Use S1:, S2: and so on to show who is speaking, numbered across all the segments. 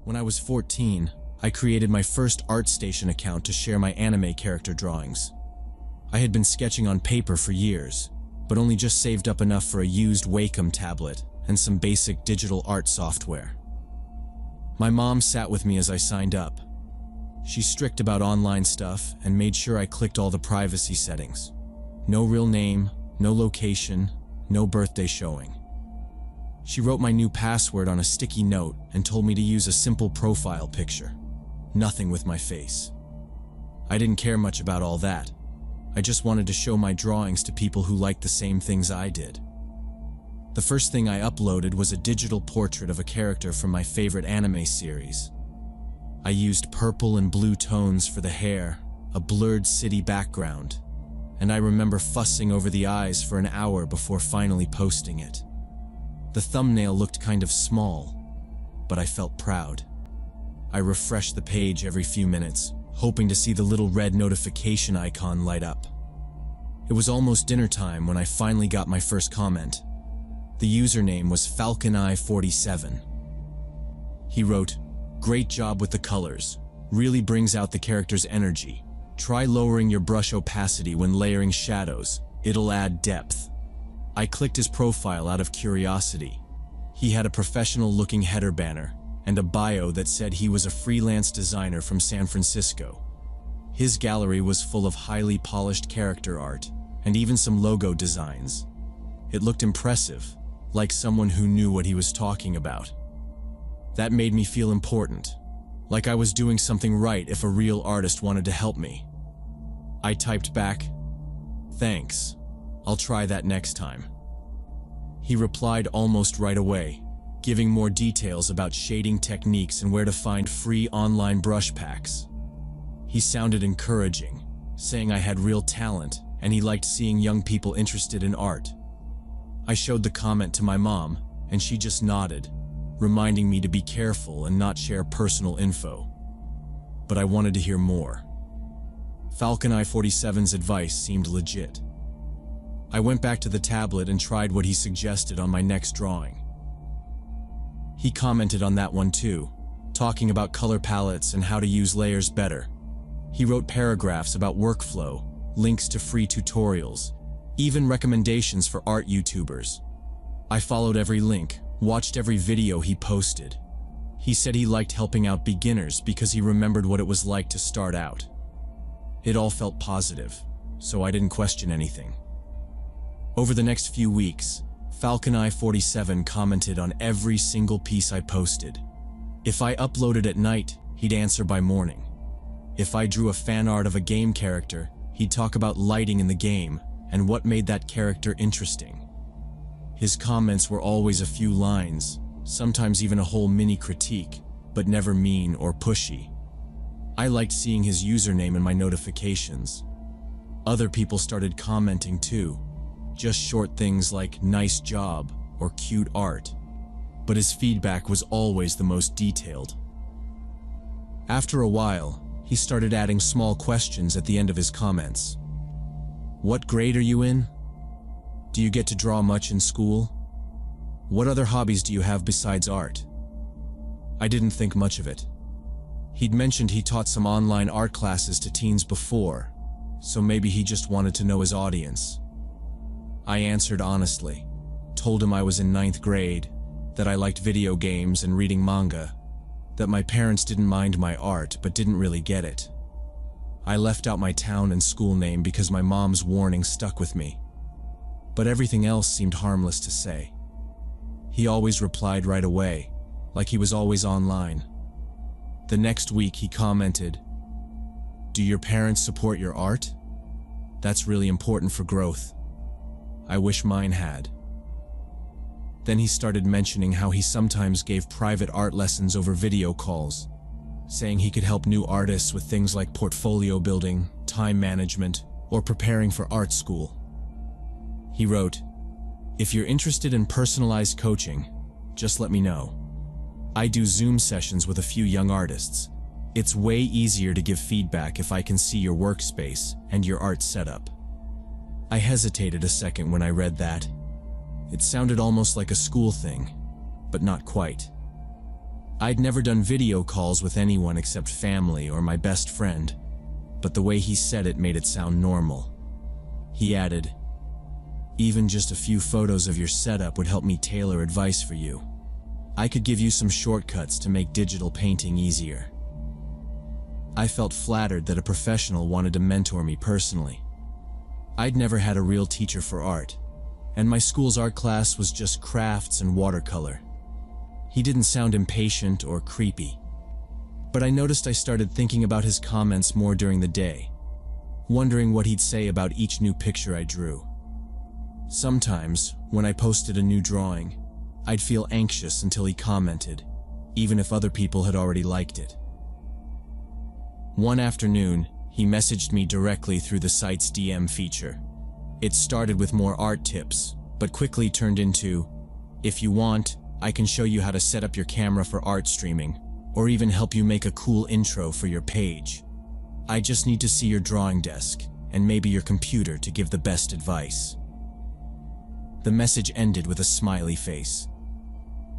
S1: When I was 14, I created my first ArtStation account to share my anime character drawings. I had been sketching on paper for years, but only just saved up enough for a used Wacom tablet and some basic digital art software. My mom sat with me as I signed up. She's strict about online stuff and made sure I clicked all the privacy settings. No real name, no location, no birthday showing. She wrote my new password on a sticky note and told me to use a simple profile picture. Nothing with my face. I didn't care much about all that. I just wanted to show my drawings to people who liked the same things I did. The first thing I uploaded was a digital portrait of a character from my favorite anime series. I used purple and blue tones for the hair, a blurred city background, and I remember fussing over the eyes for an hour before finally posting it. The thumbnail looked kind of small, but I felt proud. I refreshed the page every few minutes, hoping to see the little red notification icon light up. It was almost dinner time when I finally got my first comment. The username was FalconEye47. He wrote, "Great job with the colors. Really brings out the character's energy. Try lowering your brush opacity when layering shadows. It'll add depth." I clicked his profile out of curiosity. He had a professional-looking header banner and a bio that said he was a freelance designer from San Francisco. His gallery was full of highly polished character art and even some logo designs. It looked impressive, like someone who knew what he was talking about. That made me feel important, like I was doing something right if a real artist wanted to help me. I typed back, "Thanks. I'll try that next time." He replied almost right away, giving more details about shading techniques and where to find free online brush packs. He sounded encouraging, saying I had real talent and he liked seeing young people interested in art. I showed the comment to my mom, and she just nodded, reminding me to be careful and not share personal info. But I wanted to hear more. FalconEye47's advice seemed legit. I went back to the tablet and tried what he suggested on my next drawing. He commented on that one too, talking about color palettes and how to use layers better. He wrote paragraphs about workflow, links to free tutorials, even recommendations for art YouTubers. I followed every link, watched every video he posted. He said he liked helping out beginners because he remembered what it was like to start out. It all felt positive, so I didn't question anything. Over the next few weeks, FalconEye47 commented on every single piece I posted. If I uploaded at night, he'd answer by morning. If I drew a fan art of a game character, he'd talk about lighting in the game and what made that character interesting. His comments were always a few lines, sometimes even a whole mini critique, but never mean or pushy. I liked seeing his username in my notifications. Other people started commenting too, just short things like "nice job" or "cute art," but his feedback was always the most detailed. After a while, he started adding small questions at the end of his comments. "What grade are you in? Do you get to draw much in school? What other hobbies do you have besides art?" I didn't think much of it. He'd mentioned he taught some online art classes to teens before, so maybe he just wanted to know his audience. I answered honestly, told him I was in 9th grade, that I liked video games and reading manga, that my parents didn't mind my art but didn't really get it. I left out my town and school name because my mom's warning stuck with me. But everything else seemed harmless to say. He always replied right away, like he was always online. The next week he commented, "Do your parents support your art? That's really important for growth. I wish mine had." Then he started mentioning how he sometimes gave private art lessons over video calls, saying he could help new artists with things like portfolio building, time management, or preparing for art school. He wrote, "If you're interested in personalized coaching, just let me know. I do Zoom sessions with a few young artists. It's way easier to give feedback if I can see your workspace and your art setup." I hesitated a second when I read that. It sounded almost like a school thing, but not quite. I'd never done video calls with anyone except family or my best friend, but the way he said it made it sound normal. He added, "Even just a few photos of your setup would help me tailor advice for you. I could give you some shortcuts to make digital painting easier." I felt flattered that a professional wanted to mentor me personally. I'd never had a real teacher for art, and my school's art class was just crafts and watercolor. He didn't sound impatient or creepy, but I noticed I started thinking about his comments more during the day, wondering what he'd say about each new picture I drew. Sometimes, when I posted a new drawing, I'd feel anxious until he commented, even if other people had already liked it. One afternoon, he messaged me directly through the site's DM feature. It started with more art tips, but quickly turned into, "If you want, I can show you how to set up your camera for art streaming, or even help you make a cool intro for your page. I just need to see your drawing desk, and maybe your computer to give the best advice." The message ended with a smiley face.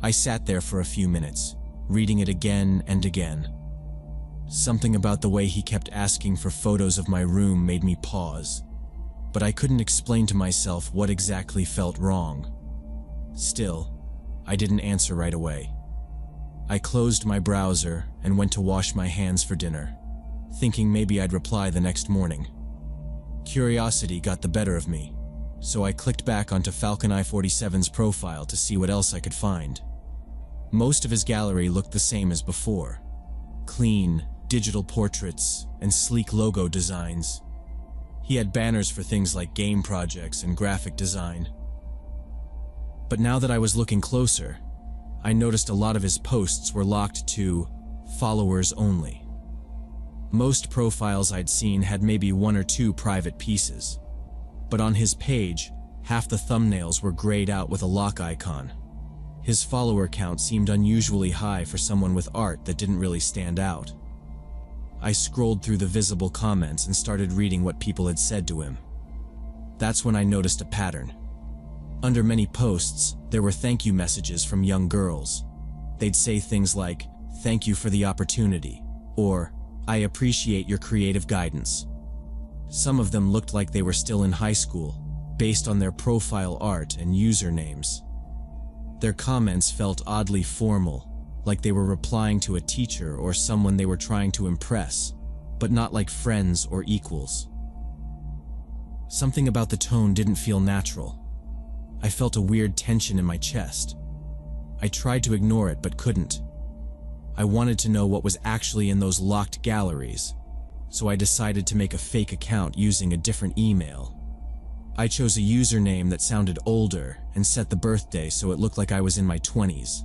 S1: I sat there for a few minutes, reading it again and again. Something about the way he kept asking for photos of my room made me pause, but I couldn't explain to myself what exactly felt wrong. Still, I didn't answer right away. I closed my browser and went to wash my hands for dinner, thinking maybe I'd reply the next morning. Curiosity got the better of me, so I clicked back onto FalconEye47's profile to see what else I could find. Most of his gallery looked the same as before. Clean, digital portraits and sleek logo designs. He had banners for things like game projects and graphic design. But now that I was looking closer, I noticed a lot of his posts were locked to followers only. Most profiles I'd seen had maybe one or two private pieces, but on his page, half the thumbnails were grayed out with a lock icon. His follower count seemed unusually high for someone with art that didn't really stand out. I scrolled through the visible comments and started reading what people had said to him. That's when I noticed a pattern. Under many posts, there were thank you messages from young girls. They'd say things like, "Thank you for the opportunity," or "I appreciate your creative guidance." Some of them looked like they were still in high school, based on their profile art and usernames. Their comments felt oddly formal, like they were replying to a teacher or someone they were trying to impress, but not like friends or equals. Something about the tone didn't feel natural. I felt a weird tension in my chest. I tried to ignore it but couldn't. I wanted to know what was actually in those locked galleries, so I decided to make a fake account using a different email. I chose a username that sounded older and set the birthday so it looked like I was in my 20s.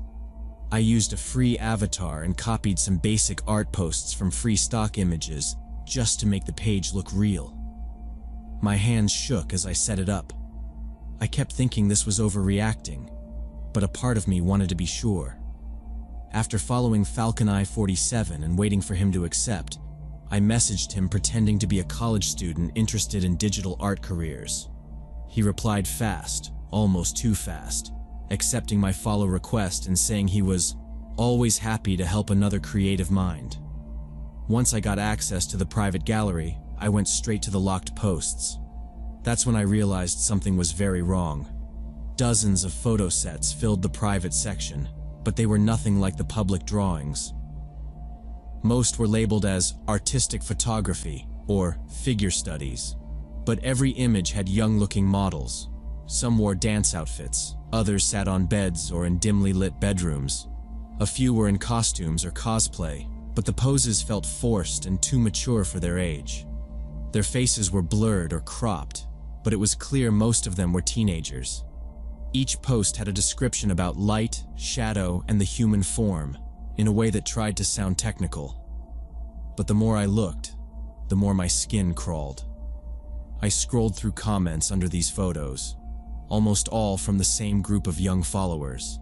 S1: I used a free avatar and copied some basic art posts from free stock images just to make the page look real. My hands shook as I set it up. I kept thinking this was overreacting, but a part of me wanted to be sure. After following FalconEye47 and waiting for him to accept, I messaged him pretending to be a college student interested in digital art careers. He replied fast, almost too fast, accepting my follow request and saying he was always happy to help another creative mind. Once I got access to the private gallery, I went straight to the locked posts. That's when I realized something was very wrong. Dozens of photo sets filled the private section, but they were nothing like the public drawings. Most were labeled as artistic photography or figure studies, but every image had young-looking models. Some wore dance outfits, others sat on beds or in dimly lit bedrooms. A few were in costumes or cosplay, but the poses felt forced and too mature for their age. Their faces were blurred or cropped, but it was clear most of them were teenagers. Each post had a description about light, shadow, and the human form, in a way that tried to sound technical. But the more I looked, the more my skin crawled. I scrolled through comments under these photos, almost all from the same group of young followers.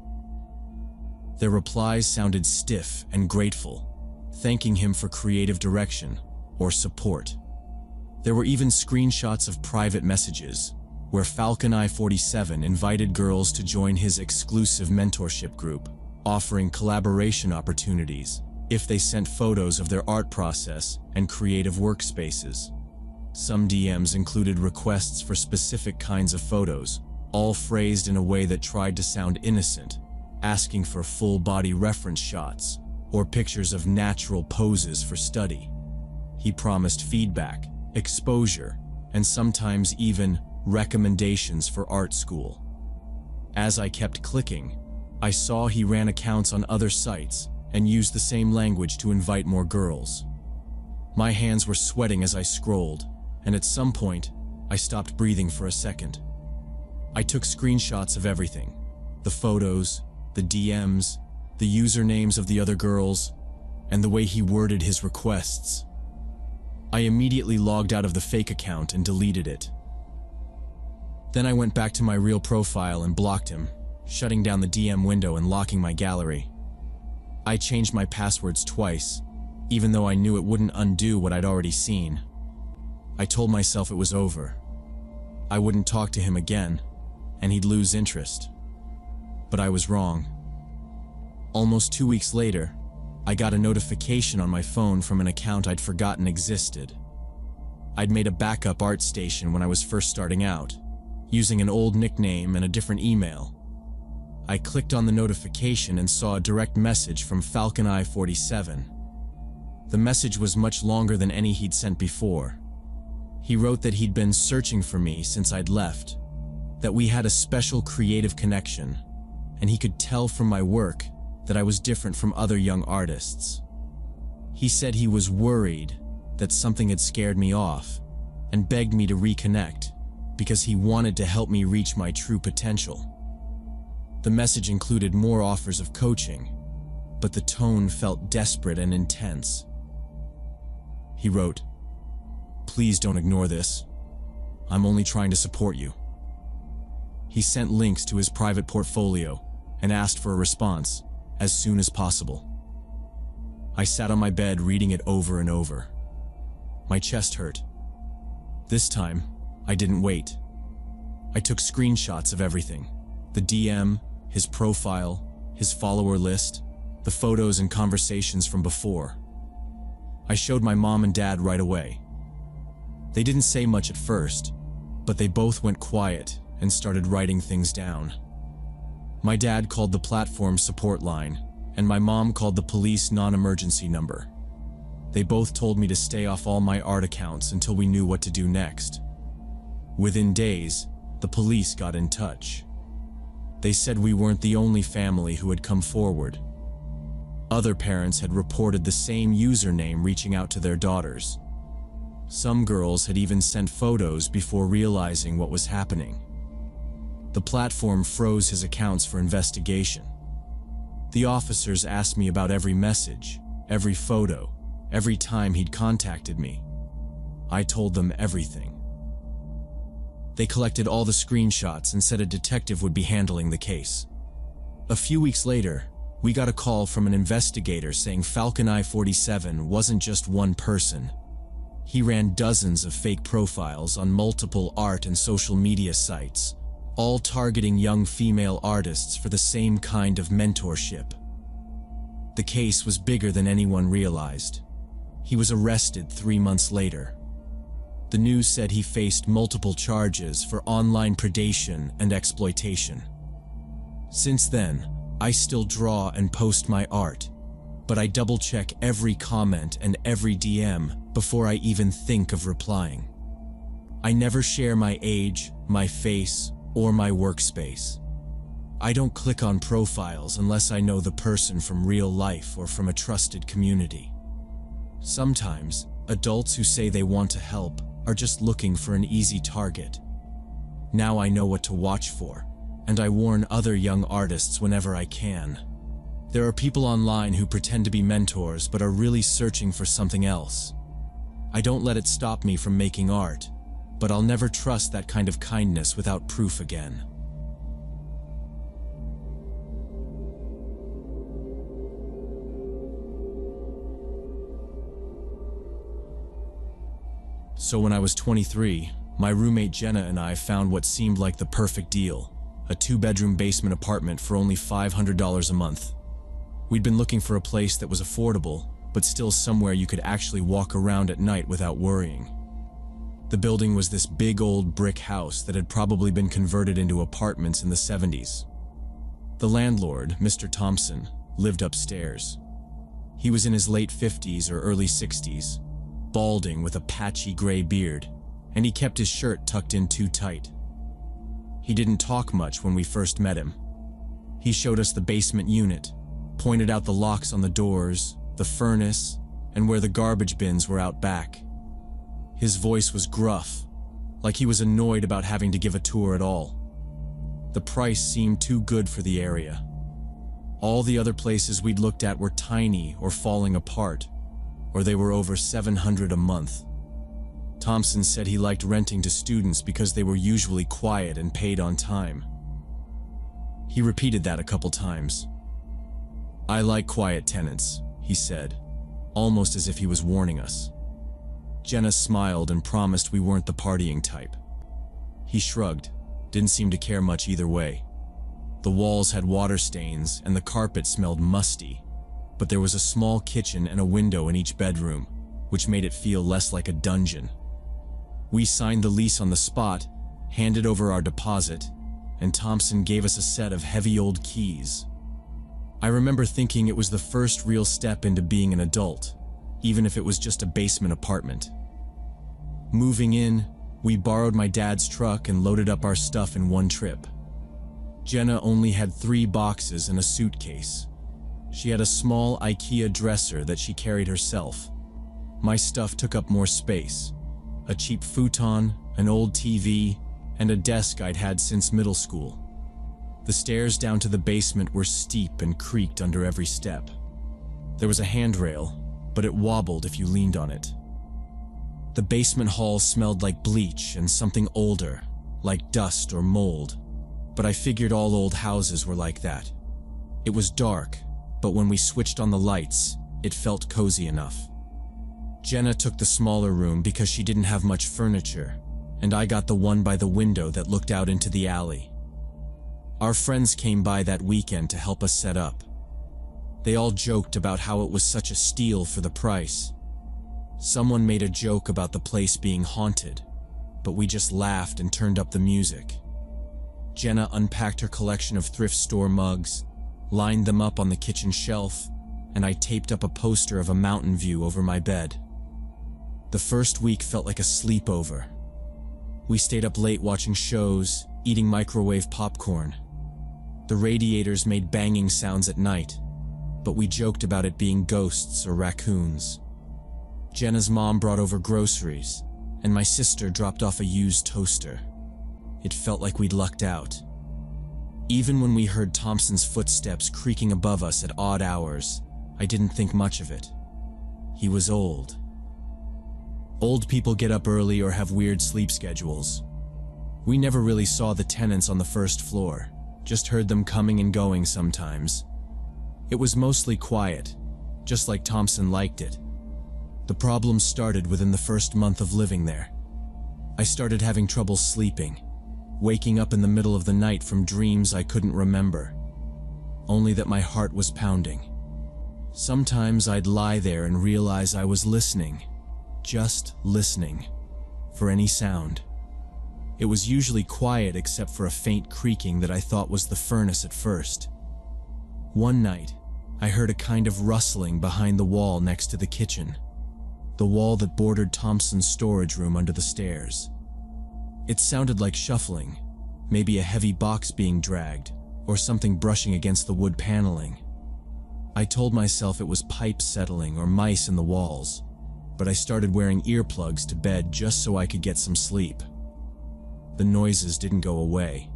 S1: Their replies sounded stiff and grateful, thanking him for creative direction or support. There were even screenshots of private messages, where FalconEye47 invited girls to join his exclusive mentorship group. offering collaboration opportunities if they sent photos of their art process and creative workspaces. Some DMs included requests for specific kinds of photos, all phrased in a way that tried to sound innocent, asking for full-body reference shots or pictures of natural poses for study. He promised feedback, exposure, and sometimes even recommendations for art school. As I kept clicking, I saw he ran accounts on other sites and used the same language to invite more girls. My hands were sweating as I scrolled, and at some point, I stopped breathing for a second. I took screenshots of everything: the photos, the DMs, the usernames of the other girls, and the way he worded his requests. I immediately logged out of the fake account and deleted it. Then I went back to my real profile and blocked him, shutting down the DM window and locking my gallery. I changed my passwords twice, even though I knew it wouldn't undo what I'd already seen. I told myself it was over. I wouldn't talk to him again, and he'd lose interest. But I was wrong. Almost 2 weeks later, I got a notification on my phone from an account I'd forgotten existed. I'd made a backup art station when I was first starting out, using an old nickname and a different email. I clicked on the notification and saw a direct message from FalconEye47. The message was much longer than any he'd sent before. He wrote that he'd been searching for me since I'd left, that we had a special creative connection, and he could tell from my work that I was different from other young artists. He said he was worried that something had scared me off and begged me to reconnect because he wanted to help me reach my true potential. The message included more offers of coaching, but the tone felt desperate and intense. He wrote, "Please don't ignore this. I'm only trying to support you." He sent links to his private portfolio and asked for a response as soon as possible. I sat on my bed reading it over and over. My chest hurt. This time, I didn't wait. I took screenshots of everything: the DM, his profile, his follower list, the photos and conversations from before. I showed my mom and dad right away. They didn't say much at first, but they both went quiet and started writing things down. My dad called the platform support line, and my mom called the police non-emergency number. They both told me to stay off all my art accounts until we knew what to do next. Within days, the police got in touch. They said we weren't the only family who had come forward. Other parents had reported the same username reaching out to their daughters. Some girls had even sent photos before realizing what was happening. The platform froze his accounts for investigation. The officers asked me about every message, every photo, every time he'd contacted me. I told them everything. They collected all the screenshots and said a detective would be handling the case. A few weeks later, we got a call from an investigator saying FalconEye47 wasn't just one person. He ran dozens of fake profiles on multiple art and social media sites, all targeting young female artists for the same kind of mentorship. The case was bigger than anyone realized. He was arrested 3 months later. The news said he faced multiple charges for online predation and exploitation. Since then, I still draw and post my art, but I double-check every comment and every DM before I even think of replying. I never share my age, my face, or my workspace. I don't click on profiles unless I know the person from real life or from a trusted community. Sometimes, adults who say they want to help are just looking for an easy target. Now I know what to watch for, and I warn other young artists whenever I can. There are people online who pretend to be mentors but are really searching for something else. I don't let it stop me from making art, but I'll never trust that kind of kindness without proof again. So when I was 23, my roommate Jenna and I found what seemed like the perfect deal: a 2-bedroom basement apartment for only $500 a month. We'd been looking for a place that was affordable, but still somewhere you could actually walk around at night without worrying. The building was this big old brick house that had probably been converted into apartments in the 70s. The landlord, Mr. Thompson, lived upstairs. He was in his late 50s or early 60s, balding with a patchy gray beard, and he kept his shirt tucked in too tight. He didn't talk much when we first met him. He showed us the basement unit, pointed out the locks on the doors, the furnace, and where the garbage bins were out back. His voice was gruff, like he was annoyed about having to give a tour at all. The price seemed too good for the area. All the other places we'd looked at were tiny or falling apart, or they were over $700 a month. Thompson said he liked renting to students because they were usually quiet and paid on time. He repeated that a couple times. "I like quiet tenants," he said, almost as if he was warning us. Jenna smiled and promised we weren't the partying type. He shrugged, didn't seem to care much either way. The walls had water stains and the carpet smelled musty, but there was a small kitchen and a window in each bedroom, which made it feel less like a dungeon. We signed the lease on the spot, handed over our deposit, and Thompson gave us a set of heavy old keys. I remember thinking it was the first real step into being an adult, even if it was just a basement apartment. Moving in, we borrowed my dad's truck and loaded up our stuff in one trip. Jenna only had 3 boxes and a suitcase. She had a small IKEA dresser that she carried herself. My stuff took up more space. A cheap futon, an old TV, and a desk I'd had since middle school. The stairs down to the basement were steep and creaked under every step. There was a handrail, but it wobbled if you leaned on it. The basement hall smelled like bleach and something older, like dust or mold, but I figured all old houses were like that. It was dark, but when we switched on the lights, it felt cozy enough. Jenna took the smaller room because she didn't have much furniture, and I got the one by the window that looked out into the alley. Our friends came by that weekend to help us set up. They all joked about how it was such a steal for the price. Someone made a joke about the place being haunted, but we just laughed and turned up the music. Jenna unpacked her collection of thrift store mugs, lined them up on the kitchen shelf, and I taped up a poster of a mountain view over my bed. The first week felt like a sleepover. We stayed up late watching shows, eating microwave popcorn. The radiators made banging sounds at night, but we joked about it being ghosts or raccoons. Jenna's mom brought over groceries, and my sister dropped off a used toaster. It felt like we'd lucked out. Even when we heard Thompson's footsteps creaking above us at odd hours, I didn't think much of it. He was old. Old people get up early or have weird sleep schedules. We never really saw the tenants on the first floor, just heard them coming and going sometimes. It was mostly quiet, just like Thompson liked it. The problems started within the first month of living there. I started having trouble sleeping, waking up in the middle of the night from dreams I couldn't remember, only that my heart was pounding. Sometimes I'd lie there and realize I was listening, just listening, for any sound. It was usually quiet except for a faint creaking that I thought was the furnace at first. One night, I heard a kind of rustling behind the wall next to the kitchen, the wall that bordered Thompson's storage room under the stairs. It sounded like shuffling, maybe a heavy box being dragged, or something brushing against the wood paneling. I told myself it was pipes settling or mice in the walls, but I started wearing earplugs to bed just so I could get some sleep. The noises didn't go away.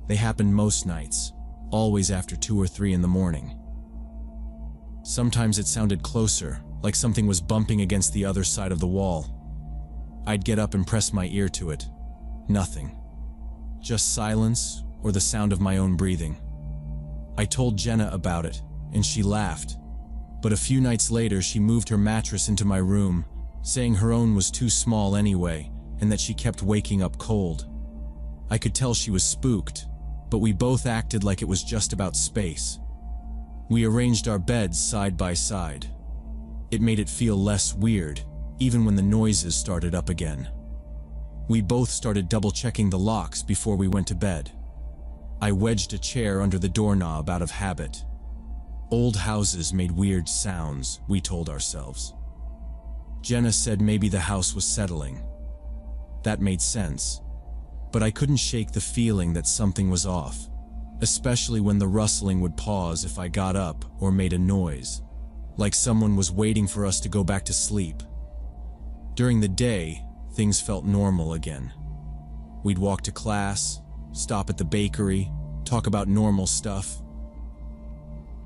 S1: They happened most nights, always after 2 or 3 in the morning. Sometimes it sounded closer, like something was bumping against the other side of the wall. I'd get up and press my ear to it. Nothing. Just silence or the sound of my own breathing. I told Jenna about it, and she laughed. But a few nights later, she moved her mattress into my room, saying her own was too small anyway, and that she kept waking up cold. I could tell she was spooked, but we both acted like it was just about space. We arranged our beds side by side. It made it feel less weird, even when the noises started up again. We both started double-checking the locks before we went to bed. I wedged a chair under the doorknob out of habit. Old houses made weird sounds, we told ourselves. Jenna said maybe the house was settling. That made sense, but I couldn't shake the feeling that something was off, especially when the rustling would pause if I got up or made a noise, like someone was waiting for us to go back to sleep. During the day, things felt normal again. We'd walk to class, stop at the bakery, talk about normal stuff.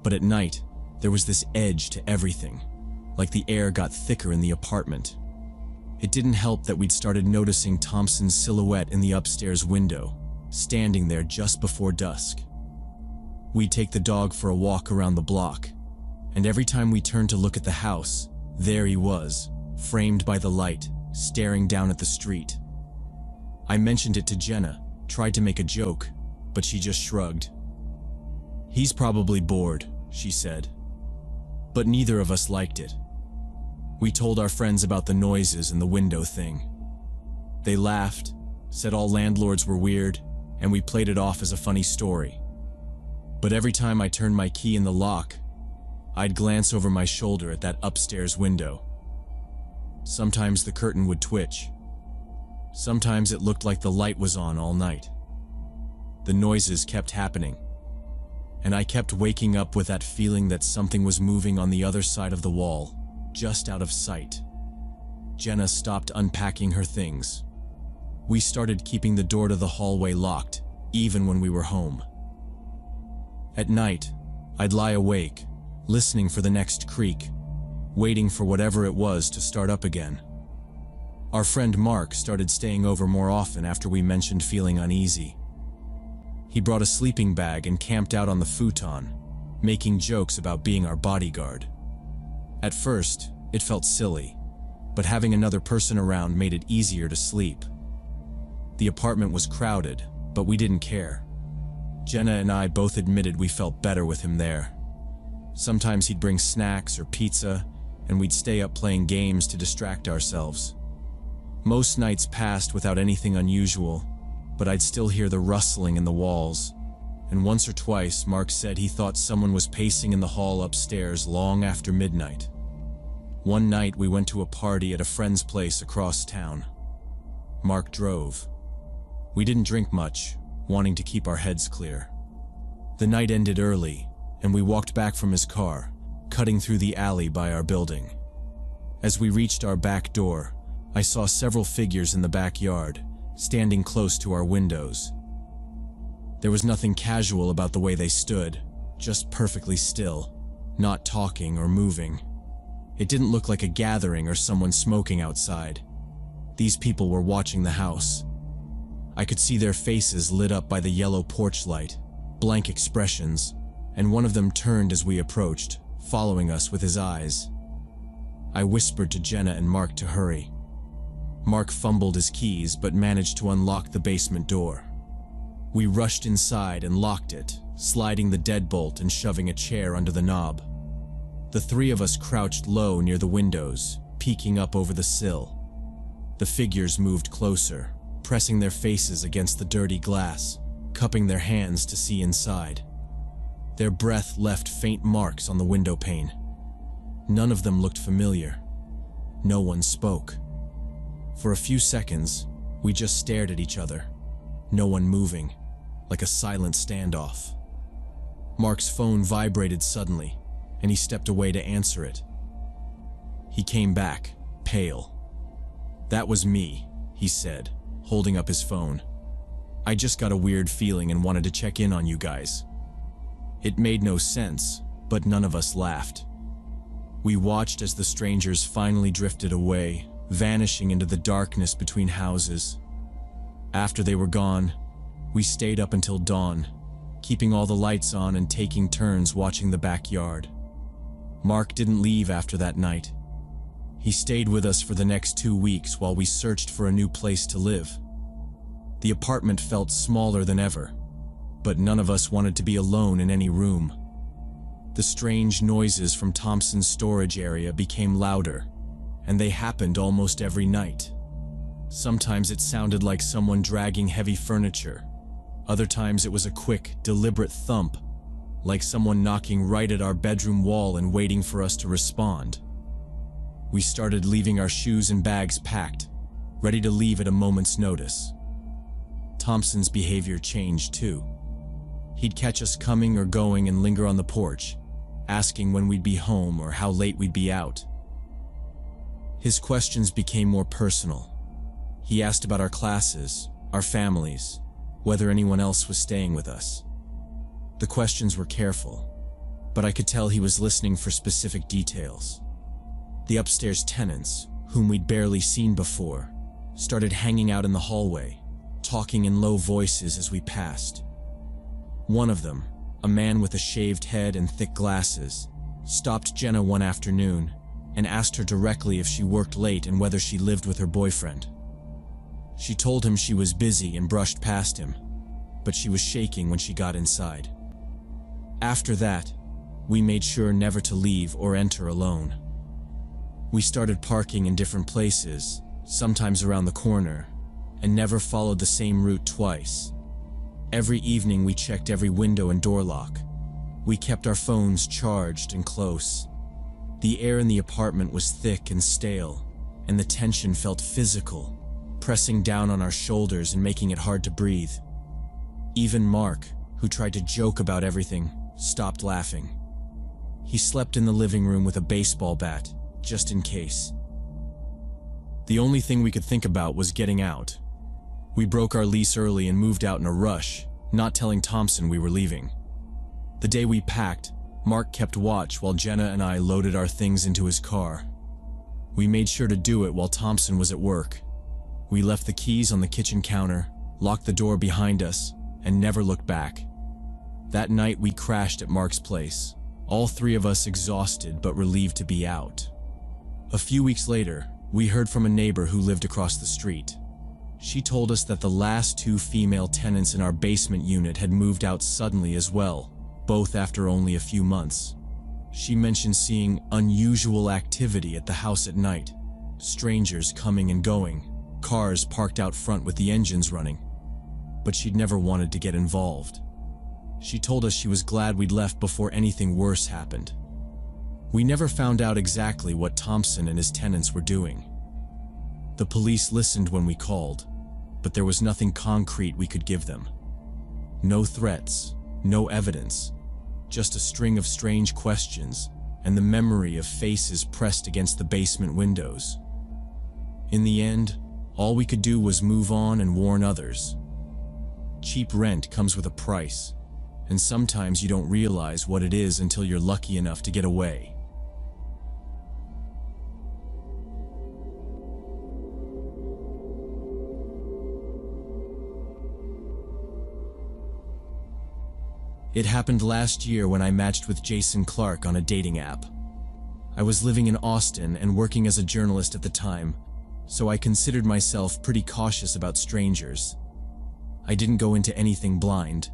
S1: But at night, there was this edge to everything, like the air got thicker in the apartment. It didn't help that we'd started noticing Thompson's silhouette in the upstairs window, standing there just before dusk. We'd take the dog for a walk around the block, and every time we turned to look at the house, there he was, framed by the light, staring down at the street. I mentioned it to Jenna, tried to make a joke, but she just shrugged. "He's probably bored," she said. But neither of us liked it. We told our friends about the noises and the window thing. They laughed, said all landlords were weird, and we played it off as a funny story. But every time I turned my key in the lock, I'd glance over my shoulder at that upstairs window. Sometimes the curtain would twitch. Sometimes it looked like the light was on all night. The noises kept happening, and I kept waking up with that feeling that something was moving on the other side of the wall, just out of sight. Jenna stopped unpacking her things. We started keeping the door to the hallway locked, even when we were home. At night, I'd lie awake, listening for the next creak, waiting for whatever it was to start up again. Our friend Mark started staying over more often after we mentioned feeling uneasy. He brought a sleeping bag and camped out on the futon, making jokes about being our bodyguard. At first, it felt silly, but having another person around made it easier to sleep. The apartment was crowded, but we didn't care. Jenna and I both admitted we felt better with him there. Sometimes he'd bring snacks or pizza, and we'd stay up playing games to distract ourselves. Most nights passed without anything unusual, but I'd still hear the rustling in the walls, and once or twice Mark said he thought someone was pacing in the hall upstairs long after midnight. One night we went to a party at a friend's place across town. Mark drove. We didn't drink much, wanting to keep our heads clear. The night ended early, and we walked back from his car, cutting through the alley by our building. As we reached our back door, I saw several figures in the backyard, standing close to our windows. There was nothing casual about the way they stood, just perfectly still, not talking or moving. It didn't look like a gathering or someone smoking outside. These people were watching the house. I could see their faces lit up by the yellow porch light, blank expressions, and one of them turned as we approached, following us with his eyes. I whispered to Jenna and Mark to hurry. Mark fumbled his keys but managed to unlock the basement door. We rushed inside and locked it, sliding the deadbolt and shoving a chair under the knob. The three of us crouched low near the windows, peeking up over the sill. The figures moved closer, pressing their faces against the dirty glass, cupping their hands to see inside. Their breath left faint marks on the window pane. None of them looked familiar. No one spoke. For a few seconds, we just stared at each other, no one moving, like a silent standoff. Mark's phone vibrated suddenly, and he stepped away to answer it. He came back, pale. "That was me," he said, holding up his phone. "I just got a weird feeling and wanted to check in on you guys." It made no sense, but none of us laughed. We watched as the strangers finally drifted away, vanishing into the darkness between houses. After they were gone, we stayed up until dawn, keeping all the lights on and taking turns watching the backyard. Mark didn't leave after that night. He stayed with us for the next 2 weeks while we searched for a new place to live. The apartment felt smaller than ever, but none of us wanted to be alone in any room. The strange noises from Thompson's storage area became louder, and they happened almost every night. Sometimes it sounded like someone dragging heavy furniture. Other times it was a quick, deliberate thump, like someone knocking right at our bedroom wall and waiting for us to respond. We started leaving our shoes and bags packed, ready to leave at a moment's notice. Thompson's behavior changed too. He'd catch us coming or going and linger on the porch, asking when we'd be home or how late we'd be out. His questions became more personal. He asked about our classes, our families, whether anyone else was staying with us. The questions were careful, but I could tell he was listening for specific details. The upstairs tenants, whom we'd barely seen before, started hanging out in the hallway, talking in low voices as we passed. One of them, a man with a shaved head and thick glasses, stopped Jenna one afternoon and asked her directly if she worked late and whether she lived with her boyfriend. She told him she was busy and brushed past him, but she was shaking when she got inside. After that, we made sure never to leave or enter alone. We started parking in different places, sometimes around the corner, and never followed the same route twice. Every evening we checked every window and door lock. We kept our phones charged and close. The air in the apartment was thick and stale, and the tension felt physical, pressing down on our shoulders and making it hard to breathe. Even Mark, who tried to joke about everything, stopped laughing. He slept in the living room with a baseball bat, just in case. The only thing we could think about was getting out. We broke our lease early and moved out in a rush, not telling Thompson we were leaving. The day we packed, Mark kept watch while Jenna and I loaded our things into his car. We made sure to do it while Thompson was at work. We left the keys on the kitchen counter, locked the door behind us, and never looked back. That night we crashed at Mark's place, all three of us exhausted but relieved to be out. A few weeks later, we heard from a neighbor who lived across the street. She told us that the last two female tenants in our basement unit had moved out suddenly as well, both after only a few months. She mentioned seeing unusual activity at the house at night, strangers coming and going, cars parked out front with the engines running. But she'd never wanted to get involved. She told us she was glad we'd left before anything worse happened. We never found out exactly what Thompson and his tenants were doing. The police listened when we called, but there was nothing concrete we could give them. No threats, no evidence, just a string of strange questions and the memory of faces pressed against the basement windows. In the end, all we could do was move on and warn others. Cheap rent comes with a price, and sometimes you don't realize what it is until you're lucky enough to get away. It happened last year when I matched with Jason Clark on a dating app. I was living in Austin and working as a journalist at the time, so I considered myself pretty cautious about strangers. I didn't go into anything blind.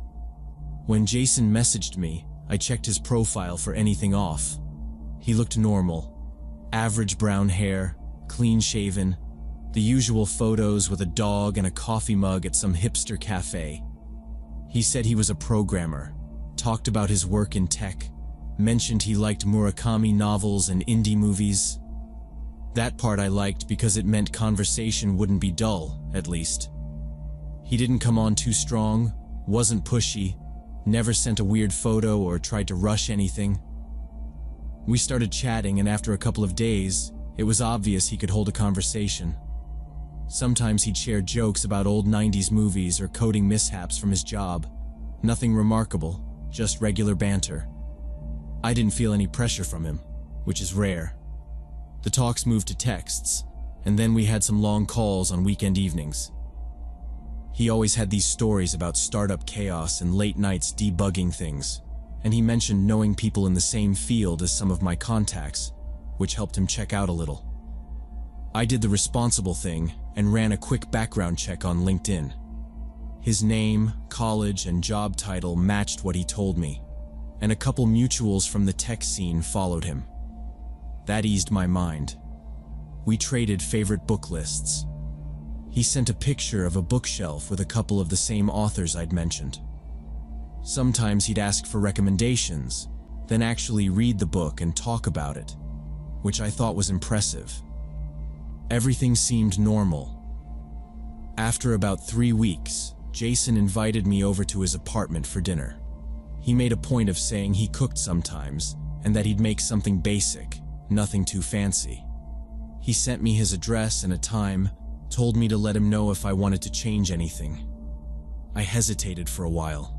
S1: When Jason messaged me, I checked his profile for anything off. He looked normal. Average brown hair, clean-shaven, the usual photos with a dog and a coffee mug at some hipster cafe. He said he was a programmer, talked about his work in tech, mentioned he liked Murakami novels and indie movies. That part I liked because it meant conversation wouldn't be dull, at least. He didn't come on too strong, wasn't pushy, never sent a weird photo or tried to rush anything. We started chatting, and after a couple of days, it was obvious he could hold a conversation. Sometimes he'd share jokes about old 90s movies or coding mishaps from his job. Nothing remarkable, just regular banter. I didn't feel any pressure from him, which is rare. The talks moved to texts, and then we had some long calls on weekend evenings. He always had these stories about startup chaos and late nights debugging things, and he mentioned knowing people in the same field as some of my contacts, which helped him check out a little. I did the responsible thing and ran a quick background check on LinkedIn. His name, college, and job title matched what he told me, and a couple mutuals from the tech scene followed him. That eased my mind. We traded favorite book lists. He sent a picture of a bookshelf with a couple of the same authors I'd mentioned. Sometimes he'd ask for recommendations, then actually read the book and talk about it, which I thought was impressive. Everything seemed normal. After about 3 weeks, Jason invited me over to his apartment for dinner. He made a point of saying he cooked sometimes and that he'd make something basic, nothing too fancy. He sent me his address and a time, told me to let him know if I wanted to change anything. I hesitated for a while.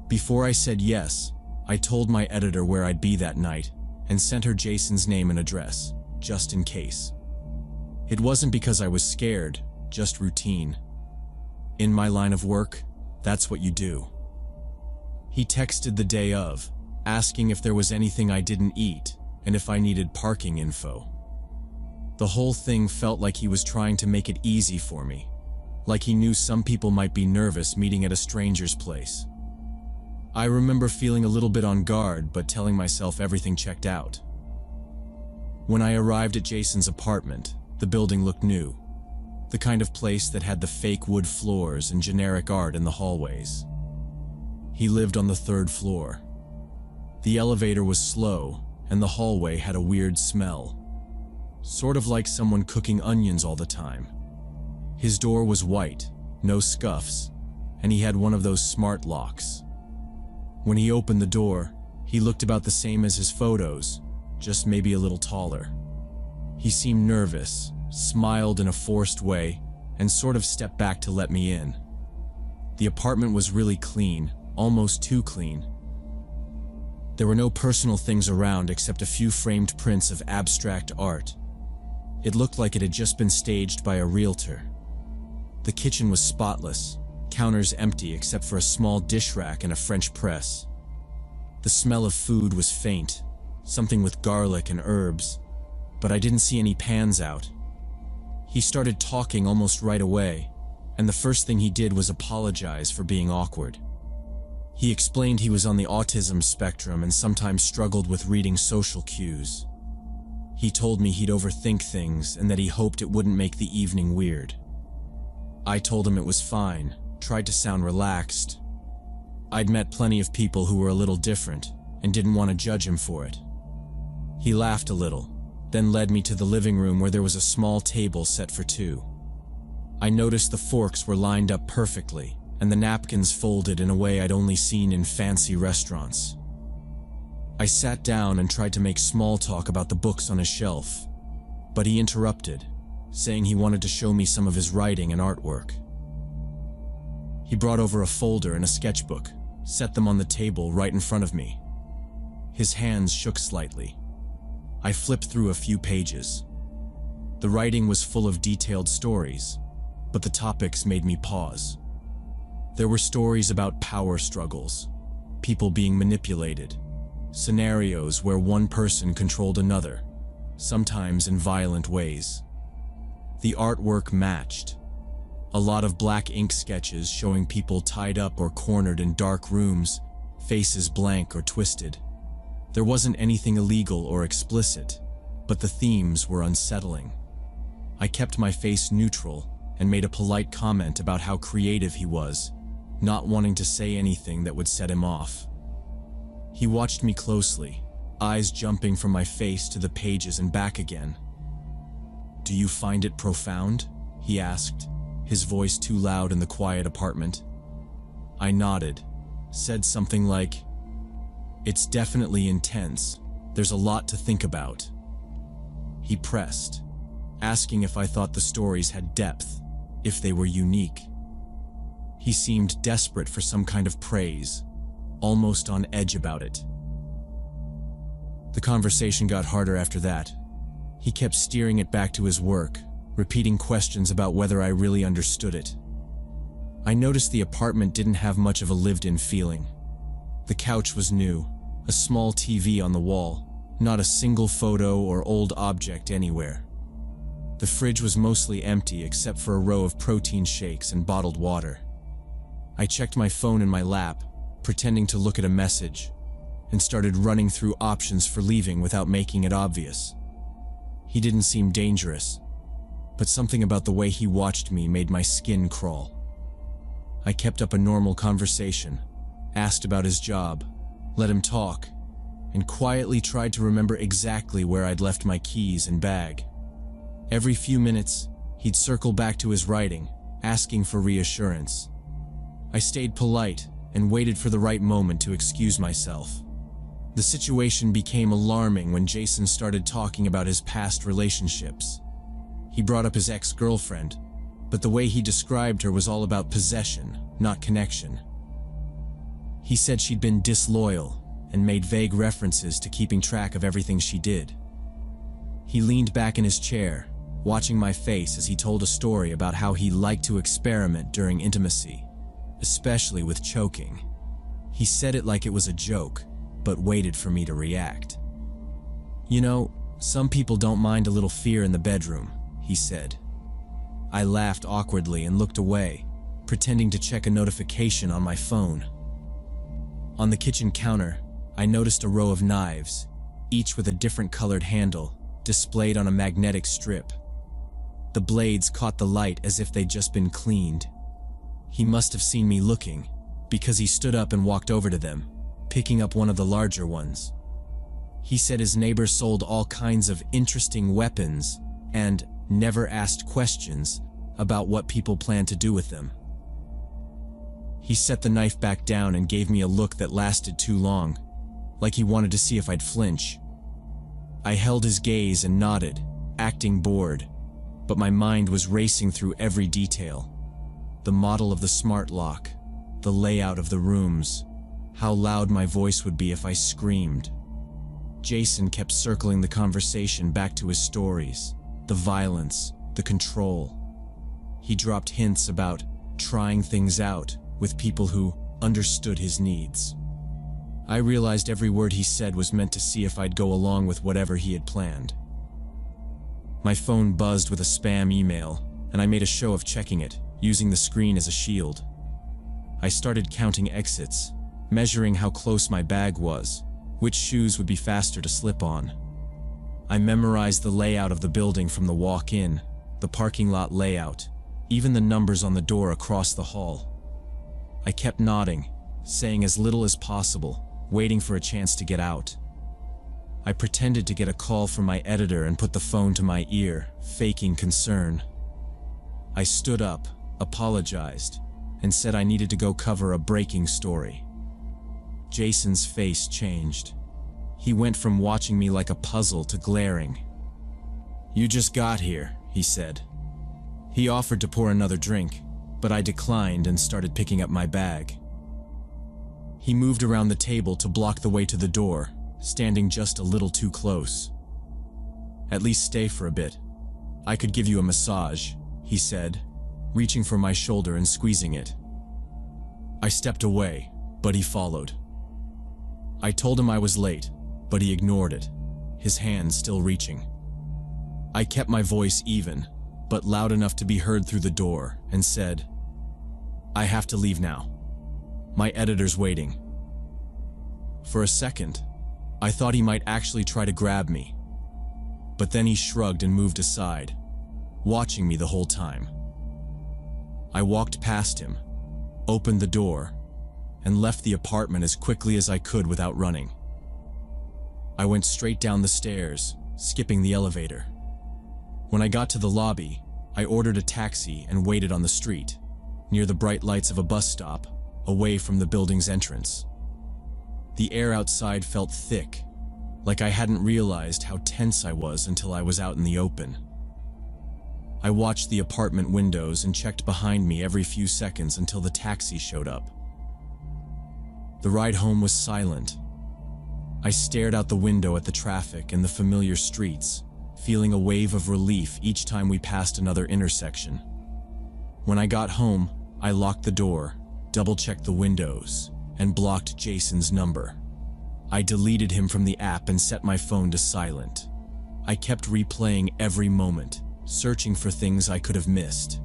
S1: Before I said yes, I told my editor where I'd be that night and sent her Jason's name and address, just in case. It wasn't because I was scared, just routine. In my line of work, that's what you do. He texted the day of, asking if there was anything I didn't eat and if I needed parking info. The whole thing felt like he was trying to make it easy for me, like he knew some people might be nervous meeting at a stranger's place. I remember feeling a little bit on guard, but telling myself everything checked out. When I arrived at Jason's apartment, the building looked new, the kind of place that had the fake wood floors and generic art in the hallways. He lived on the 3rd floor. The elevator was slow, and the hallway had a weird smell, sort of like someone cooking onions all the time. His door was white, no scuffs, and he had one of those smart locks. When he opened the door, he looked about the same as his photos, just maybe a little taller. He seemed nervous, smiled in a forced way, and sort of stepped back to let me in. The apartment was really clean, almost too clean. There were no personal things around except a few framed prints of abstract art. It looked like it had just been staged by a realtor. The kitchen was spotless, counters empty except for a small dish rack and a French press. The smell of food was faint, something with garlic and herbs, but I didn't see any pans out. He started talking almost right away, and the first thing he did was apologize for being awkward. He explained he was on the autism spectrum and sometimes struggled with reading social cues. He told me he'd overthink things and that he hoped it wouldn't make the evening weird. I told him it was fine, tried to sound relaxed. I'd met plenty of people who were a little different and didn't want to judge him for it. He laughed a little, then led me to the living room where there was a small table set for 2. I noticed the forks were lined up perfectly and the napkins folded in a way I'd only seen in fancy restaurants. I sat down and tried to make small talk about the books on his shelf, but he interrupted, saying he wanted to show me some of his writing and artwork. He brought over a folder and a sketchbook, set them on the table right in front of me. His hands shook slightly. I flipped through a few pages. The writing was full of detailed stories, but the topics made me pause. There were stories about power struggles, people being manipulated, scenarios where one person controlled another, sometimes in violent ways. The artwork matched. A lot of black ink sketches showing people tied up or cornered in dark rooms, faces blank or twisted. There wasn't anything illegal or explicit, but the themes were unsettling. I kept my face neutral and made a polite comment about how creative he was, not wanting to say anything that would set him off. He watched me closely, eyes jumping from my face to the pages and back again. "Do you find it profound?" he asked, his voice too loud in the quiet apartment. I nodded, said something like, "It's definitely intense. There's a lot to think about." He pressed, asking if I thought the stories had depth, if they were unique. He seemed desperate for some kind of praise, almost on edge about it. The conversation got harder after that. He kept steering it back to his work, repeating questions about whether I really understood it. I noticed the apartment didn't have much of a lived-in feeling. The couch was new, a small TV on the wall, not a single photo or old object anywhere. The fridge was mostly empty except for a row of protein shakes and bottled water. I checked my phone in my lap, pretending to look at a message, and started running through options for leaving without making it obvious. He didn't seem dangerous, but something about the way he watched me made my skin crawl. I kept up a normal conversation, asked about his job, let him talk, and quietly tried to remember exactly where I'd left my keys and bag. Every few minutes, he'd circle back to his writing, asking for reassurance. I stayed polite and waited for the right moment to excuse myself. The situation became alarming when Jason started talking about his past relationships. He brought up his ex-girlfriend, but the way he described her was all about possession, not connection. He said she'd been disloyal and made vague references to keeping track of everything she did. He leaned back in his chair, watching my face as he told a story about how he liked to experiment during intimacy, especially with choking. He said it like it was a joke, but waited for me to react. "You know, some people don't mind a little fear in the bedroom," he said. I laughed awkwardly and looked away, pretending to check a notification on my phone. On the kitchen counter, I noticed a row of knives, each with a different colored handle, displayed on a magnetic strip. The blades caught the light as if they'd just been cleaned. He must have seen me looking, because he stood up and walked over to them, picking up one of the larger ones. He said his neighbor sold all kinds of interesting weapons and never asked questions about what people plan to do with them. He set the knife back down and gave me a look that lasted too long, like he wanted to see if I'd flinch. I held his gaze and nodded, acting bored, but my mind was racing through every detail. The model of the smart lock, the layout of the rooms, how loud my voice would be if I screamed. Jason kept circling the conversation back to his stories, the violence, the control. He dropped hints about trying things out with people who understood his needs. I realized every word he said was meant to see if I'd go along with whatever he had planned. My phone buzzed with a spam email, and I made a show of checking it, using the screen as a shield. I started counting exits, measuring how close my bag was, which shoes would be faster to slip on. I memorized the layout of the building from the walk-in, the parking lot layout, even the numbers on the door across the hall. I kept nodding, saying as little as possible, waiting for a chance to get out. I pretended to get a call from my editor and put the phone to my ear, faking concern. I stood up, apologized, and said I needed to go cover a breaking story. Jason's face changed. He went from watching me like a puzzle to glaring. "You just got here," he said. He offered to pour another drink, but I declined and started picking up my bag. He moved around the table to block the way to the door, standing just a little too close. "At least stay for a bit. I could give you a massage," he said, reaching for my shoulder and squeezing it. I stepped away, but he followed. I told him I was late, but he ignored it, his hand still reaching. I kept my voice even, but loud enough to be heard through the door, and said, "I have to leave now. My editor's waiting." For a second, I thought he might actually try to grab me, but then he shrugged and moved aside, watching me the whole time. I walked past him, opened the door, and left the apartment as quickly as I could without running. I went straight down the stairs, skipping the elevator. When I got to the lobby, I ordered a taxi and waited on the street, near the bright lights of a bus stop, away from the building's entrance. The air outside felt thick, like I hadn't realized how tense I was until I was out in the open. I watched the apartment windows and checked behind me every few seconds until the taxi showed up. The ride home was silent. I stared out the window at the traffic and the familiar streets, feeling a wave of relief each time we passed another intersection. When I got home, I locked the door, double-checked the windows, and blocked Jason's number. I deleted him from the app and set my phone to silent. I kept replaying every moment, searching for things I could have missed.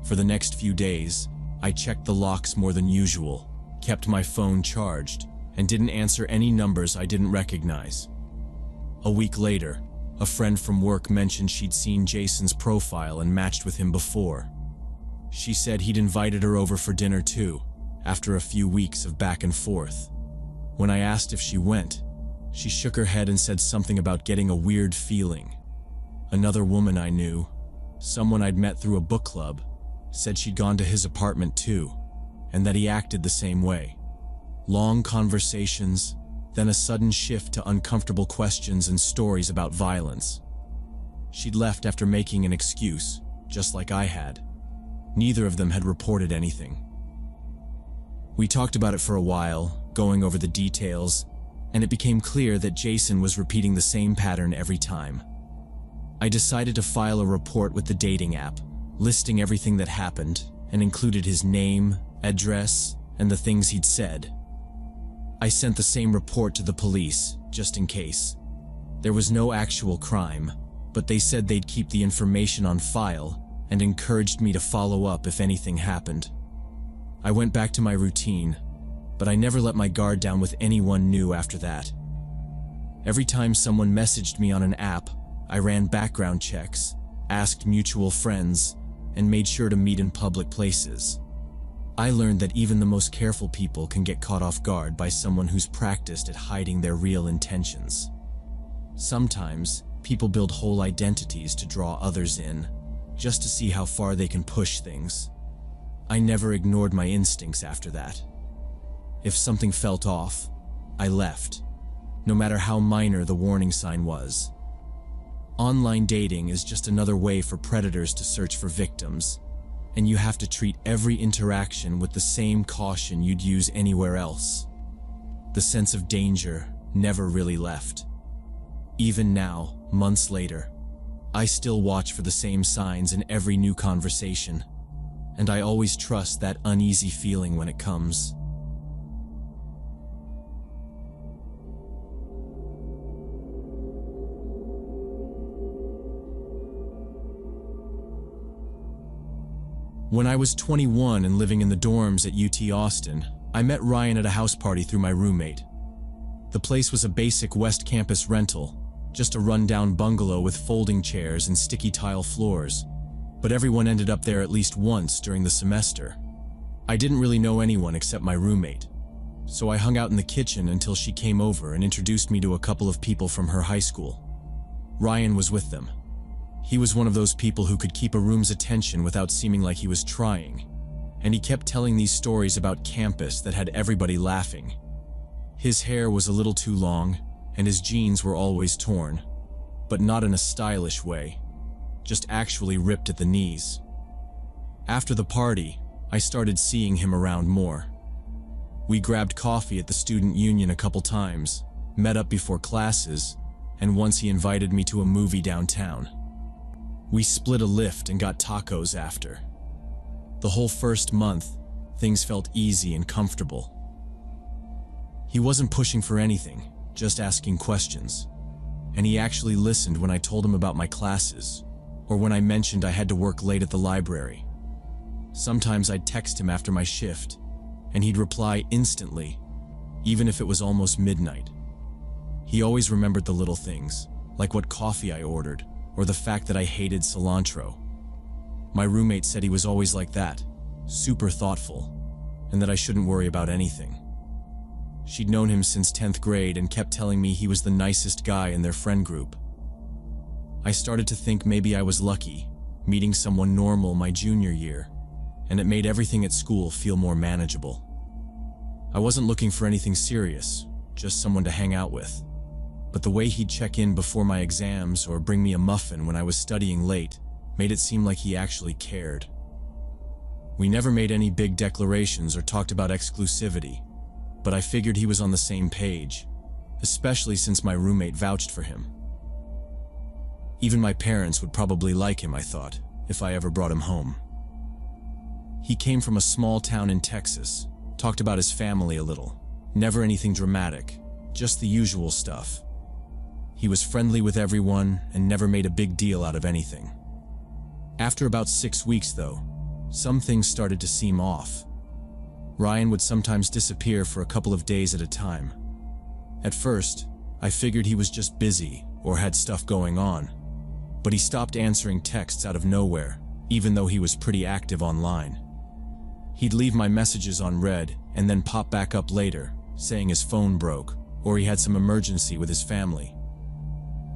S1: For the next few days, I checked the locks more than usual, kept my phone charged, and didn't answer any numbers I didn't recognize. A week later, a friend from work mentioned she'd seen Jason's profile and matched with him before. She said he'd invited her over for dinner too, after a few weeks of back and forth. When I asked if she went, she shook her head and said something about getting a weird feeling. Another woman I knew, someone I'd met through a book club, said she'd gone to his apartment too, and that he acted the same way. Long conversations, then a sudden shift to uncomfortable questions and stories about violence. She'd left after making an excuse, just like I had. Neither of them had reported anything. We talked about it for a while, going over the details, and it became clear that Jason was repeating the same pattern every time. I decided to file a report with the dating app, listing everything that happened, and included his name, address, and the things he'd said. I sent the same report to the police, just in case. There was no actual crime, but they said they'd keep the information on file and encouraged me to follow up if anything happened. I went back to my routine, but I never let my guard down with anyone new after that. Every time someone messaged me on an app, I ran background checks, asked mutual friends, and made sure to meet in public places. I learned that even the most careful people can get caught off guard by someone who's practiced at hiding their real intentions. Sometimes, people build whole identities to draw others in, just to see how far they can push things. I never ignored my instincts after that. If something felt off, I left, no matter how minor the warning sign was. Online dating is just another way for predators to search for victims, and you have to treat every interaction with the same caution you'd use anywhere else. The sense of danger never really left. Even now, months later, I still watch for the same signs in every new conversation, and I always trust that uneasy feeling when it comes. When I was 21 and living in the dorms at UT Austin, I met Ryan at a house party through my roommate. The place was a basic West Campus rental, just a rundown bungalow with folding chairs and sticky tile floors, but everyone ended up there at least once during the semester. I didn't really know anyone except my roommate, so I hung out in the kitchen until she came over and introduced me to a couple of people from her high school. Ryan was with them. He was one of those people who could keep a room's attention without seeming like he was trying, and he kept telling these stories about campus that had everybody laughing. His hair was a little too long, and his jeans were always torn, but not in a stylish way, just actually ripped at the knees. After the party, I started seeing him around more. We grabbed coffee at the student union a couple times, met up before classes, and once he invited me to a movie downtown. We split a lift and got tacos after. The whole first month, things felt easy and comfortable. He wasn't pushing for anything, just asking questions. And he actually listened when I told him about my classes, or when I mentioned I had to work late at the library. Sometimes I'd text him after my shift, and he'd reply instantly, even if it was almost midnight. He always remembered the little things, like what coffee I ordered, or the fact that I hated cilantro. My roommate said he was always like that, super thoughtful, and that I shouldn't worry about anything. She'd known him since 10th grade and kept telling me he was the nicest guy in their friend group. I started to think maybe I was lucky, meeting someone normal my junior year, and it made everything at school feel more manageable. I wasn't looking for anything serious, just someone to hang out with. But the way he'd check in before my exams or bring me a muffin when I was studying late made it seem like he actually cared. We never made any big declarations or talked about exclusivity, but I figured he was on the same page, especially since my roommate vouched for him. Even my parents would probably like him, I thought, if I ever brought him home. He came from a small town in Texas, talked about his family a little, never anything dramatic, just the usual stuff. He was friendly with everyone and never made a big deal out of anything. After about 6 weeks, though, some things started to seem off. Ryan would sometimes disappear for a couple of days at a time. At first, I figured he was just busy or had stuff going on, but he stopped answering texts out of nowhere, even though he was pretty active online. He'd leave my messages on read and then pop back up later, saying his phone broke or he had some emergency with his family.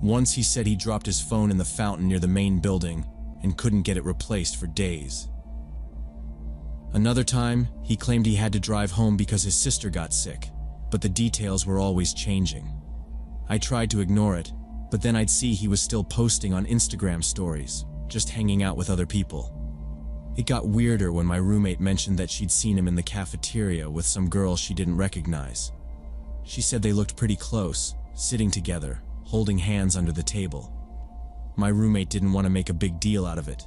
S1: Once he said he dropped his phone in the fountain near the main building and couldn't get it replaced for days. Another time, he claimed he had to drive home because his sister got sick, but the details were always changing. I tried to ignore it, but then I'd see he was still posting on Instagram stories, just hanging out with other people. It got weirder when my roommate mentioned that she'd seen him in the cafeteria with some girl she didn't recognize. She said they looked pretty close, sitting together, holding hands under the table. My roommate didn't want to make a big deal out of it,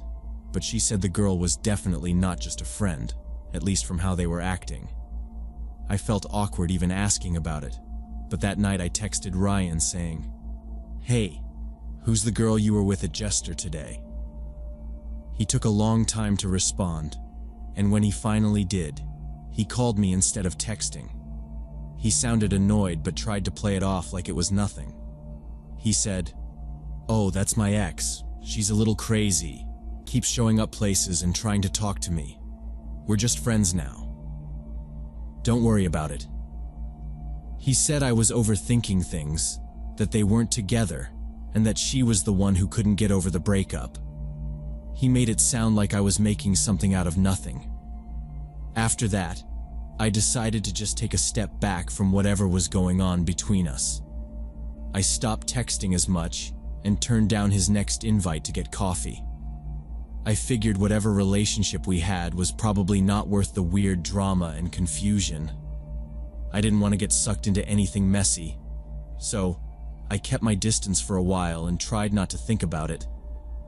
S1: but she said the girl was definitely not just a friend, at least from how they were acting. I felt awkward even asking about it, but that night I texted Ryan saying, "Hey, who's the girl you were with at Jester today?" He took a long time to respond, and when he finally did, he called me instead of texting. He sounded annoyed but tried to play it off like it was nothing. He said, "Oh, that's my ex. She's a little crazy. Keeps showing up places and trying to talk to me. We're just friends now. Don't worry about it." He said I was overthinking things, that they weren't together, and that she was the one who couldn't get over the breakup. He made it sound like I was making something out of nothing. After that, I decided to just take a step back from whatever was going on between us. I stopped texting as much and turned down his next invite to get coffee. I figured whatever relationship we had was probably not worth the weird drama and confusion. I didn't want to get sucked into anything messy, so I kept my distance for a while and tried not to think about it,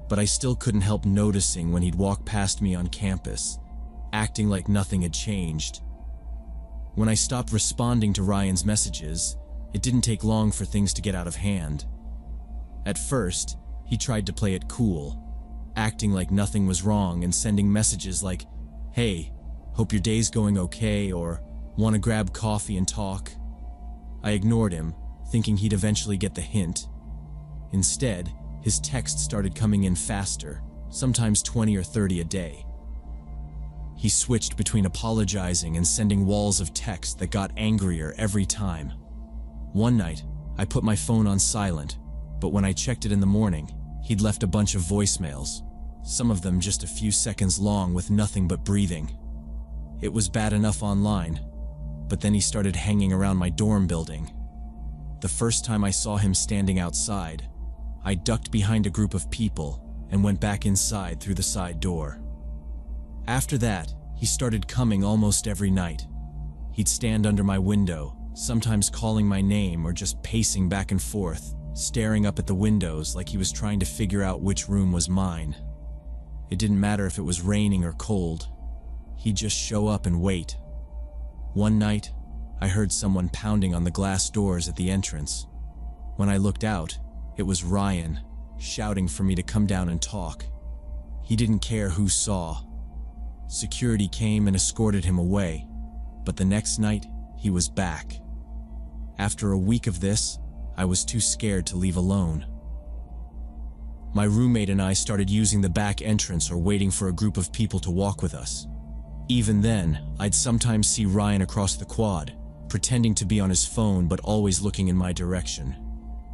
S1: but I still couldn't help noticing when he'd walk past me on campus, acting like nothing had changed. When I stopped responding to Ryan's messages, it didn't take long for things to get out of hand. At first, he tried to play it cool, acting like nothing was wrong and sending messages like, "Hey, hope your day's going okay," or "Want to grab coffee and talk?" I ignored him, thinking he'd eventually get the hint. Instead, his texts started coming in faster, sometimes 20 or 30 a day. He switched between apologizing and sending walls of text that got angrier every time. One night, I put my phone on silent, but when I checked it in the morning, he'd left a bunch of voicemails, some of them just a few seconds long with nothing but breathing. It was bad enough online, but then he started hanging around my dorm building. The first time I saw him standing outside, I ducked behind a group of people and went back inside through the side door. After that, he started coming almost every night. He'd stand under my window, sometimes calling my name or just pacing back and forth, staring up at the windows like he was trying to figure out which room was mine. It didn't matter if it was raining or cold. He'd just show up and wait. One night, I heard someone pounding on the glass doors at the entrance. When I looked out, it was Ryan, shouting for me to come down and talk. He didn't care who saw. Security came and escorted him away, but the next night, he was back. After a week of this, I was too scared to leave alone. My roommate and I started using the back entrance or waiting for a group of people to walk with us. Even then, I'd sometimes see Ryan across the quad, pretending to be on his phone but always looking in my direction.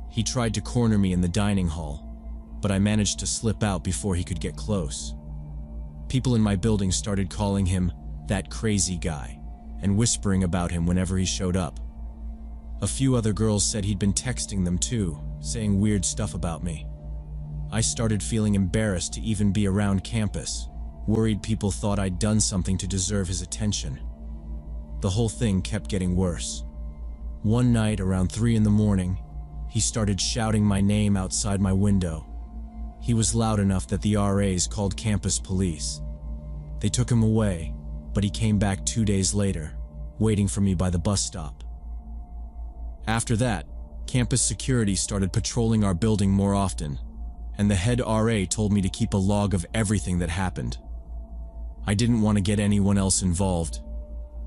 S1: He tried to corner me in the dining hall, but I managed to slip out before he could get close. People in my building started calling him "that crazy guy" and whispering about him whenever he showed up. A few other girls said he'd been texting them too, saying weird stuff about me. I started feeling embarrassed to even be around campus, worried people thought I'd done something to deserve his attention. The whole thing kept getting worse. One night around 3 in the morning, he started shouting my name outside my window. He was loud enough that the RAs called campus police. They took him away, but he came back 2 days later, waiting for me by the bus stop. After that, campus security started patrolling our building more often, and the head RA told me to keep a log of everything that happened. I didn't want to get anyone else involved.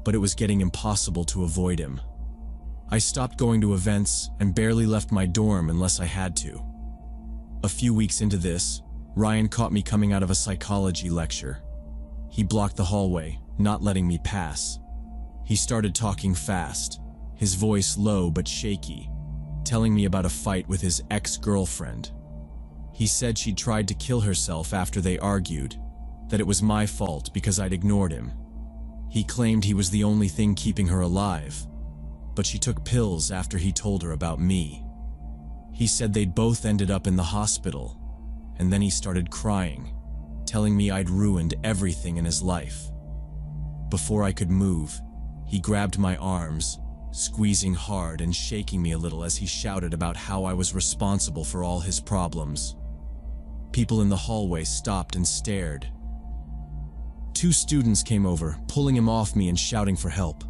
S1: but it was getting impossible to avoid him. I stopped going to events and barely left my dorm unless I had to. A few weeks into this, Ryan caught me coming out of a psychology lecture. He blocked the hallway, not letting me pass. He started talking fast, his voice low but shaky, telling me about a fight with his ex-girlfriend. He said she'd tried to kill herself after they argued, that it was my fault because I'd ignored him. He claimed he was the only thing keeping her alive, but she took pills after he told her about me. He said they'd both ended up in the hospital, and then he started crying, telling me I'd ruined everything in his life. Before I could move, he grabbed my arms, squeezing hard and shaking me a little as he shouted about how I was responsible for all his problems. People in the hallway stopped and stared. 2 students came over, pulling him off me and shouting for help.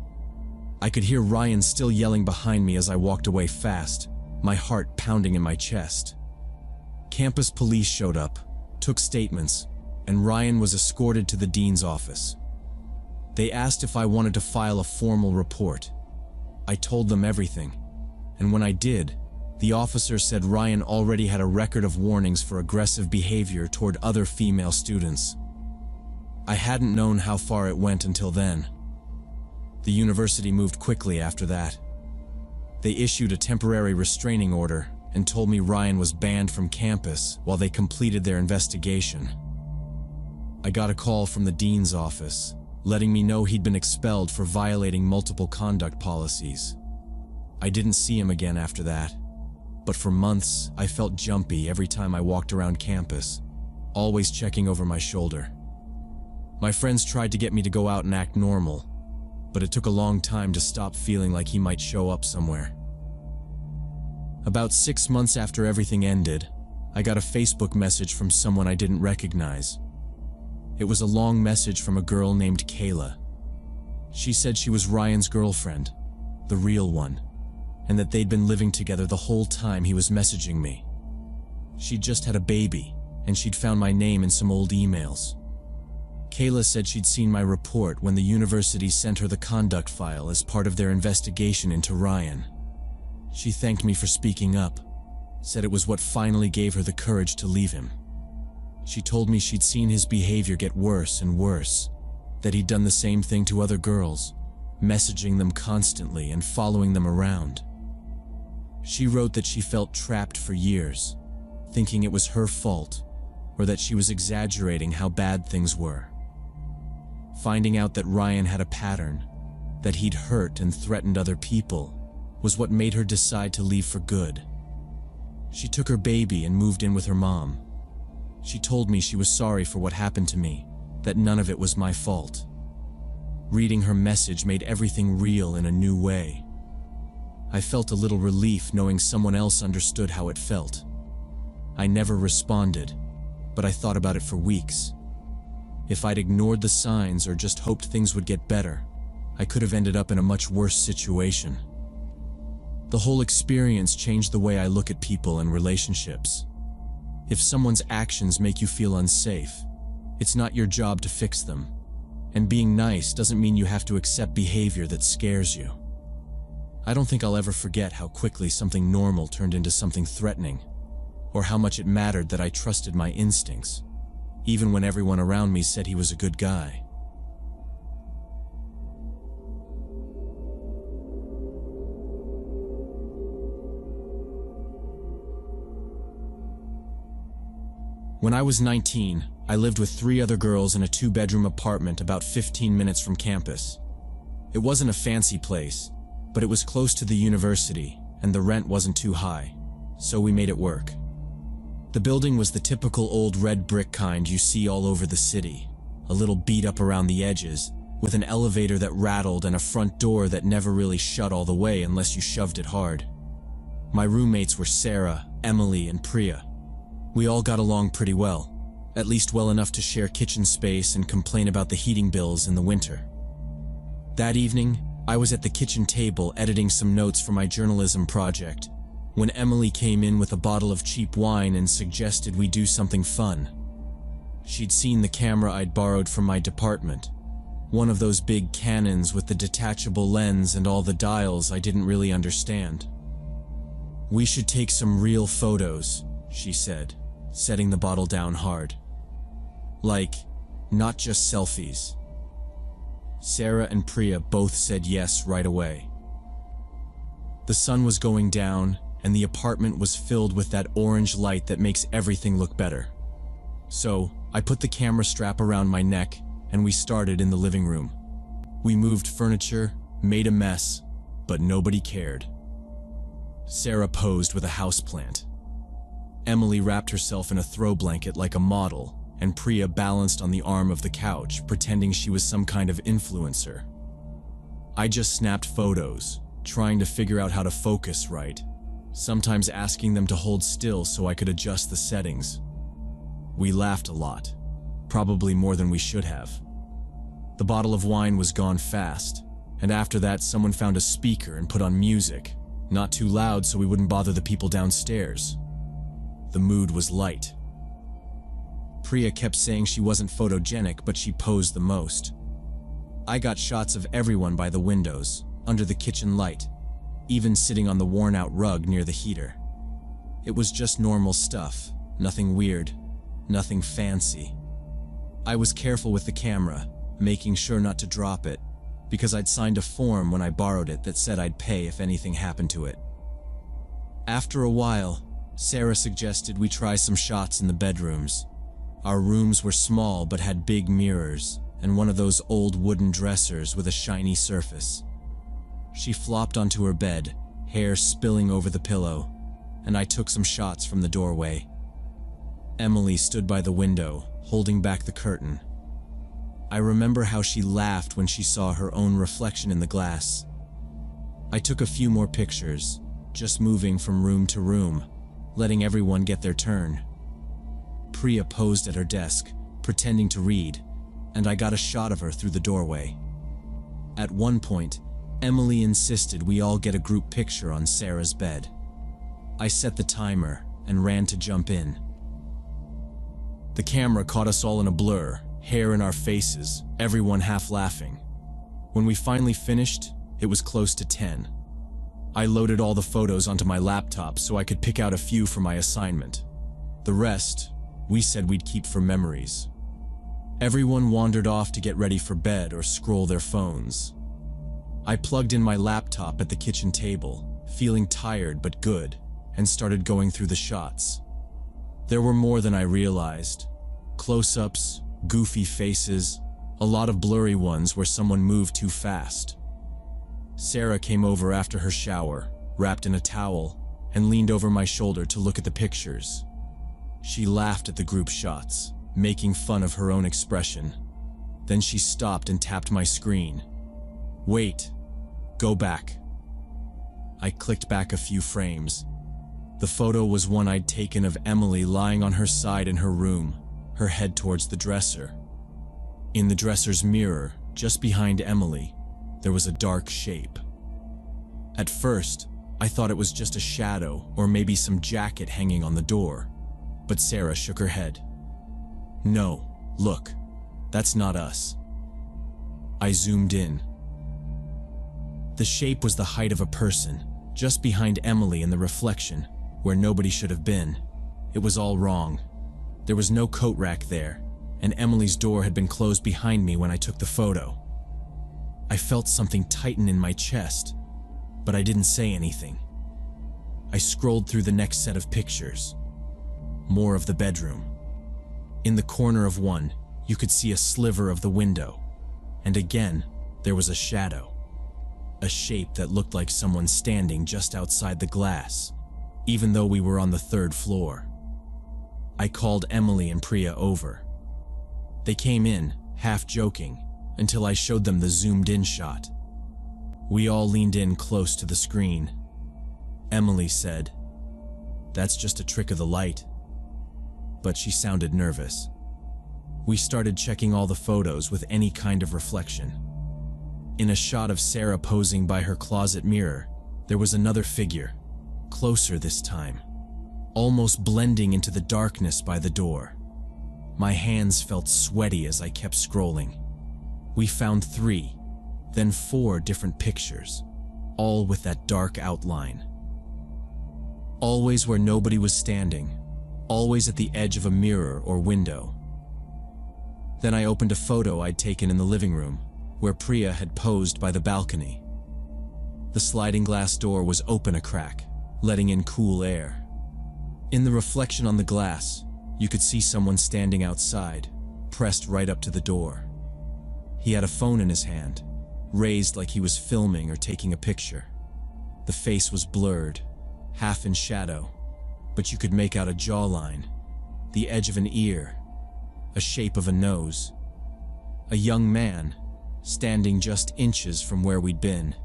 S1: I could hear Ryan still yelling behind me as I walked away fast, my heart pounding in my chest. Campus police showed up, took statements, and Ryan was escorted to the dean's office. They asked if I wanted to file a formal report. I told them everything, and when I did, the officer said Ryan already had a record of warnings for aggressive behavior toward other female students. I hadn't known how far it went until then. The university moved quickly after that. They issued a temporary restraining order and told me Ryan was banned from campus while they completed their investigation. I got a call from the dean's office, letting me know he'd been expelled for violating multiple conduct policies. I didn't see him again after that, but for months I felt jumpy every time I walked around campus, always checking over my shoulder. My friends tried to get me to go out and act normal, but it took a long time to stop feeling like he might show up somewhere. About 6 months after everything ended, I got a Facebook message from someone I didn't recognize. It was a long message from a girl named Kayla. She said she was Ryan's girlfriend, the real one, and that they'd been living together the whole time he was messaging me. She'd just had a baby, and she'd found my name in some old emails. Kayla said she'd seen my report when the university sent her the conduct file as part of their investigation into Ryan. She thanked me for speaking up, said it was what finally gave her the courage to leave him. She told me she'd seen his behavior get worse and worse, that he'd done the same thing to other girls, messaging them constantly and following them around. She wrote that she felt trapped for years, thinking it was her fault, or that she was exaggerating how bad things were. Finding out that Ryan had a pattern, that he'd hurt and threatened other people, was what made her decide to leave for good. She took her baby and moved in with her mom. She told me she was sorry for what happened to me, that none of it was my fault. Reading her message made everything real in a new way. I felt a little relief knowing someone else understood how it felt. I never responded, but I thought about it for weeks. If I'd ignored the signs or just hoped things would get better, I could have ended up in a much worse situation. The whole experience changed the way I look at people and relationships. If someone's actions make you feel unsafe, it's not your job to fix them. And being nice doesn't mean you have to accept behavior that scares you. I don't think I'll ever forget how quickly something normal turned into something threatening, or how much it mattered that I trusted my instincts, even when everyone around me said he was a good guy. When I was 19, I lived with 3 other girls in a 2-bedroom apartment about 15 minutes from campus. It wasn't a fancy place, but it was close to the university, and the rent wasn't too high, so we made it work. The building was the typical old red brick kind you see all over the city, a little beat up around the edges, with an elevator that rattled and a front door that never really shut all the way unless you shoved it hard. My roommates were Sarah, Emily, and Priya. We all got along pretty well, at least well enough to share kitchen space and complain about the heating bills in the winter. That evening, I was at the kitchen table editing some notes for my journalism project, when Emily came in with a bottle of cheap wine and suggested we do something fun. She'd seen the camera I'd borrowed from my department, One of those big Canons with the detachable lens and all the dials I didn't really understand. "We should take some real photos," she said, setting the bottle down hard. "Like, not just selfies." Sarah and Priya both said yes right away. The sun was going down, and the apartment was filled with that orange light that makes everything look better. So, I put the camera strap around my neck, and we started in the living room. We moved furniture, made a mess, but nobody cared. Sarah posed with a houseplant. Emily wrapped herself in a throw blanket like a model, and Priya balanced on the arm of the couch, pretending she was some kind of influencer. I just snapped photos, trying to figure out how to focus right, sometimes asking them to hold still so I could adjust the settings. We laughed a lot, probably more than we should have. The bottle of wine was gone fast, and after that someone found a speaker and put on music, not too loud so we wouldn't bother the people downstairs. The mood was light. Priya kept saying she wasn't photogenic, but she posed the most. I got shots of everyone by the windows, under the kitchen light, even sitting on the worn-out rug near the heater. It was just normal stuff, nothing weird, nothing fancy. I was careful with the camera, making sure not to drop it, because I'd signed a form when I borrowed it that said I'd pay if anything happened to it. After a while, Sarah suggested we try some shots in the bedrooms. Our rooms were small but had big mirrors, and one of those old wooden dressers with a shiny surface. She flopped onto her bed, hair spilling over the pillow, and I took some shots from the doorway. Emily stood by the window, holding back the curtain. I remember how she laughed when she saw her own reflection in the glass. I took a few more pictures, just moving from room to room, letting everyone get their turn. Priya posed at her desk, pretending to read, and I got a shot of her through the doorway. At one point, Emily insisted we all get a group picture on Sarah's bed. I set the timer and ran to jump in. The camera caught us all in a blur, hair in our faces, everyone half laughing. When we finally finished, it was close to 10. I loaded all the photos onto my laptop so I could pick out a few for my assignment. The rest, we said we'd keep for memories. Everyone wandered off to get ready for bed or scroll their phones. I plugged in my laptop at the kitchen table, feeling tired but good, and started going through the shots. There were more than I realized. Close-ups, goofy faces, a lot of blurry ones where someone moved too fast. Sarah came over after her shower, wrapped in a towel, and leaned over my shoulder to look at the pictures. She laughed at the group shots, making fun of her own expression. Then she stopped and tapped my screen. "Wait, go back." I clicked back a few frames. The photo was one I'd taken of Emily lying on her side in her room, her head towards the dresser. In the dresser's mirror, just behind Emily, there was a dark shape. At first, I thought it was just a shadow or maybe some jacket hanging on the door, but Sarah shook her head. "No, look, that's not us." I zoomed in. The shape was the height of a person, just behind Emily in the reflection, where nobody should have been. It was all wrong. There was no coat rack there, and Emily's door had been closed behind me when I took the photo. I felt something tighten in my chest, but I didn't say anything. I scrolled through the next set of pictures. More of the bedroom. In the corner of one, you could see a sliver of the window, and again, there was a shadow. A shape that looked like someone standing just outside the glass, even though we were on the 3rd floor. I called Emily and Priya over. They came in, half joking, until I showed them the zoomed-in shot. We all leaned in close to the screen. Emily said, "That's just a trick of the light." But she sounded nervous. We started checking all the photos with any kind of reflection. In a shot of Sarah posing by her closet mirror, there was another figure, closer this time, almost blending into the darkness by the door. My hands felt sweaty as I kept scrolling. We found 3, then 4 different pictures, all with that dark outline. Always where nobody was standing, always at the edge of a mirror or window. Then I opened a photo I'd taken in the living room, where Priya had posed by the balcony. The sliding glass door was open a crack, letting in cool air. In the reflection on the glass, you could see someone standing outside, pressed right up to the door. He had a phone in his hand, raised like he was filming or taking a picture. The face was blurred, half in shadow, but you could make out a jawline, the edge of an ear, a shape of a nose. A young man, standing just inches from where we'd been,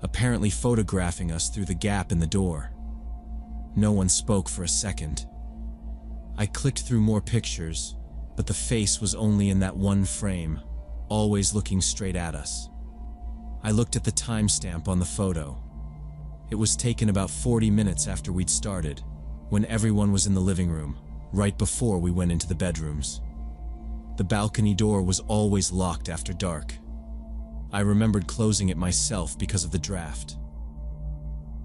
S1: apparently photographing us through the gap in the door. No one spoke for a second. I clicked through more pictures, but the face was only in that one frame, always looking straight at us. I looked at the timestamp on the photo. It was taken about 40 minutes after we'd started, when everyone was in the living room, right before we went into the bedrooms. The balcony door was always locked after dark. I remembered closing it myself because of the draft.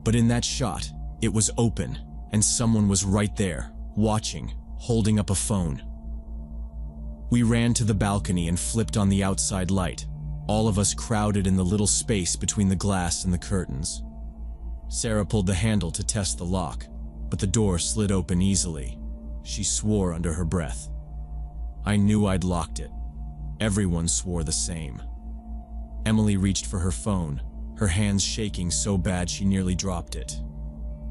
S1: But in that shot, it was open, and someone was right there, watching, holding up a phone. We ran to the balcony and flipped on the outside light, all of us crowded in the little space between the glass and the curtains. Sarah pulled the handle to test the lock, but the door slid open easily. She swore under her breath. I knew I'd locked it. Everyone swore the same. Emily reached for her phone, her hands shaking so bad she nearly dropped it.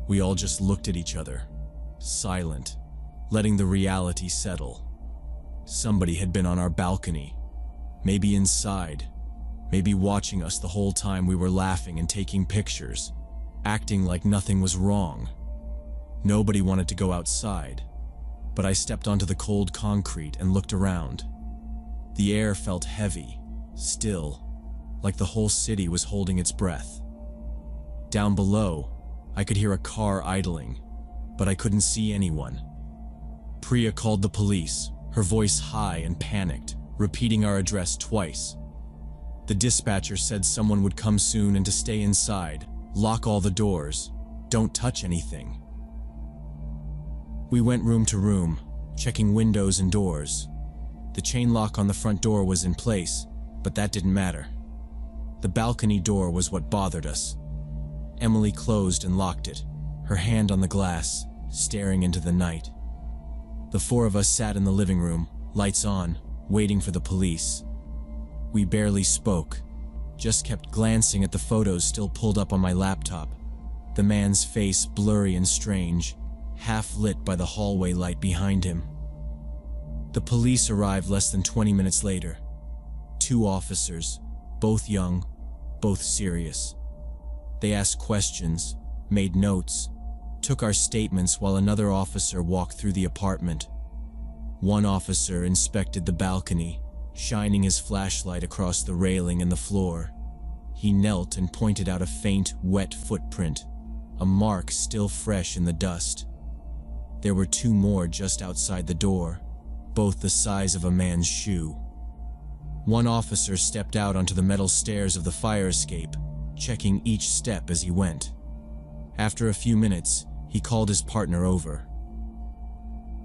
S1: We all just looked at each other, silent, letting the reality settle. Somebody had been on our balcony, maybe inside, maybe watching us the whole time we were laughing and taking pictures, acting like nothing was wrong. Nobody wanted to go outside, but I stepped onto the cold concrete and looked around. The air felt heavy, still, like the whole city was holding its breath. Down below, I could hear a car idling, but I couldn't see anyone. Priya called the police, her voice high and panicked, repeating our address twice. The dispatcher said someone would come soon and to stay inside, lock all the doors, don't touch anything. We went room to room, checking windows and doors. The chain lock on the front door was in place, but that didn't matter. The balcony door was what bothered us. Emily closed and locked it, her hand on the glass, staring into the night. The 4 of us sat in the living room, lights on, waiting for the police. We barely spoke, just kept glancing at the photos still pulled up on my laptop, the man's face blurry and strange, half lit by the hallway light behind him. The police arrived less than 20 minutes later. 2 officers, both young, both serious. They asked questions, made notes, took our statements while another officer walked through the apartment. One officer inspected the balcony, shining his flashlight across the railing and the floor. He knelt and pointed out a faint, wet footprint, a mark still fresh in the dust. There were 2 more just outside the door, both the size of a man's shoe. One officer stepped out onto the metal stairs of the fire escape, checking each step as he went. After a few minutes, he called his partner over.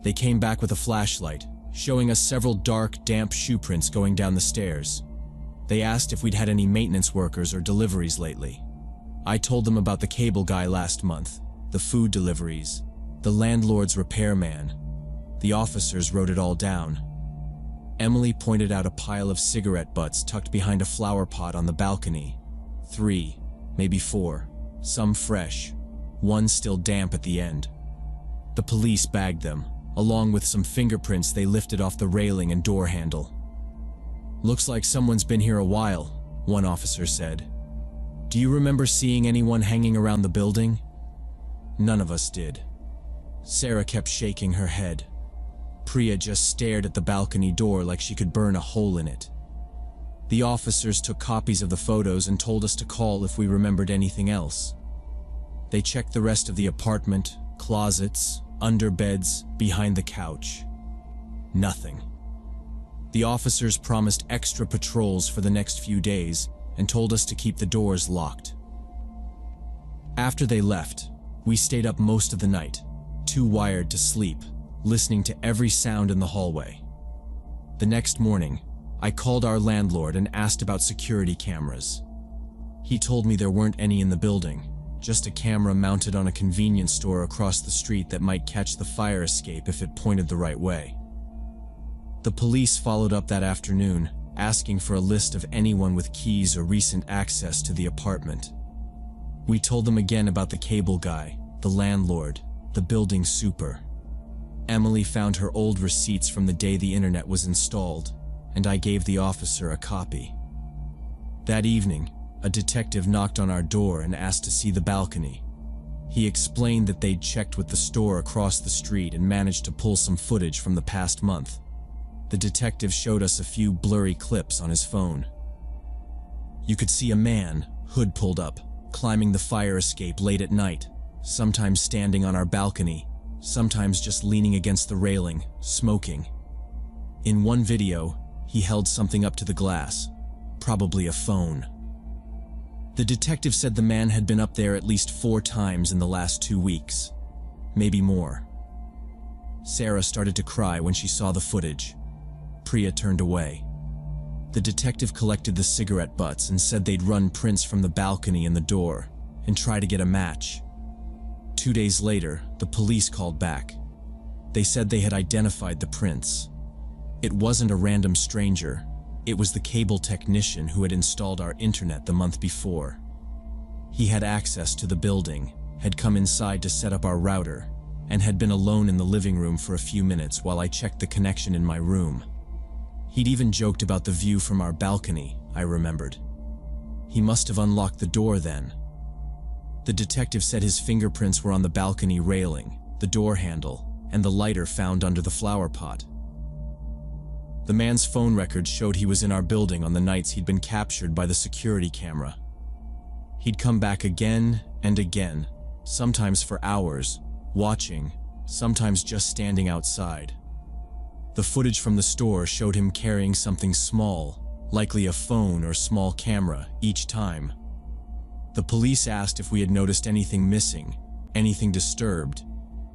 S1: They came back with a flashlight, showing us several dark, damp shoe prints going down the stairs. They asked if we'd had any maintenance workers or deliveries lately. I told them about the cable guy last month, the food deliveries, the landlord's repairman. The officers wrote it all down. Emily pointed out a pile of cigarette butts tucked behind a flower pot on the balcony. 3, maybe 4, some fresh, 1 still damp at the end. The police bagged them, along with some fingerprints they lifted off the railing and door handle. "Looks like someone's been here a while," one officer said. "Do you remember seeing anyone hanging around the building?" None of us did. Sarah kept shaking her head. Priya just stared at the balcony door like she could burn a hole in it. The officers took copies of the photos and told us to call if we remembered anything else. They checked the rest of the apartment, closets, under beds, behind the couch. Nothing. The officers promised extra patrols for the next few days and told us to keep the doors locked. After they left, we stayed up most of the night, too wired to sleep, listening to every sound in the hallway. The next morning, I called our landlord and asked about security cameras. He told me there weren't any in the building, just a camera mounted on a convenience store across the street that might catch the fire escape if it pointed the right way. The police followed up that afternoon, asking for a list of anyone with keys or recent access to the apartment. We told them again about the cable guy, the landlord, the building super. Emily found her old receipts from the day the internet was installed, and I gave the officer a copy. That evening, a detective knocked on our door and asked to see the balcony. He explained that they'd checked with the store across the street and managed to pull some footage from the past month. The detective showed us a few blurry clips on his phone. You could see a man, hood pulled up, climbing the fire escape late at night, sometimes standing on our balcony, sometimes just leaning against the railing, smoking. In one video, he held something up to the glass, probably a phone. The detective said the man had been up there at least 4 times in the last 2 weeks, maybe more. Sarah started to cry when she saw the footage. Priya turned away. The detective collected the cigarette butts and said they'd run prints from the balcony and the door and try to get a match. 2 days later, the police called back. They said they had identified the prints. It wasn't a random stranger. It was the cable technician who had installed our internet the month before. He had access to the building, had come inside to set up our router, and had been alone in the living room for a few minutes while I checked the connection in my room. He'd even joked about the view from our balcony, I remembered. He must have unlocked the door then. The detective said his fingerprints were on the balcony railing, the door handle, and the lighter found under the flower pot. The man's phone records showed he was in our building on the nights he'd been captured by the security camera. He'd come back again and again, sometimes for hours, watching, sometimes just standing outside. The footage from the store showed him carrying something small, likely a phone or small camera, each time. The police asked if we had noticed anything missing, anything disturbed,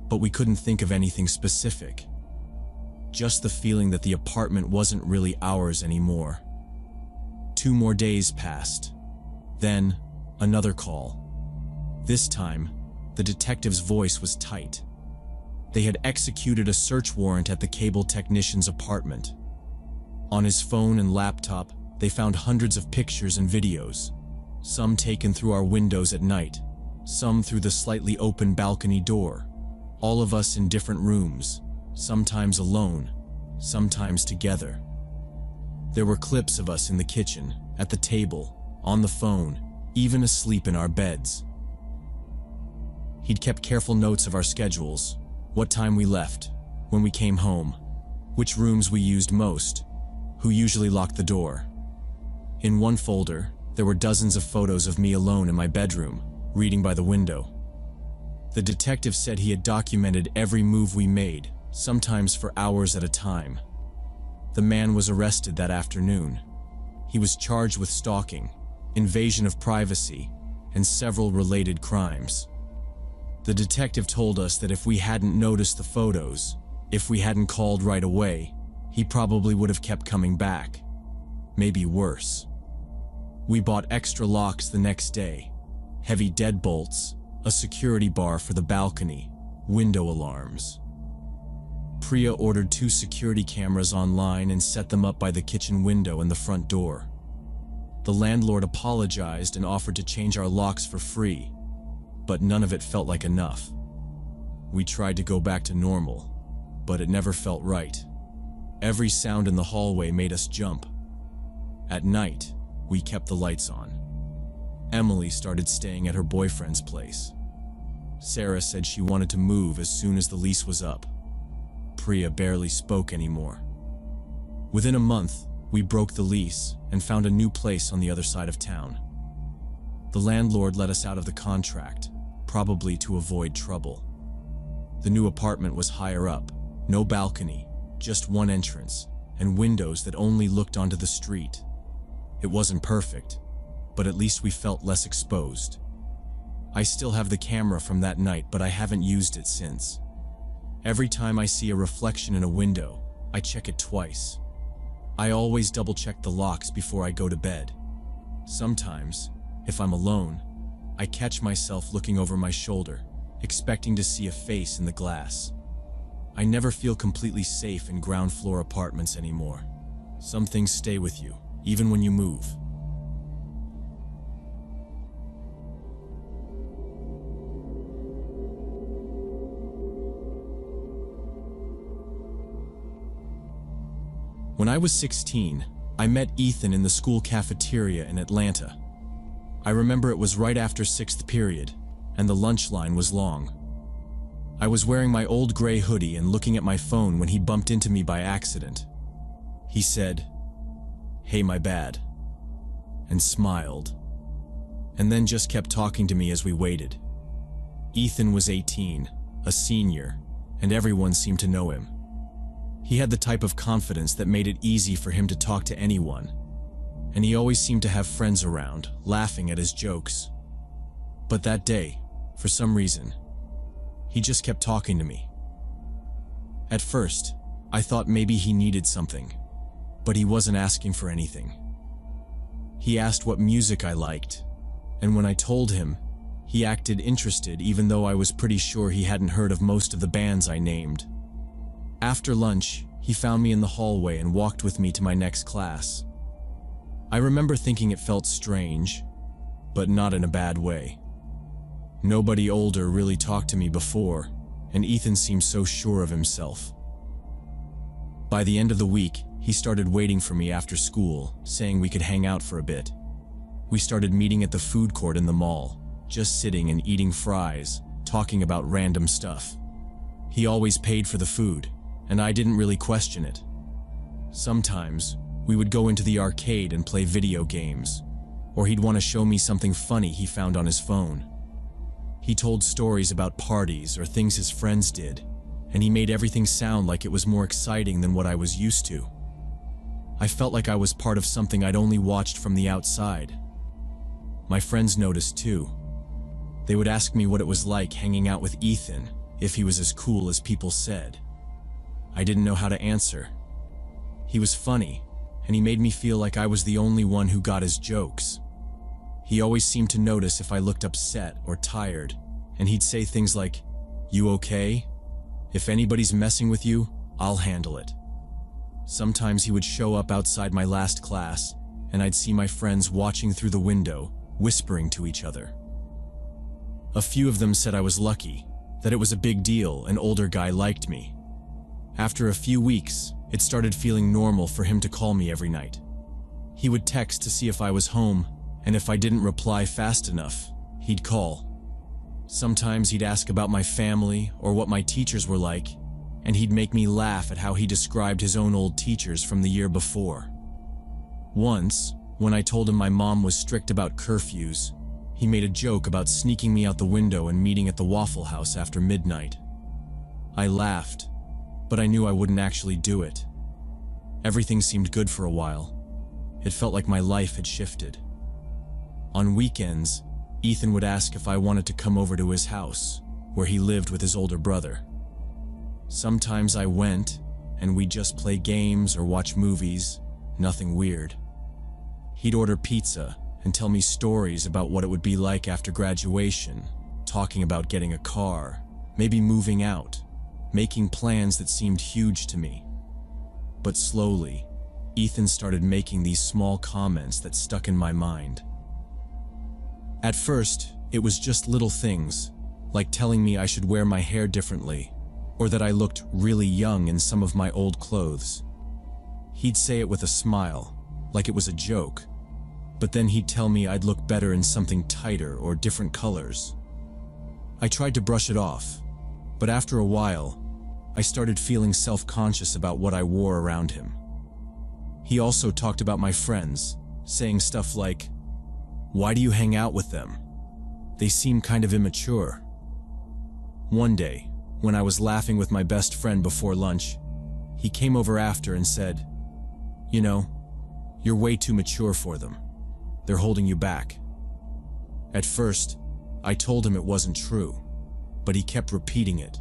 S1: but we couldn't think of anything specific. Just the feeling that the apartment wasn't really ours anymore. 2 more days passed. Then, another call. This time, the detective's voice was tight. They had executed a search warrant at the cable technician's apartment. On his phone and laptop, they found hundreds of pictures and videos, some taken through our windows at night, some through the slightly open balcony door, all of us in different rooms, sometimes alone, sometimes together. There were clips of us in the kitchen, at the table, on the phone, even asleep in our beds. He'd kept careful notes of our schedules, what time we left, when we came home, which rooms we used most, who usually locked the door. In one folder, there were dozens of photos of me alone in my bedroom, reading by the window. The detective said he had documented every move we made, sometimes for hours at a time. The man was arrested that afternoon. He was charged with stalking, invasion of privacy, and several related crimes. The detective told us that if we hadn't noticed the photos, if we hadn't called right away, he probably would have kept coming back. Maybe worse. We bought extra locks the next day, heavy deadbolts, a security bar for the balcony, window alarms. Priya ordered 2 security cameras online and set them up by the kitchen window and the front door. The landlord apologized and offered to change our locks for free, but none of it felt like enough. We tried to go back to normal, but it never felt right. Every sound in the hallway made us jump. At night, we kept the lights on. Emily started staying at her boyfriend's place. Sarah said she wanted to move as soon as the lease was up. Priya barely spoke anymore. Within a month, we broke the lease and found a new place on the other side of town. The landlord let us out of the contract, probably to avoid trouble. The new apartment was higher up, no balcony, just one entrance, and windows that only looked onto the street. It wasn't perfect, but at least we felt less exposed. I still have the camera from that night, but I haven't used it since. Every time I see a reflection in a window, I check it twice. I always double-check the locks before I go to bed. Sometimes, if I'm alone, I catch myself looking over my shoulder, expecting to see a face in the glass. I never feel completely safe in ground-floor apartments anymore. Some things stay with you, even when you move. When I was 16, I met Ethan in the school cafeteria in Atlanta. I remember it was right after 6th period, and the lunch line was long. I was wearing my old gray hoodie and looking at my phone when he bumped into me by accident. He said, "Hey, my bad," and smiled, and then just kept talking to me as we waited. Ethan was 18, a senior, and everyone seemed to know him. He had the type of confidence that made it easy for him to talk to anyone, and he always seemed to have friends around, laughing at his jokes. But that day, for some reason, he just kept talking to me. At first, I thought maybe he needed something, but he wasn't asking for anything. He asked what music I liked, and when I told him, he acted interested even though I was pretty sure he hadn't heard of most of the bands I named. After lunch, he found me in the hallway and walked with me to my next class. I remember thinking it felt strange, but not in a bad way. Nobody older really talked to me before, and Ethan seemed so sure of himself. By the end of the week, he started waiting for me after school, saying we could hang out for a bit. We started meeting at the food court in the mall, just sitting and eating fries, talking about random stuff. He always paid for the food, and I didn't really question it. Sometimes, we would go into the arcade and play video games, or he'd want to show me something funny he found on his phone. He told stories about parties or things his friends did, and he made everything sound like it was more exciting than what I was used to. I felt like I was part of something I'd only watched from the outside. My friends noticed too. They would ask me what it was like hanging out with Ethan, if he was as cool as people said. I didn't know how to answer. He was funny, and he made me feel like I was the only one who got his jokes. He always seemed to notice if I looked upset or tired, and he'd say things like, "You okay? If anybody's messing with you, I'll handle it." Sometimes he would show up outside my last class, and I'd see my friends watching through the window, whispering to each other. A few of them said I was lucky, that it was a big deal an older guy liked me. After a few weeks, it started feeling normal for him to call me every night. He would text to see if I was home, and if I didn't reply fast enough, he'd call. Sometimes he'd ask about my family or what my teachers were like, and he'd make me laugh at how he described his own old teachers from the year before. Once, when I told him my mom was strict about curfews, he made a joke about sneaking me out the window and meeting at the Waffle House after midnight. I laughed, but I knew I wouldn't actually do it. Everything seemed good for a while. It felt like my life had shifted. On weekends, Ethan would ask if I wanted to come over to his house, where he lived with his older brother. Sometimes I went, and we'd just play games or watch movies, nothing weird. He'd order pizza and tell me stories about what it would be like after graduation, talking about getting a car, maybe moving out, making plans that seemed huge to me. But slowly, Ethan started making these small comments that stuck in my mind. At first, it was just little things, like telling me I should wear my hair differently, or that I looked really young in some of my old clothes. He'd say it with a smile, like it was a joke, but then he'd tell me I'd look better in something tighter or different colors. I tried to brush it off, but after a while, I started feeling self-conscious about what I wore around him. He also talked about my friends, saying stuff like, "Why do you hang out with them? They seem kind of immature." One day, when I was laughing with my best friend before lunch, he came over after and said, You know, you're way too mature for them. They're holding you back. At first, I told him it wasn't true, but he kept repeating it,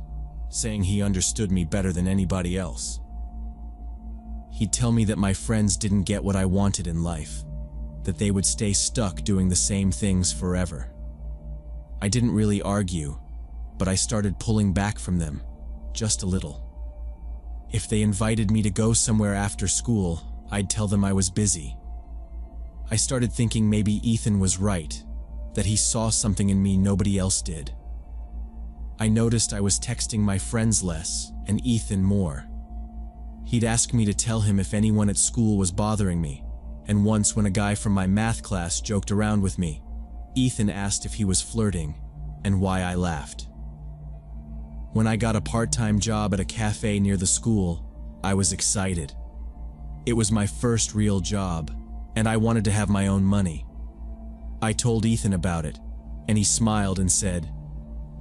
S1: saying he understood me better than anybody else. He'd tell me that my friends didn't get what I wanted in life, that they would stay stuck doing the same things forever. I didn't really argue, but I started pulling back from them, just a little. If they invited me to go somewhere after school, I'd tell them I was busy. I started thinking maybe Ethan was right, that he saw something in me nobody else did. I noticed I was texting my friends less and Ethan more. He'd ask me to tell him if anyone at school was bothering me, and once when a guy from my math class joked around with me, Ethan asked if he was flirting and why I laughed. When I got a part-time job at a cafe near the school, I was excited. It was my first real job, and I wanted to have my own money. I told Ethan about it, and he smiled and said,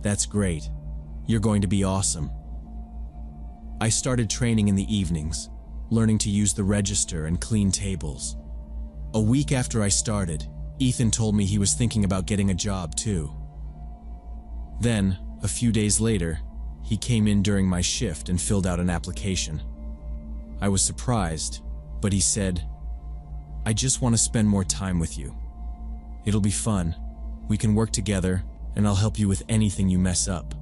S1: "That's great. You're going to be awesome." I started training in the evenings, learning to use the register and clean tables. A week after I started, Ethan told me he was thinking about getting a job too. Then, a few days later, he came in during my shift and filled out an application. I was surprised, but he said, "I just want to spend more time with you. It'll be fun. We can work together, and I'll help you with anything you mess up."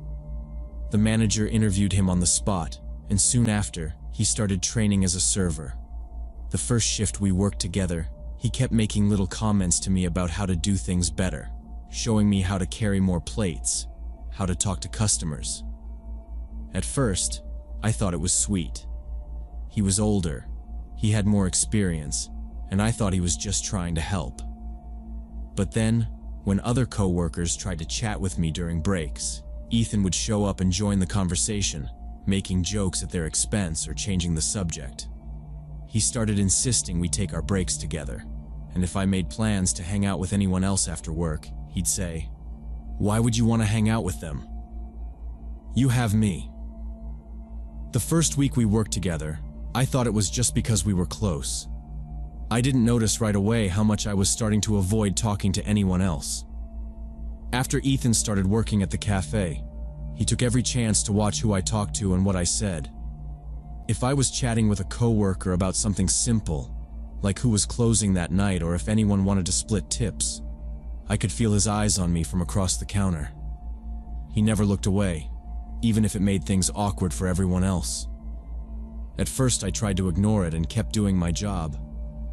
S1: The manager interviewed him on the spot, and soon after, he started training as a server. The first shift we worked together, he kept making little comments to me about how to do things better, showing me how to carry more plates, how to talk to customers. At first, I thought it was sweet. He was older, he had more experience, and I thought he was just trying to help. But then, when other co-workers tried to chat with me during breaks, Ethan would show up and join the conversation, making jokes at their expense or changing the subject. He started insisting we take our breaks together, and if I made plans to hang out with anyone else after work, he'd say, "Why would you want to hang out with them? You have me." The first week we worked together, I thought it was just because we were close. I didn't notice right away how much I was starting to avoid talking to anyone else. After Ethan started working at the cafe, he took every chance to watch who I talked to and what I said. If I was chatting with a coworker about something simple, like who was closing that night or if anyone wanted to split tips, I could feel his eyes on me from across the counter. He never looked away, even if it made things awkward for everyone else. At first I tried to ignore it and kept doing my job,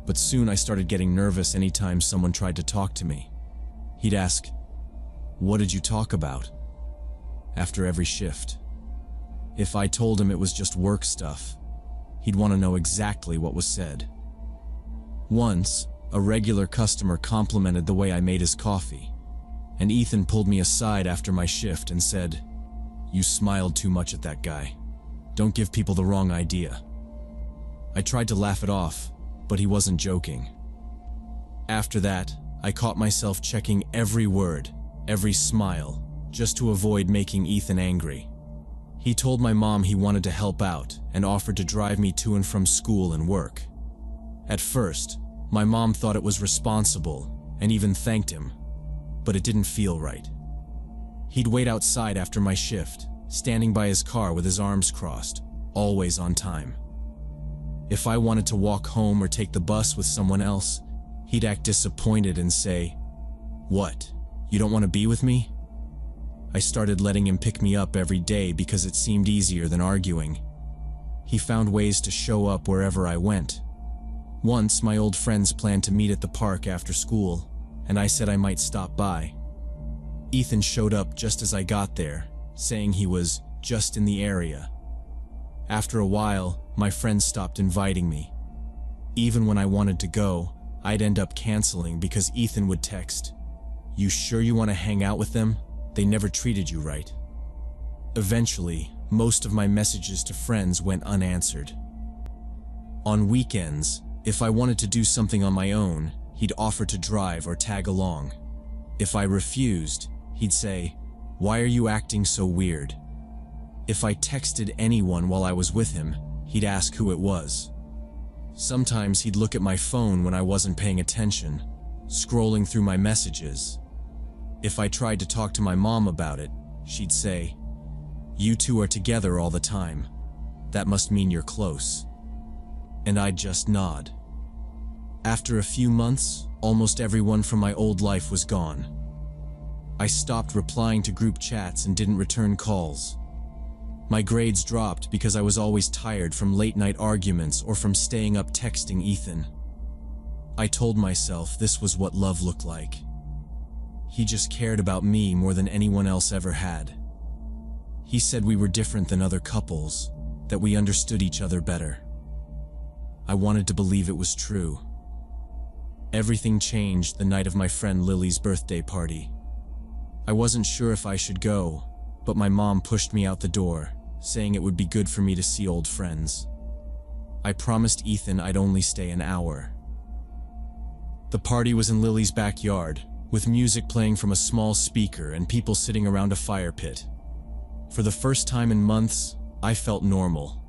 S1: but soon I started getting nervous anytime someone tried to talk to me. He'd ask, "What did you talk about?" after every shift. If I told him it was just work stuff, he'd want to know exactly what was said. Once, a regular customer complimented the way I made his coffee, and Ethan pulled me aside after my shift and said, "You smiled too much at that guy. Don't give people the wrong idea." I tried to laugh it off, but he wasn't joking. After that, I caught myself checking every word, every smile, just to avoid making Ethan angry. He told my mom he wanted to help out and offered to drive me to and from school and work. At first, my mom thought it was responsible and even thanked him, but it didn't feel right. He'd wait outside after my shift, standing by his car with his arms crossed, always on time. If I wanted to walk home or take the bus with someone else, he'd act disappointed and say, "What, you don't want to be with me?" I started letting him pick me up every day because it seemed easier than arguing. He found ways to show up wherever I went. Once, my old friends planned to meet at the park after school, and I said I might stop by. Ethan showed up just as I got there, saying he was just in the area. After a while, my friends stopped inviting me. Even when I wanted to go, I'd end up canceling because Ethan would text, "You sure you want to hang out with them? They never treated you right." Eventually, most of my messages to friends went unanswered. On weekends, if I wanted to do something on my own, he'd offer to drive or tag along. If I refused, he'd say, "Why are you acting so weird?" If I texted anyone while I was with him, he'd ask who it was. Sometimes he'd look at my phone when I wasn't paying attention, scrolling through my messages. If I tried to talk to my mom about it, she'd say, "You two are together all the time. That must mean you're close." And I'd just nod. After a few months, almost everyone from my old life was gone. I stopped replying to group chats and didn't return calls. My grades dropped because I was always tired from late-night arguments or from staying up texting Ethan. I told myself this was what love looked like. He just cared about me more than anyone else ever had. He said we were different than other couples, that we understood each other better. I wanted to believe it was true. Everything changed the night of my friend Lily's birthday party. I wasn't sure if I should go, but my mom pushed me out the door, saying it would be good for me to see old friends. I promised Ethan I'd only stay an hour. The party was in Lily's backyard, with music playing from a small speaker and people sitting around a fire pit. For the first time in months, I felt normal.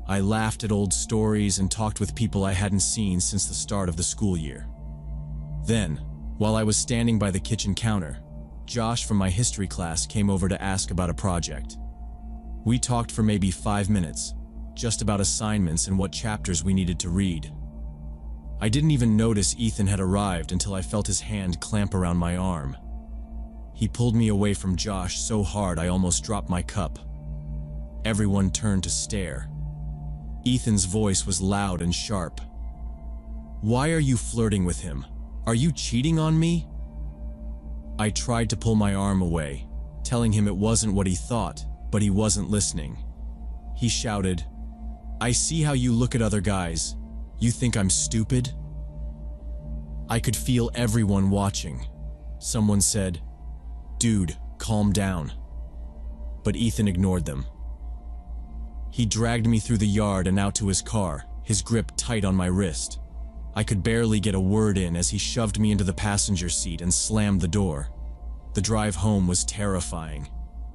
S1: I laughed at old stories and talked with people I hadn't seen since the start of the school year. Then, while I was standing by the kitchen counter, Josh from my history class came over to ask about a project. We talked for maybe 5 minutes, just about assignments and what chapters we needed to read. I didn't even notice Ethan had arrived until I felt his hand clamp around my arm. He pulled me away from Josh so hard I almost dropped my cup. Everyone turned to stare. Ethan's voice was loud and sharp. "Why are you flirting with him? Are you cheating on me?" I tried to pull my arm away, telling him it wasn't what he thought, but he wasn't listening. He shouted, "I see how you look at other guys. You think I'm stupid?" I could feel everyone watching. Someone said, "Dude, calm down." But Ethan ignored them. He dragged me through the yard and out to his car, his grip tight on my wrist. I could barely get a word in as he shoved me into the passenger seat and slammed the door. The drive home was terrifying.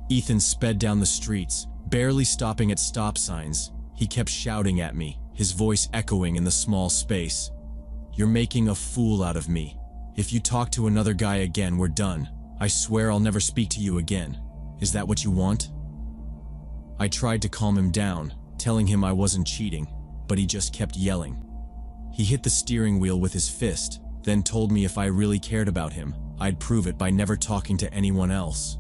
S1: Ethan sped down the streets, barely stopping at stop signs. He kept shouting at me, his voice echoing in the small space. "You're making a fool out of me. If you talk to another guy again, we're done. I swear I'll never speak to you again. Is that what you want?" I tried to calm him down, telling him I wasn't cheating, but he just kept yelling. He hit the steering wheel with his fist, then told me if I really cared about him, I'd prove it by never talking to anyone else.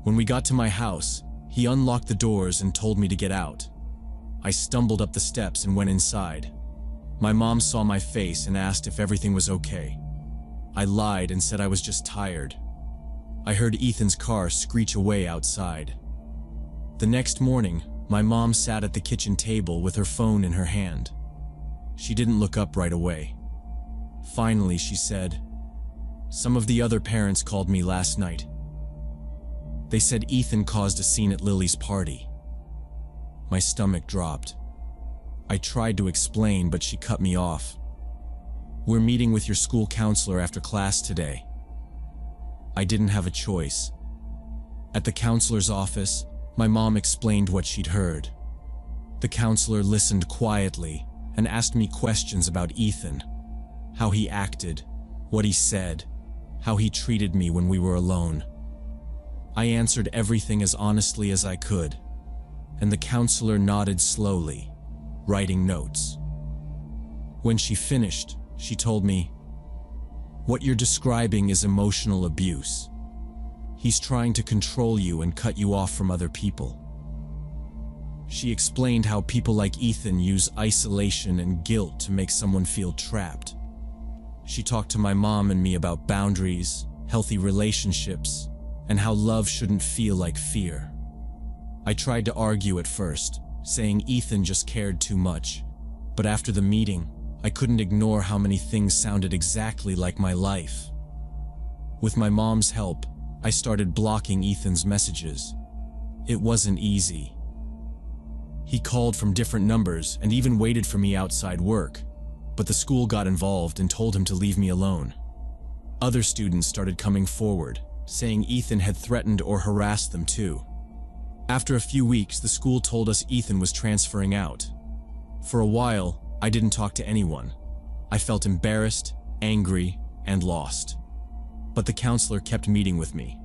S1: When we got to my house, he unlocked the doors and told me to get out. I stumbled up the steps and went inside. My mom saw my face and asked if everything was okay. I lied and said I was just tired. I heard Ethan's car screech away outside. The next morning, my mom sat at the kitchen table with her phone in her hand. She didn't look up right away. Finally, she said, "Some of the other parents called me last night. They said Ethan caused a scene at Lily's party." My stomach dropped. I tried to explain, but she cut me off. "We're meeting with your school counselor after class today." I didn't have a choice. At the counselor's office, my mom explained what she'd heard. The counselor listened quietly and asked me questions about Ethan, how he acted, what he said, how he treated me when we were alone. I answered everything as honestly as I could, and the counselor nodded slowly, writing notes. When she finished, she told me, "What you're describing is emotional abuse. He's trying to control you and cut you off from other people." She explained how people like Ethan use isolation and guilt to make someone feel trapped. She talked to my mom and me about boundaries, healthy relationships, and how love shouldn't feel like fear. I tried to argue at first, saying Ethan just cared too much, but after the meeting, I couldn't ignore how many things sounded exactly like my life. With my mom's help, I started blocking Ethan's messages. It wasn't easy. He called from different numbers and even waited for me outside work, but the school got involved and told him to leave me alone. Other students started coming forward, saying Ethan had threatened or harassed them too. After a few weeks, the school told us Ethan was transferring out. For a while, I didn't talk to anyone. I felt embarrassed, angry, and lost. But the counselor kept meeting with me.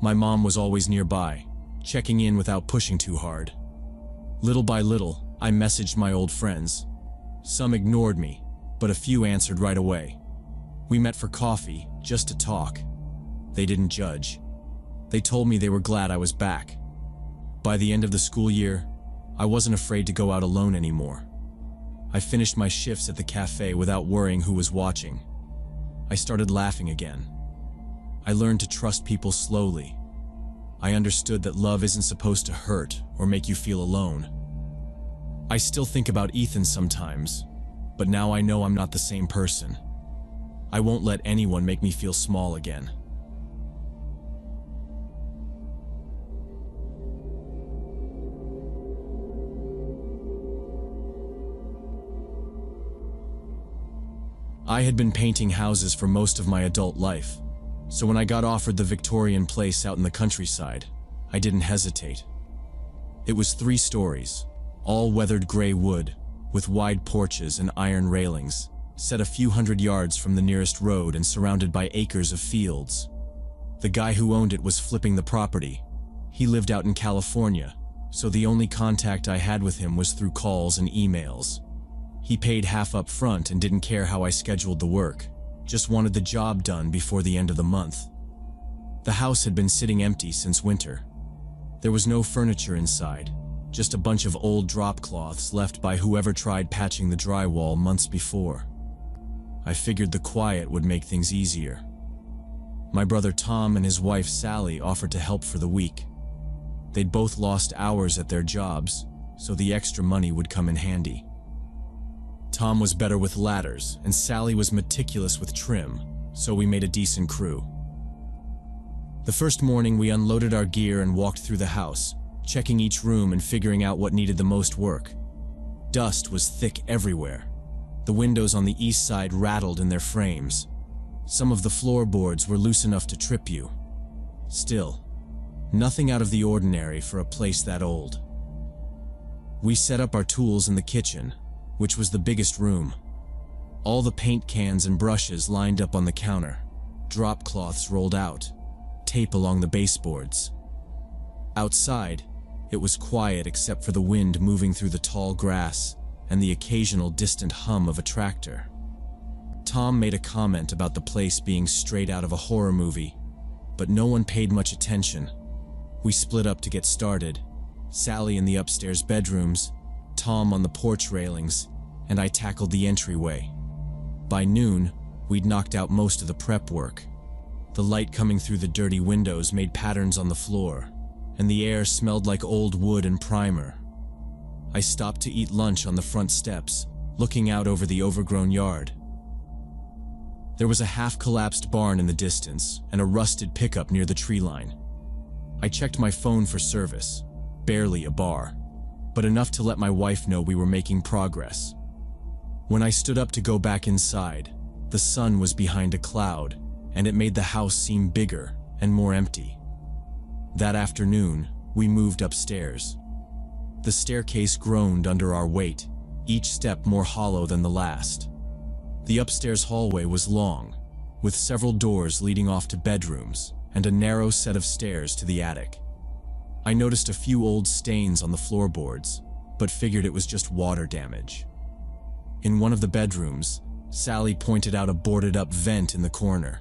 S1: My mom was always nearby, checking in without pushing too hard. Little by little, I messaged my old friends. Some ignored me, but a few answered right away. We met for coffee, just to talk. They didn't judge. They told me they were glad I was back. By the end of the school year, I wasn't afraid to go out alone anymore. I finished my shifts at the cafe without worrying who was watching. I started laughing again. I learned to trust people slowly. I understood that love isn't supposed to hurt or make you feel alone. I still think about Ethan sometimes, but now I know I'm not the same person. I won't let anyone make me feel small again. I had been painting houses for most of my adult life, so when I got offered the Victorian place out in the countryside, I didn't hesitate. It was 3 stories, all weathered gray wood, with wide porches and iron railings, set a few hundred yards from the nearest road and surrounded by acres of fields. The guy who owned it was flipping the property. He lived out in California, so the only contact I had with him was through calls and emails. He paid half up front and didn't care how I scheduled the work, just wanted the job done before the end of the month. The house had been sitting empty since winter. There was no furniture inside, just a bunch of old drop cloths left by whoever tried patching the drywall months before. I figured the quiet would make things easier. My brother Tom and his wife Sally offered to help for the week. They'd both lost hours at their jobs, so the extra money would come in handy. Tom was better with ladders, and Sally was meticulous with trim, so we made a decent crew. The first morning we unloaded our gear and walked through the house, checking each room and figuring out what needed the most work. Dust was thick everywhere. The windows on the east side rattled in their frames. Some of the floorboards were loose enough to trip you. Still, nothing out of the ordinary for a place that old. We set up our tools in the kitchen, which was the biggest room. All the paint cans and brushes lined up on the counter, drop cloths rolled out, tape along the baseboards. Outside, it was quiet except for the wind moving through the tall grass and the occasional distant hum of a tractor. Tom made a comment about the place being straight out of a horror movie, but no one paid much attention. We split up to get started, Sally in the upstairs bedrooms, Tom on the porch railings, and I tackled the entryway. By noon, we'd knocked out most of the prep work. The light coming through the dirty windows made patterns on the floor, and the air smelled like old wood and primer. I stopped to eat lunch on the front steps, looking out over the overgrown yard. There was a half-collapsed barn in the distance and a rusted pickup near the tree line. I checked my phone for service, barely a bar, but enough to let my wife know we were making progress. When I stood up to go back inside, the sun was behind a cloud, and it made the house seem bigger and more empty. That afternoon, we moved upstairs. The staircase groaned under our weight, each step more hollow than the last. The upstairs hallway was long, with several doors leading off to bedrooms and a narrow set of stairs to the attic. I noticed a few old stains on the floorboards, but figured it was just water damage. In one of the bedrooms, Sally pointed out a boarded-up vent in the corner.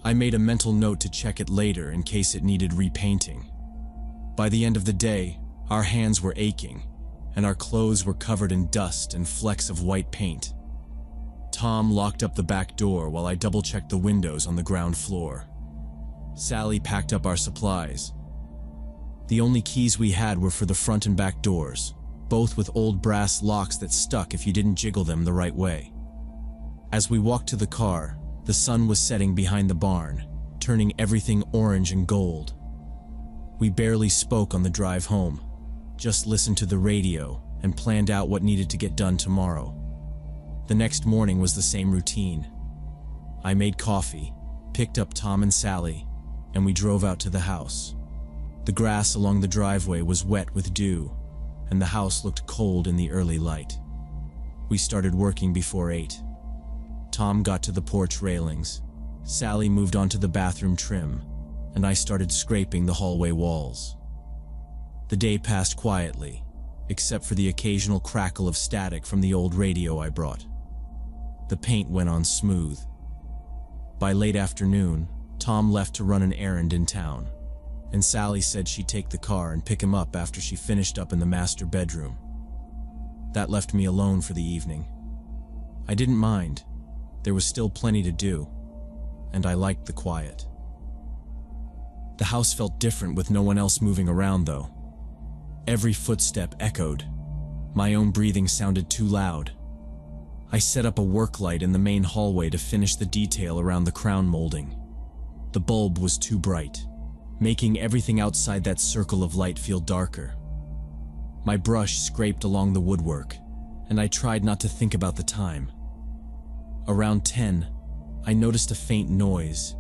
S1: I made a mental note to check it later in case it needed repainting. By the end of the day, our hands were aching, and our clothes were covered in dust and flecks of white paint. Tom locked up the back door while I double-checked the windows on the ground floor. Sally packed up our supplies. The only keys we had were for the front and back doors, both with old brass locks that stuck if you didn't jiggle them the right way. As we walked to the car, the sun was setting behind the barn, turning everything orange and gold. We barely spoke on the drive home, just listened to the radio and planned out what needed to get done tomorrow. The next morning was the same routine. I made coffee, picked up Tom and Sally, and we drove out to the house. The grass along the driveway was wet with dew, and the house looked cold in the early light. We started working before 8. Tom got to the porch railings. Sally moved onto the bathroom trim, and I started scraping the hallway walls. The day passed quietly, except for the occasional crackle of static from the old radio I brought. The paint went on smooth. By late afternoon, Tom left to run an errand in town, and Sally said she'd take the car and pick him up after she finished up in the master bedroom. That left me alone for the evening. I didn't mind. There was still plenty to do, and I liked the quiet. The house felt different with no one else moving around, though. Every footstep echoed. My own breathing sounded too loud. I set up a work light in the main hallway to finish the detail around the crown molding. The bulb was too bright, making everything outside that circle of light feel darker. My brush scraped along the woodwork, and I tried not to think about the time. Around 10, I noticed a faint noise.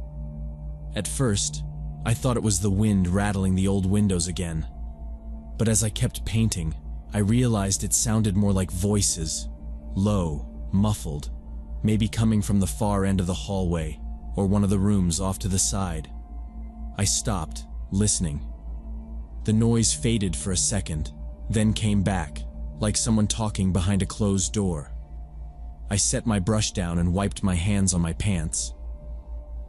S1: At first, I thought it was the wind rattling the old windows again. But as I kept painting, I realized it sounded more like voices, low, muffled, maybe coming from the far end of the hallway or one of the rooms off to the side. I stopped, listening. The noise faded for a second, then came back, like someone talking behind a closed door. I set my brush down and wiped my hands on my pants.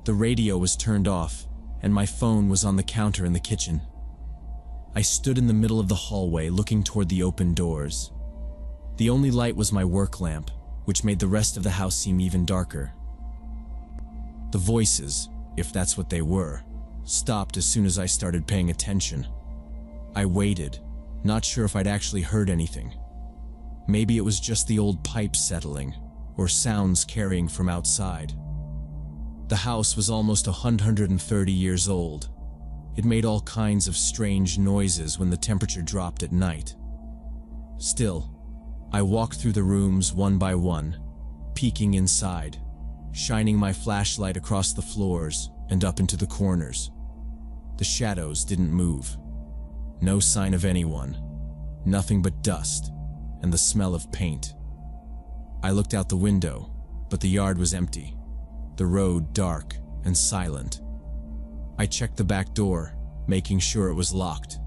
S1: The radio was turned off, and my phone was on the counter in the kitchen. I stood in the middle of the hallway looking toward the open doors. The only light was my work lamp, which made the rest of the house seem even darker. The voices, if that's what they were, stopped as soon as I started paying attention. I waited, not sure if I'd actually heard anything. Maybe it was just the old pipes settling, or sounds carrying from outside. The house was almost 130 years old. It made all kinds of strange noises when the temperature dropped at night. Still, I walked through the rooms one by one, peeking inside, shining my flashlight across the floors and up into the corners. The shadows didn't move. No sign of anyone. Nothing but dust and the smell of paint. I looked out the window, but the yard was empty, the road dark and silent. I checked the back door, making sure it was locked,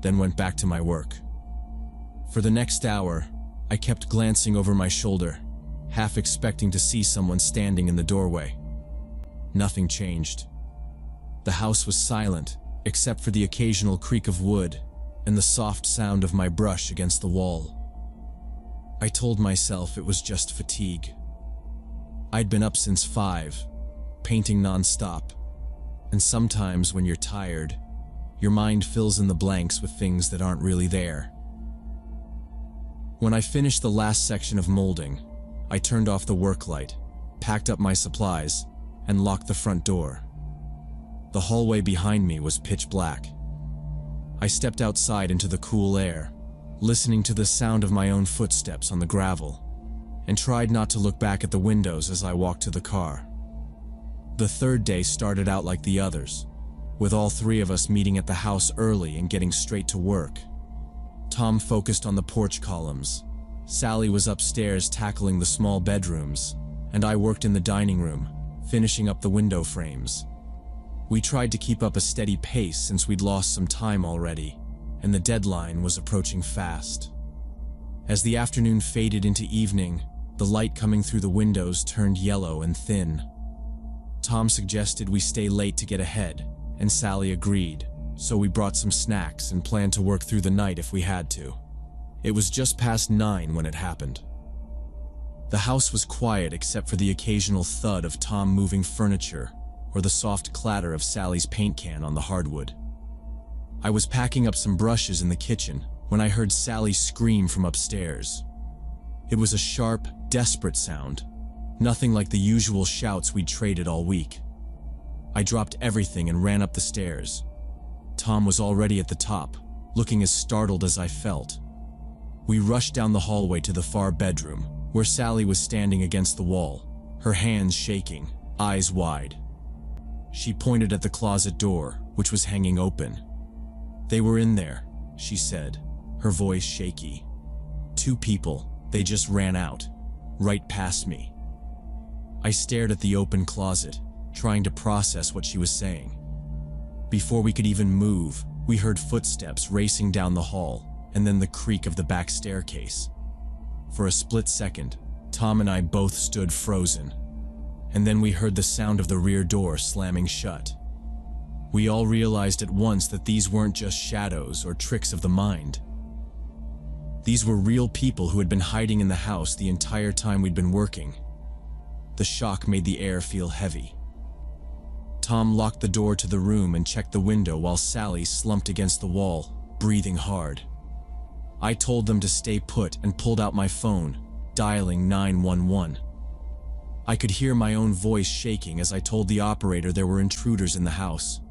S1: then went back to my work. For the next hour, I kept glancing over my shoulder, half expecting to see someone standing in the doorway. Nothing changed. The house was silent, except for the occasional creak of wood and the soft sound of my brush against the wall. I told myself it was just fatigue. I'd been up since 5, painting nonstop, and sometimes when you're tired, your mind fills in the blanks with things that aren't really there. When I finished the last section of molding, I turned off the work light, packed up my supplies, and locked the front door. The hallway behind me was pitch black. I stepped outside into the cool air, listening to the sound of my own footsteps on the gravel, and tried not to look back at the windows as I walked to the car. The third day started out like the others, with all 3 of us meeting at the house early and getting straight to work. Tom focused on the porch columns, Sally was upstairs tackling the small bedrooms, and I worked in the dining room, finishing up the window frames. We tried to keep up a steady pace since we'd lost some time already, and the deadline was approaching fast. As the afternoon faded into evening, the light coming through the windows turned yellow and thin. Tom suggested we stay late to get ahead, and Sally agreed, so we brought some snacks and planned to work through the night if we had to. It was just past 9 when it happened. The house was quiet except for the occasional thud of Tom moving furniture or the soft clatter of Sally's paint can on the hardwood. I was packing up some brushes in the kitchen when I heard Sally scream from upstairs. It was a sharp, desperate sound, nothing like the usual shouts we'd traded all week. I dropped everything and ran up the stairs. Tom was already at the top, looking as startled as I felt. We rushed down the hallway to the far bedroom, where Sally was standing against the wall, her hands shaking, eyes wide. She pointed at the closet door, which was hanging open. "They were in there," she said, her voice shaky. "2 people, they just ran out." right past me. I stared at the open closet, trying to process what she was saying. Before we could even move, we heard footsteps racing down the hall, and then the creak of the back staircase. For a split second, Tom and I both stood frozen, and then we heard the sound of the rear door slamming shut. We all realized at once that these weren't just shadows or tricks of the mind. These were real people who had been hiding in the house the entire time we'd been working. The shock made the air feel heavy. Tom locked the door to the room and checked the window while Sally slumped against the wall, breathing hard. I told them to stay put and pulled out my phone, dialing 911. I could hear my own voice shaking as I told the operator there were intruders in the house.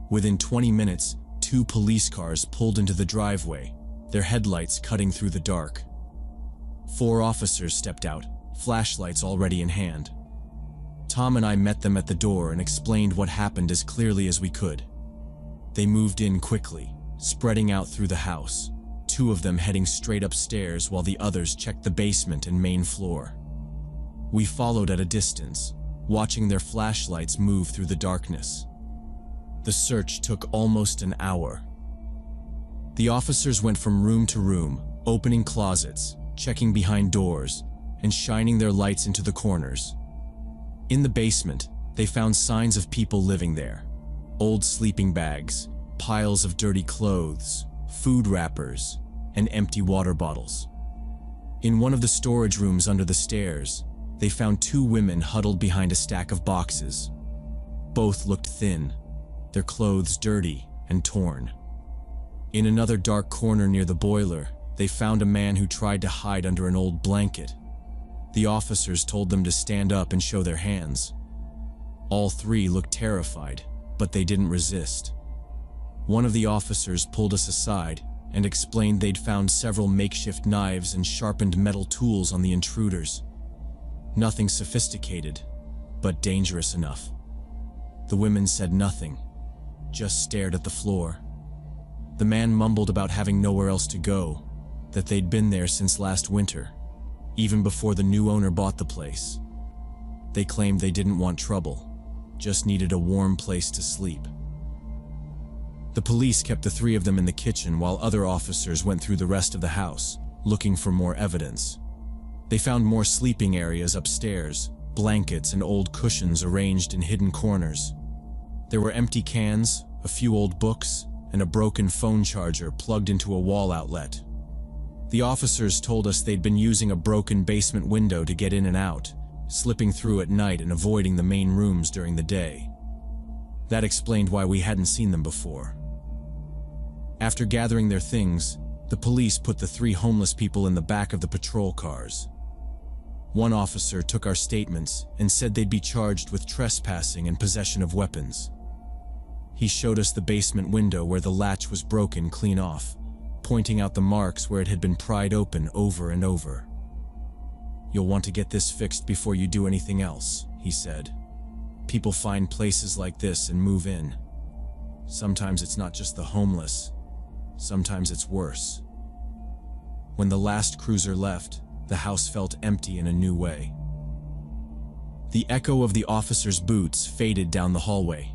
S1: Within 20 minutes, 2 police cars pulled into the driveway, their headlights cutting through the dark. 4 officers stepped out, flashlights already in hand. Tom and I met them at the door and explained what happened as clearly as we could. They moved in quickly, spreading out through the house, 2 of them heading straight upstairs while the others checked the basement and main floor. We followed at a distance, watching their flashlights move through the darkness. The search took almost an hour. The officers went from room to room, opening closets, checking behind doors, and shining their lights into the corners. In the basement, they found signs of people living there. Old sleeping bags, piles of dirty clothes, food wrappers, and empty water bottles. In one of the storage rooms under the stairs, they found 2 women huddled behind a stack of boxes. Both looked thin, their clothes dirty and torn. In another dark corner near the boiler, they found a man who tried to hide under an old blanket. The officers told them to stand up and show their hands. All 3 looked terrified, but they didn't resist. One of the officers pulled us aside and explained they'd found several makeshift knives and sharpened metal tools on the intruders. Nothing sophisticated, but dangerous enough. The women said nothing, just stared at the floor. The man mumbled about having nowhere else to go, that they'd been there since last winter, even before the new owner bought the place. They claimed they didn't want trouble, just needed a warm place to sleep. The police kept the 3 of them in the kitchen while other officers went through the rest of the house, looking for more evidence. They found more sleeping areas upstairs, blankets and old cushions arranged in hidden corners. There were empty cans, a few old books, and a broken phone charger plugged into a wall outlet. The officers told us they'd been using a broken basement window to get in and out, slipping through at night and avoiding the main rooms during the day. That explained why we hadn't seen them before. After gathering their things, the police put the 3 homeless people in the back of the patrol cars. One officer took our statements and said they'd be charged with trespassing and possession of weapons. He showed us the basement window where the latch was broken clean off, pointing out the marks where it had been pried open over and over. "You'll want to get this fixed before you do anything else," he said. "People find places like this and move in. Sometimes it's not just the homeless. Sometimes it's worse." When the last cruiser left, the house felt empty in a new way. The echo of the officer's boots faded down the hallway.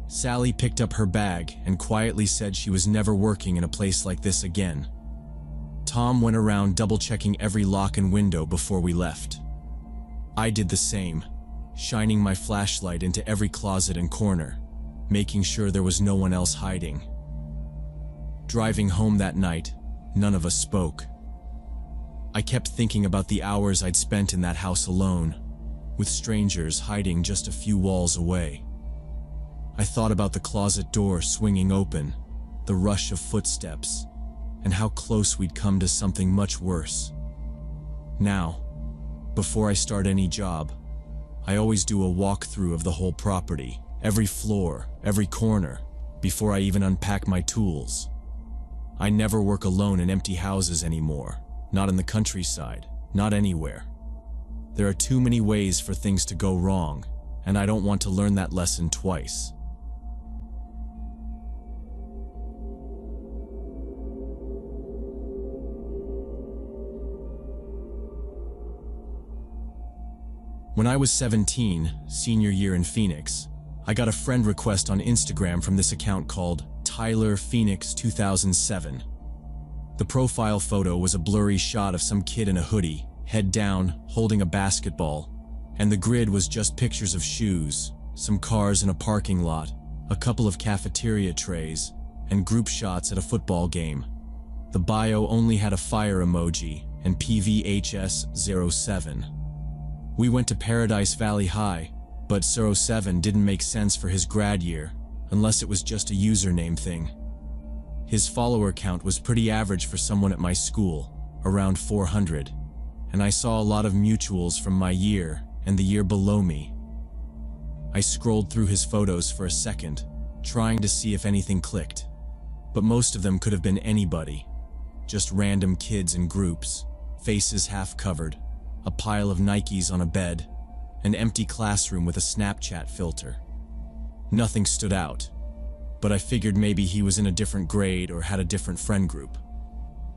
S1: Sally picked up her bag and quietly said she was never working in a place like this again. Tom went around double-checking every lock and window before we left. I did the same, shining my flashlight into every closet and corner, making sure there was no one else hiding. Driving home that night, none of us spoke. I kept thinking about the hours I'd spent in that house alone, with strangers hiding just a few walls away. I thought about the closet door swinging open, the rush of footsteps, and how close we'd come to something much worse. Now, before I start any job, I always do a walkthrough of the whole property, every floor, every corner, before I even unpack my tools. I never work alone in empty houses anymore, not in the countryside, not anywhere. There are too many ways for things to go wrong, and I don't want to learn that lesson twice. When I was 17, senior year in Phoenix, I got a friend request on Instagram from this account called Tyler Phoenix 2007. The profile photo was a blurry shot of some kid in a hoodie, head down, holding a basketball, and the grid was just pictures of shoes, some cars in a parking lot, a couple of cafeteria trays, and group shots at a football game. The bio only had a fire emoji and PVHS07. We went to Paradise Valley High, but 07 didn't make sense for his grad year, unless it was just a username thing. His follower count was pretty average for someone at my school, around 400, and I saw a lot of mutuals from my year and the year below me. I scrolled through his photos for a second, trying to see if anything clicked, but most of them could have been anybody. Just random kids in groups, faces half covered, a pile of Nikes on a bed, an empty classroom with a Snapchat filter. Nothing stood out, but I figured maybe he was in a different grade or had a different friend group.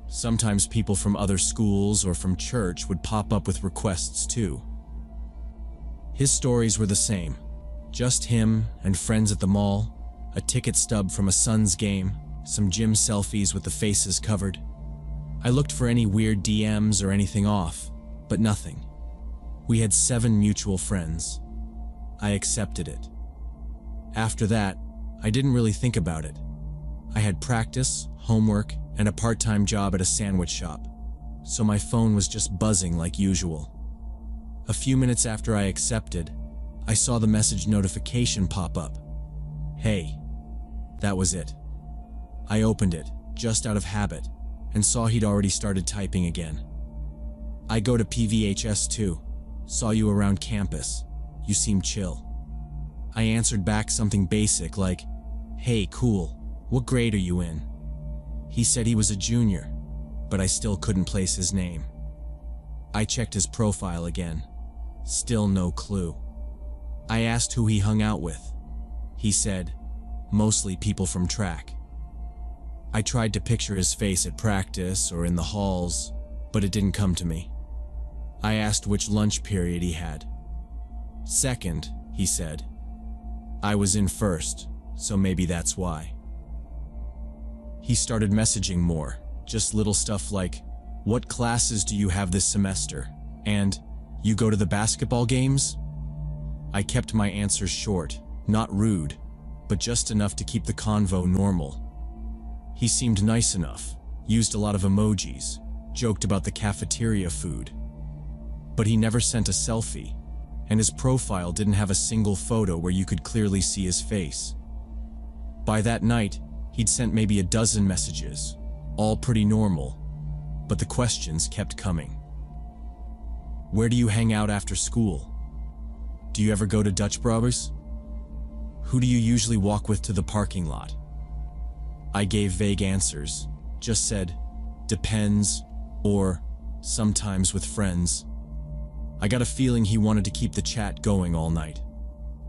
S1: Sometimes people from other schools or from church would pop up with requests too. His stories were the same, just him and friends at the mall, a ticket stub from a Suns game, some gym selfies with the faces covered. I looked for any weird DMs or anything off, but nothing. We had 7 mutual friends. I accepted it. After that, I didn't really think about it. I had practice, homework, and a part-time job at a sandwich shop, so my phone was just buzzing like usual. A few minutes after I accepted, I saw the message notification pop up. Hey. That was it. I opened it, just out of habit, and saw he'd already started typing again. I go to PVHS too. Saw you around campus. You seem chill. I answered back something basic like, hey, cool. What grade are you in? He said he was a junior, but I still couldn't place his name. I checked his profile again. Still no clue. I asked who he hung out with. He said, mostly people from track. I tried to picture his face at practice or in the halls, but it didn't come to me. I asked which lunch period he had. Second, he said. I was in first, so maybe that's why. He started messaging more, just little stuff like, what classes do you have this semester? And, you go to the basketball games? I kept my answers short, not rude, but just enough to keep the convo normal. He seemed nice enough, used a lot of emojis, joked about the cafeteria food. But he never sent a selfie, and his profile didn't have a single photo where you could clearly see his face. By that night, he'd sent maybe a dozen messages, all pretty normal, but the questions kept coming. Where do you hang out after school? Do you ever go to Dutch Brothers? Who do you usually walk with to the parking lot? I gave vague answers, just said, depends, or sometimes with friends. I got a feeling he wanted to keep the chat going all night.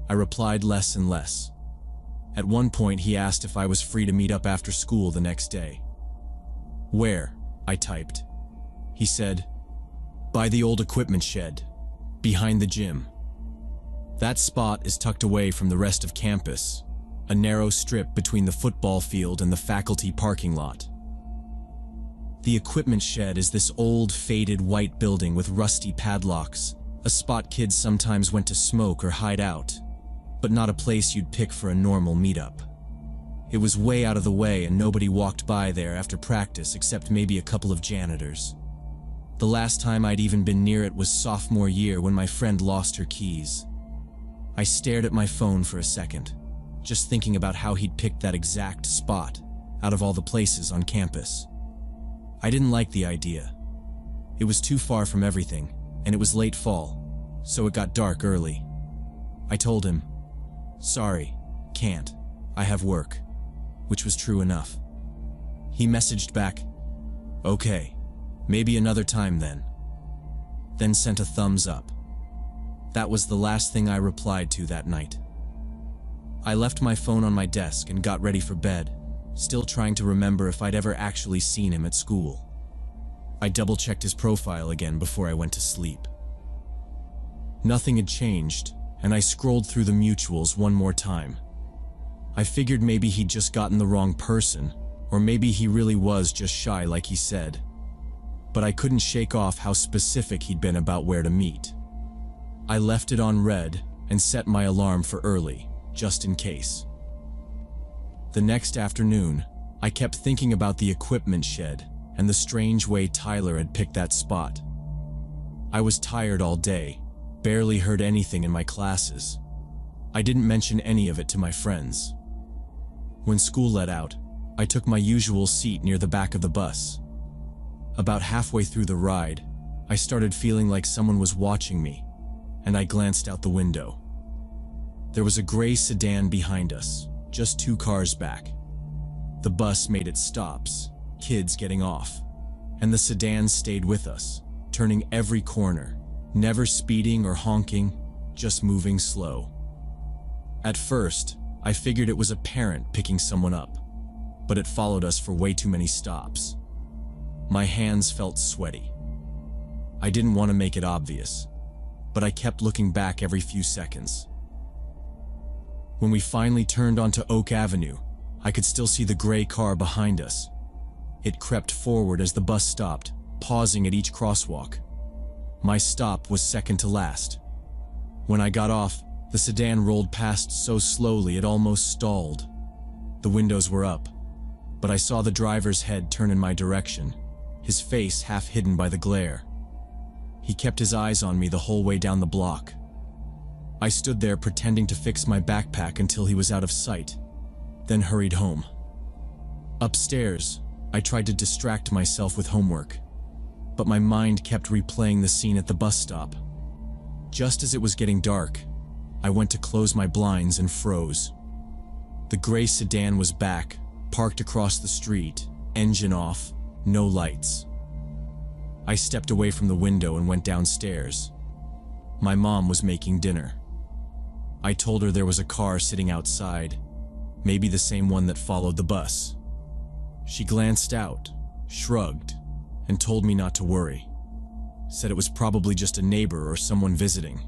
S1: I replied less and less. At one point, he asked if I was free to meet up after school the next day. Where? I typed. He said, by the old equipment shed, behind the gym. That spot is tucked away from the rest of campus, a narrow strip between the football field and the faculty parking lot. The equipment shed is this old, faded white building with rusty padlocks, a spot kids sometimes went to smoke or hide out, but not a place you'd pick for a normal meetup. It was way out of the way and nobody walked by there after practice except maybe a couple of janitors. The last time I'd even been near it was sophomore year when my friend lost her keys. I stared at my phone for a second, just thinking about how he'd picked that exact spot out of all the places on campus. I didn't like the idea. It was too far from everything, and it was late fall, so it got dark early. I told him, sorry, can't, I have work, which was true enough. He messaged back, okay, maybe another time then sent a thumbs up. That was the last thing I replied to that night. I left my phone on my desk and got ready for bed, still trying to remember if I'd ever actually seen him at school. I double-checked his profile again before I went to sleep. Nothing had changed, and I scrolled through the mutuals one more time. I figured maybe he'd just gotten the wrong person, or maybe he really was just shy like he said. But I couldn't shake off how specific he'd been about where to meet. I left it on red and set my alarm for early, just in case. The next afternoon, I kept thinking about the equipment shed and the strange way Tyler had picked that spot. I was tired all day, barely heard anything in my classes. I didn't mention any of it to my friends. When school let out, I took my usual seat near the back of the bus. About halfway through the ride, I started feeling like someone was watching me, and I glanced out the window. There was a gray sedan behind us, just 2 cars back. The bus made its stops, kids getting off, and the sedan stayed with us, turning every corner, never speeding or honking, just moving slow. At first, I figured it was a parent picking someone up, but it followed us for way too many stops. My hands felt sweaty. I didn't want to make it obvious, but I kept looking back every few seconds. When we finally turned onto Oak Avenue, I could still see the gray car behind us. It crept forward as the bus stopped, pausing at each crosswalk. My stop was second to last. When I got off, the sedan rolled past so slowly it almost stalled. The windows were up, but I saw the driver's head turn in my direction, his face half hidden by the glare. He kept his eyes on me the whole way down the block. I stood there pretending to fix my backpack until he was out of sight, then hurried home. Upstairs, I tried to distract myself with homework, but my mind kept replaying the scene at the bus stop. Just as it was getting dark, I went to close my blinds and froze. The gray sedan was back, parked across the street, engine off, no lights. I stepped away from the window and went downstairs. My mom was making dinner. I told her there was a car sitting outside, maybe the same one that followed the bus. She glanced out, shrugged, and told me not to worry. Said it was probably just a neighbor or someone visiting.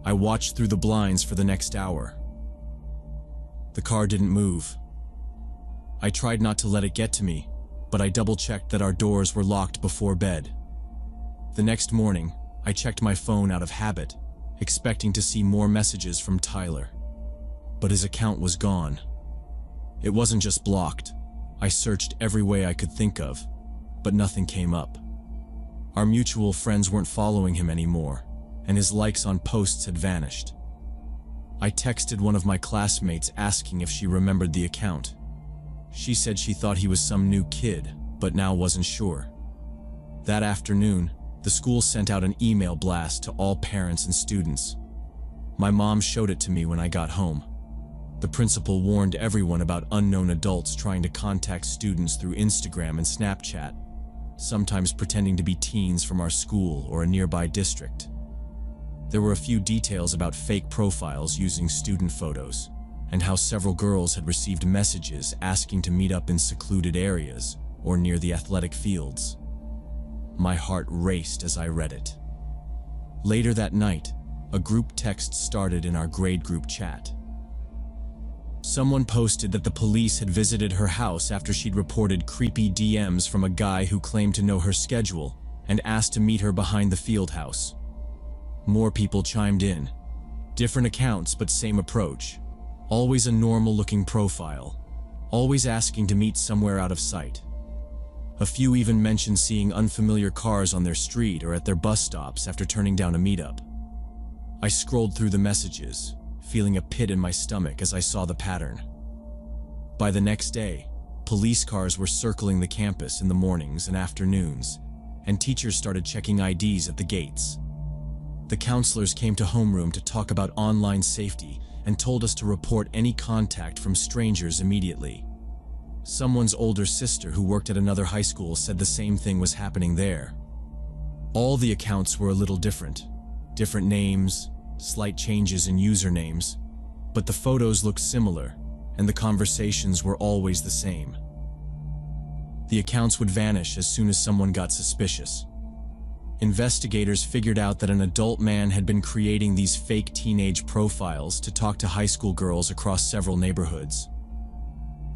S1: I watched through the blinds for the next hour. The car didn't move. I tried not to let it get to me, but I double-checked that our doors were locked before bed. The next morning, I checked my phone out of habit, expecting to see more messages from Tyler. But his account was gone. It wasn't just blocked. I searched every way I could think of, but nothing came up. Our mutual friends weren't following him anymore, and his likes on posts had vanished. I texted one of my classmates asking if she remembered the account. She said she thought he was some new kid, but now wasn't sure. That afternoon, the school sent out an email blast to all parents and students. My mom showed it to me when I got home. The principal warned everyone about unknown adults trying to contact students through Instagram and Snapchat, sometimes pretending to be teens from our school or a nearby district. There were a few details about fake profiles using student photos, and how several girls had received messages asking to meet up in secluded areas or near the athletic fields. My heart raced as I read it. Later that night, a group text started in our grade group chat. Someone posted that the police had visited her house after she'd reported creepy DMs from a guy who claimed to know her schedule and asked to meet her behind the field house. More people chimed in. Different accounts, but same approach. Always a normal-looking profile. Always asking to meet somewhere out of sight. A few even mentioned seeing unfamiliar cars on their street or at their bus stops after turning down a meetup. I scrolled through the messages, feeling a pit in my stomach as I saw the pattern. By the next day, police cars were circling the campus in the mornings and afternoons, and teachers started checking IDs at the gates. The counselors came to homeroom to talk about online safety and told us to report any contact from strangers immediately. Someone's older sister who worked at another high school said the same thing was happening there. All the accounts were a little different. Different names, slight changes in usernames, but the photos looked similar, and the conversations were always the same. The accounts would vanish as soon as someone got suspicious. investigators figured out that an adult man had been creating these fake teenage profiles to talk to high school girls across several neighborhoods.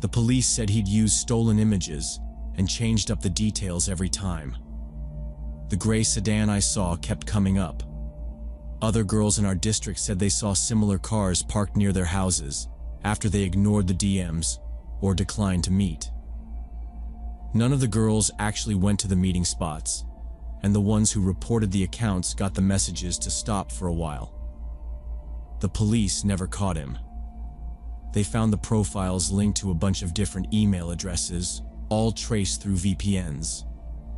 S1: The police said he'd used stolen images and changed up the details every time. The gray sedan I saw kept coming up. Other girls in our district said they saw similar cars parked near their houses after they ignored the DMs or declined to meet. None of the girls actually went to the meeting spots, and the ones who reported the accounts got the messages to stop for a while. The police never caught him. They found the profiles linked to a bunch of different email addresses, all traced through VPNs.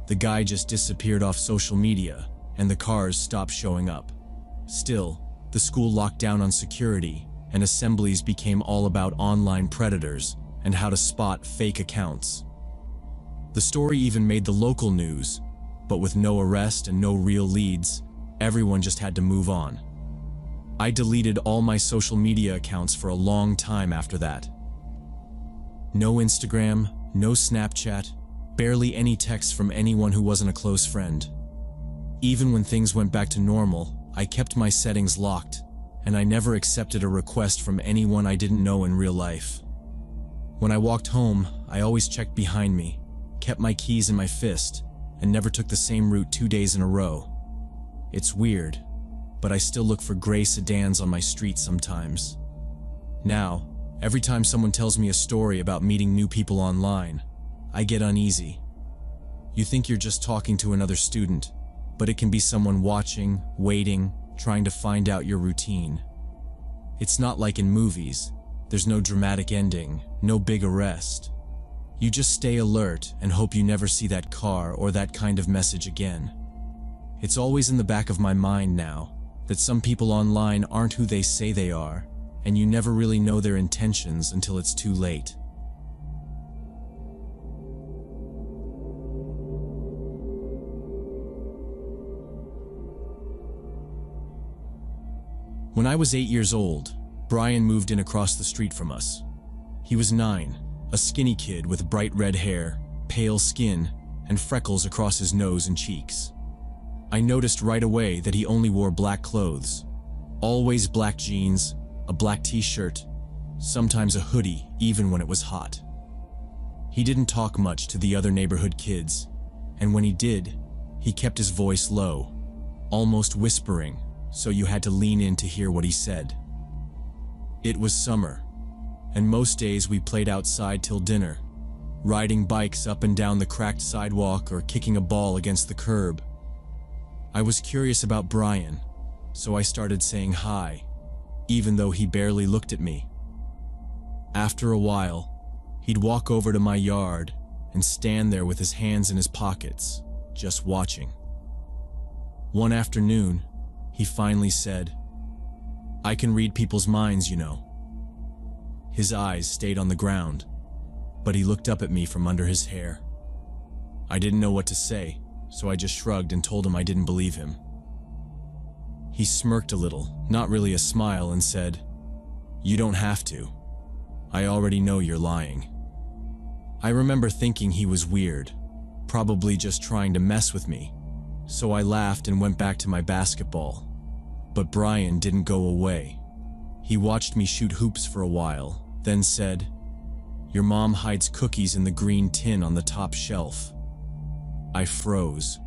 S1: The guy just disappeared off social media, and the cars stopped showing up. Still, the school locked down on security, and assemblies became all about online predators and how to spot fake accounts. The story even made the local news, but with no arrest and no real leads, everyone just had to move on. I deleted all my social media accounts for a long time after that. No Instagram, no Snapchat, barely any texts from anyone who wasn't a close friend. Even when things went back to normal, I kept my settings locked, and I never accepted a request from anyone I didn't know in real life. When I walked home, I always checked behind me, kept my keys in my fist, and never took the same route 2 days in a row. It's weird, but I still look for gray sedans on my street sometimes. Now, every time someone tells me a story about meeting new people online, I get uneasy. You think you're just talking to another student, but it can be someone watching, waiting, trying to find out your routine. It's not like in movies. There's no dramatic ending, no big arrest. You just stay alert and hope you never see that car or that kind of message again. It's always in the back of my mind now that some people online aren't who they say they are, and you never really know their intentions until it's too late. When I was 8 years old, Brian moved in across the street from us. He was 9, a skinny kid with bright red hair, pale skin, and freckles across his nose and cheeks. I noticed right away that he only wore black clothes. Always black jeans, a black t-shirt, sometimes a hoodie even when it was hot. He didn't talk much to the other neighborhood kids, and when he did, he kept his voice low, almost whispering, so you had to lean in to hear what he said. It was summer, and most days we played outside till dinner, riding bikes up and down the cracked sidewalk or kicking a ball against the curb. I was curious about Brian, so I started saying hi, even though he barely looked at me. After a while, he'd walk over to my yard and stand there with his hands in his pockets, just watching. One afternoon, he finally said, "I can read people's minds, you know." His eyes stayed on the ground, but he looked up at me from under his hair. I didn't know what to say, so I just shrugged and told him I didn't believe him. He smirked a little, not really a smile, and said, "You don't have to. I already know you're lying." I remember thinking he was weird, probably just trying to mess with me, so I laughed and went back to my basketball. But Brian didn't go away. He watched me shoot hoops for a while, then said, "Your mom hides cookies in the green tin on the top shelf." I froze.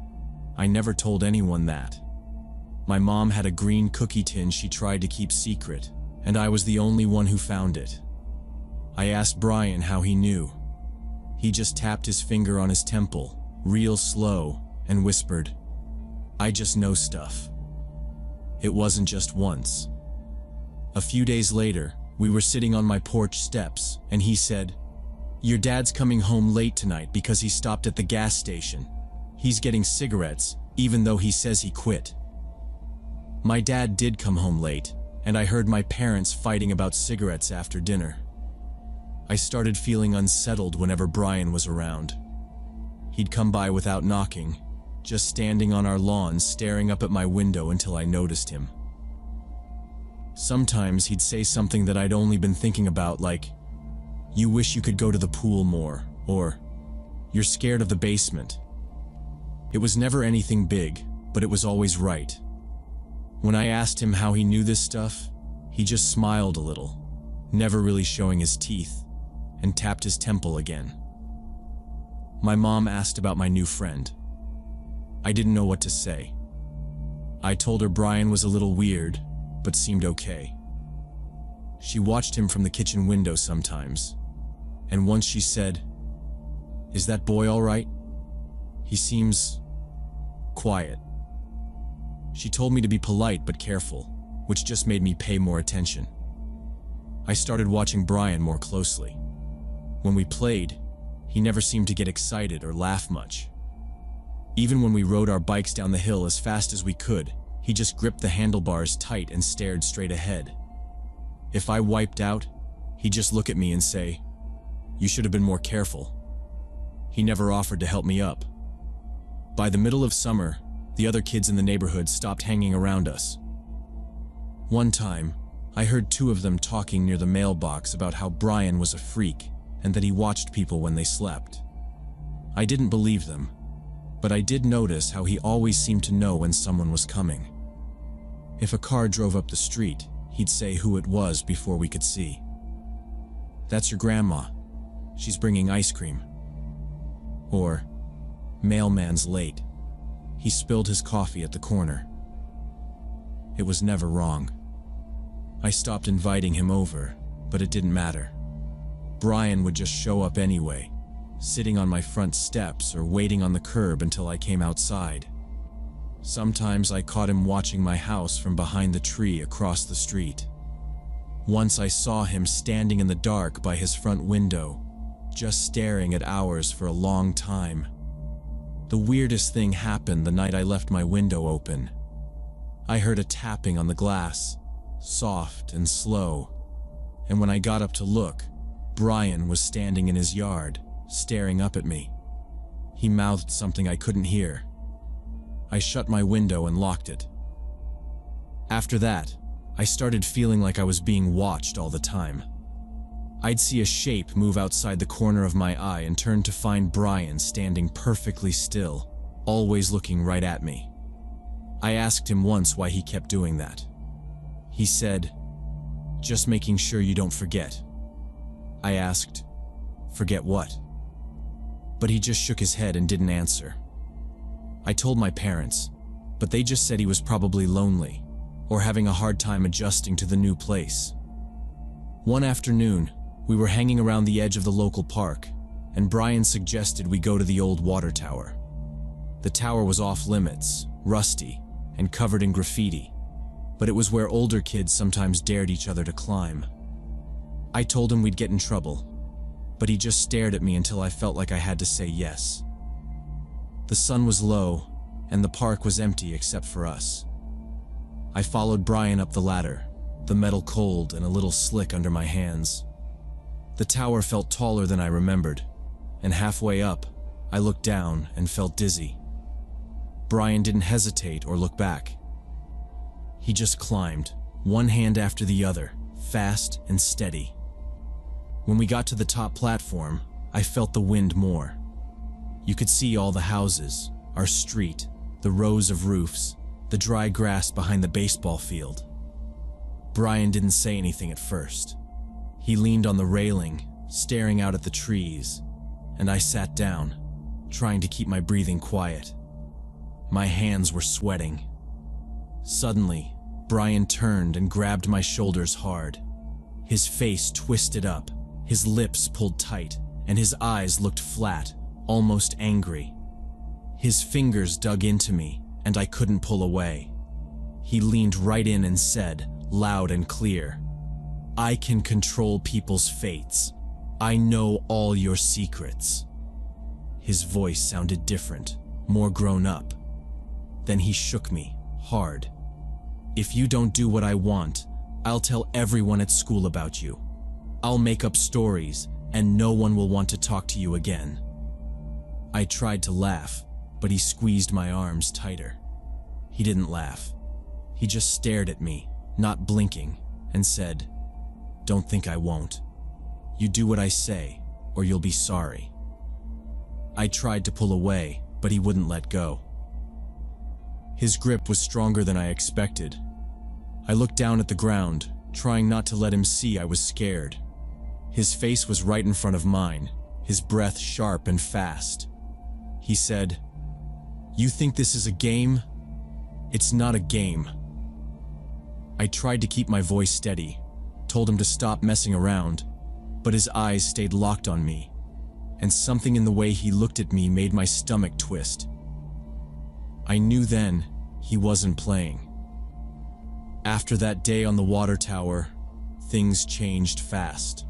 S1: I never told anyone that. My mom had a green cookie tin she tried to keep secret, and I was the only one who found it. I asked Brian how he knew. He just tapped his finger on his temple, real slow, and whispered, "I just know stuff." It wasn't just once. A few days later, we were sitting on my porch steps, and he said, "Your dad's coming home late tonight because he stopped at the gas station. He's getting cigarettes, even though he says he quit." My dad did come home late, and I heard my parents fighting about cigarettes after dinner. I started feeling unsettled whenever Brian was around. He'd come by without knocking, just standing on our lawn staring up at my window until I noticed him. Sometimes he'd say something that I'd only been thinking about, like, "You wish you could go to the pool more," or "You're scared of the basement." It was never anything big, but it was always right. When I asked him how he knew this stuff, he just smiled a little, never really showing his teeth, and tapped his temple again. My mom asked about my new friend. I didn't know what to say. I told her Brian was a little weird, but seemed okay. She watched him from the kitchen window sometimes, and once she said, "Is that boy all right? He seems quiet." She told me to be polite but careful, which just made me pay more attention. I started watching Brian more closely. When we played, he never seemed to get excited or laugh much. Even when we rode our bikes down the hill as fast as we could, he just gripped the handlebars tight and stared straight ahead. If I wiped out, he'd just look at me and say, "You should have been more careful." He never offered to help me up. By the middle of summer, the other kids in the neighborhood stopped hanging around us. One time, I heard two of them talking near the mailbox about how Brian was a freak and that he watched people when they slept. I didn't believe them, but I did notice how he always seemed to know when someone was coming. If a car drove up the street, he'd say who it was before we could see. "That's your grandma. She's bringing ice cream." Or, "Mailman's late. He spilled his coffee at the corner." It was never wrong. I stopped inviting him over, but it didn't matter. Brian would just show up anyway, sitting on my front steps or waiting on the curb until I came outside. Sometimes I caught him watching my house from behind the tree across the street. Once I saw him standing in the dark by his front window, just staring at ours for a long time. The weirdest thing happened the night I left my window open. I heard a tapping on the glass, soft and slow, and when I got up to look, Brian was standing in his yard, staring up at me. He mouthed something I couldn't hear. I shut my window and locked it. After that, I started feeling like I was being watched all the time. I'd see a shape move outside the corner of my eye and turn to find Brian standing perfectly still, always looking right at me. I asked him once why he kept doing that. He said, "Just making sure you don't forget." I asked, "Forget what?" But he just shook his head and didn't answer. I told my parents, but they just said he was probably lonely or having a hard time adjusting to the new place. One afternoon, we were hanging around the edge of the local park, and Brian suggested we go to the old water tower. The tower was off limits, rusty, and covered in graffiti, but it was where older kids sometimes dared each other to climb. I told him we'd get in trouble, but he just stared at me until I felt like I had to say yes. The sun was low, and the park was empty except for us. I followed Brian up the ladder, the metal cold and a little slick under my hands. The tower felt taller than I remembered, and halfway up, I looked down and felt dizzy. Brian didn't hesitate or look back. He just climbed, one hand after the other, fast and steady. When we got to the top platform, I felt the wind more. You could see all the houses, our street, the rows of roofs, the dry grass behind the baseball field. Brian didn't say anything at first. He leaned on the railing, staring out at the trees, and I sat down, trying to keep my breathing quiet. My hands were sweating. Suddenly, Brian turned and grabbed my shoulders hard. His face twisted up, his lips pulled tight, and his eyes looked flat, almost angry. His fingers dug into me, and I couldn't pull away. He leaned right in and said, loud and clear, "I can control people's fates. I know all your secrets." His voice sounded different, more grown up. Then he shook me, hard. "If you don't do what I want, I'll tell everyone at school about you. I'll make up stories, and no one will want to talk to you again." I tried to laugh, but he squeezed my arms tighter. He didn't laugh. He just stared at me, not blinking, and said, "Don't think I won't. You do what I say, or you'll be sorry." I tried to pull away, but he wouldn't let go. His grip was stronger than I expected. I looked down at the ground, trying not to let him see I was scared. His face was right in front of mine, his breath sharp and fast. He said, "You think this is a game? It's not a game." I tried to keep my voice steady, told him to stop messing around, but his eyes stayed locked on me, and something in the way he looked at me made my stomach twist. I knew then he wasn't playing. After that day on the water tower, things changed fast.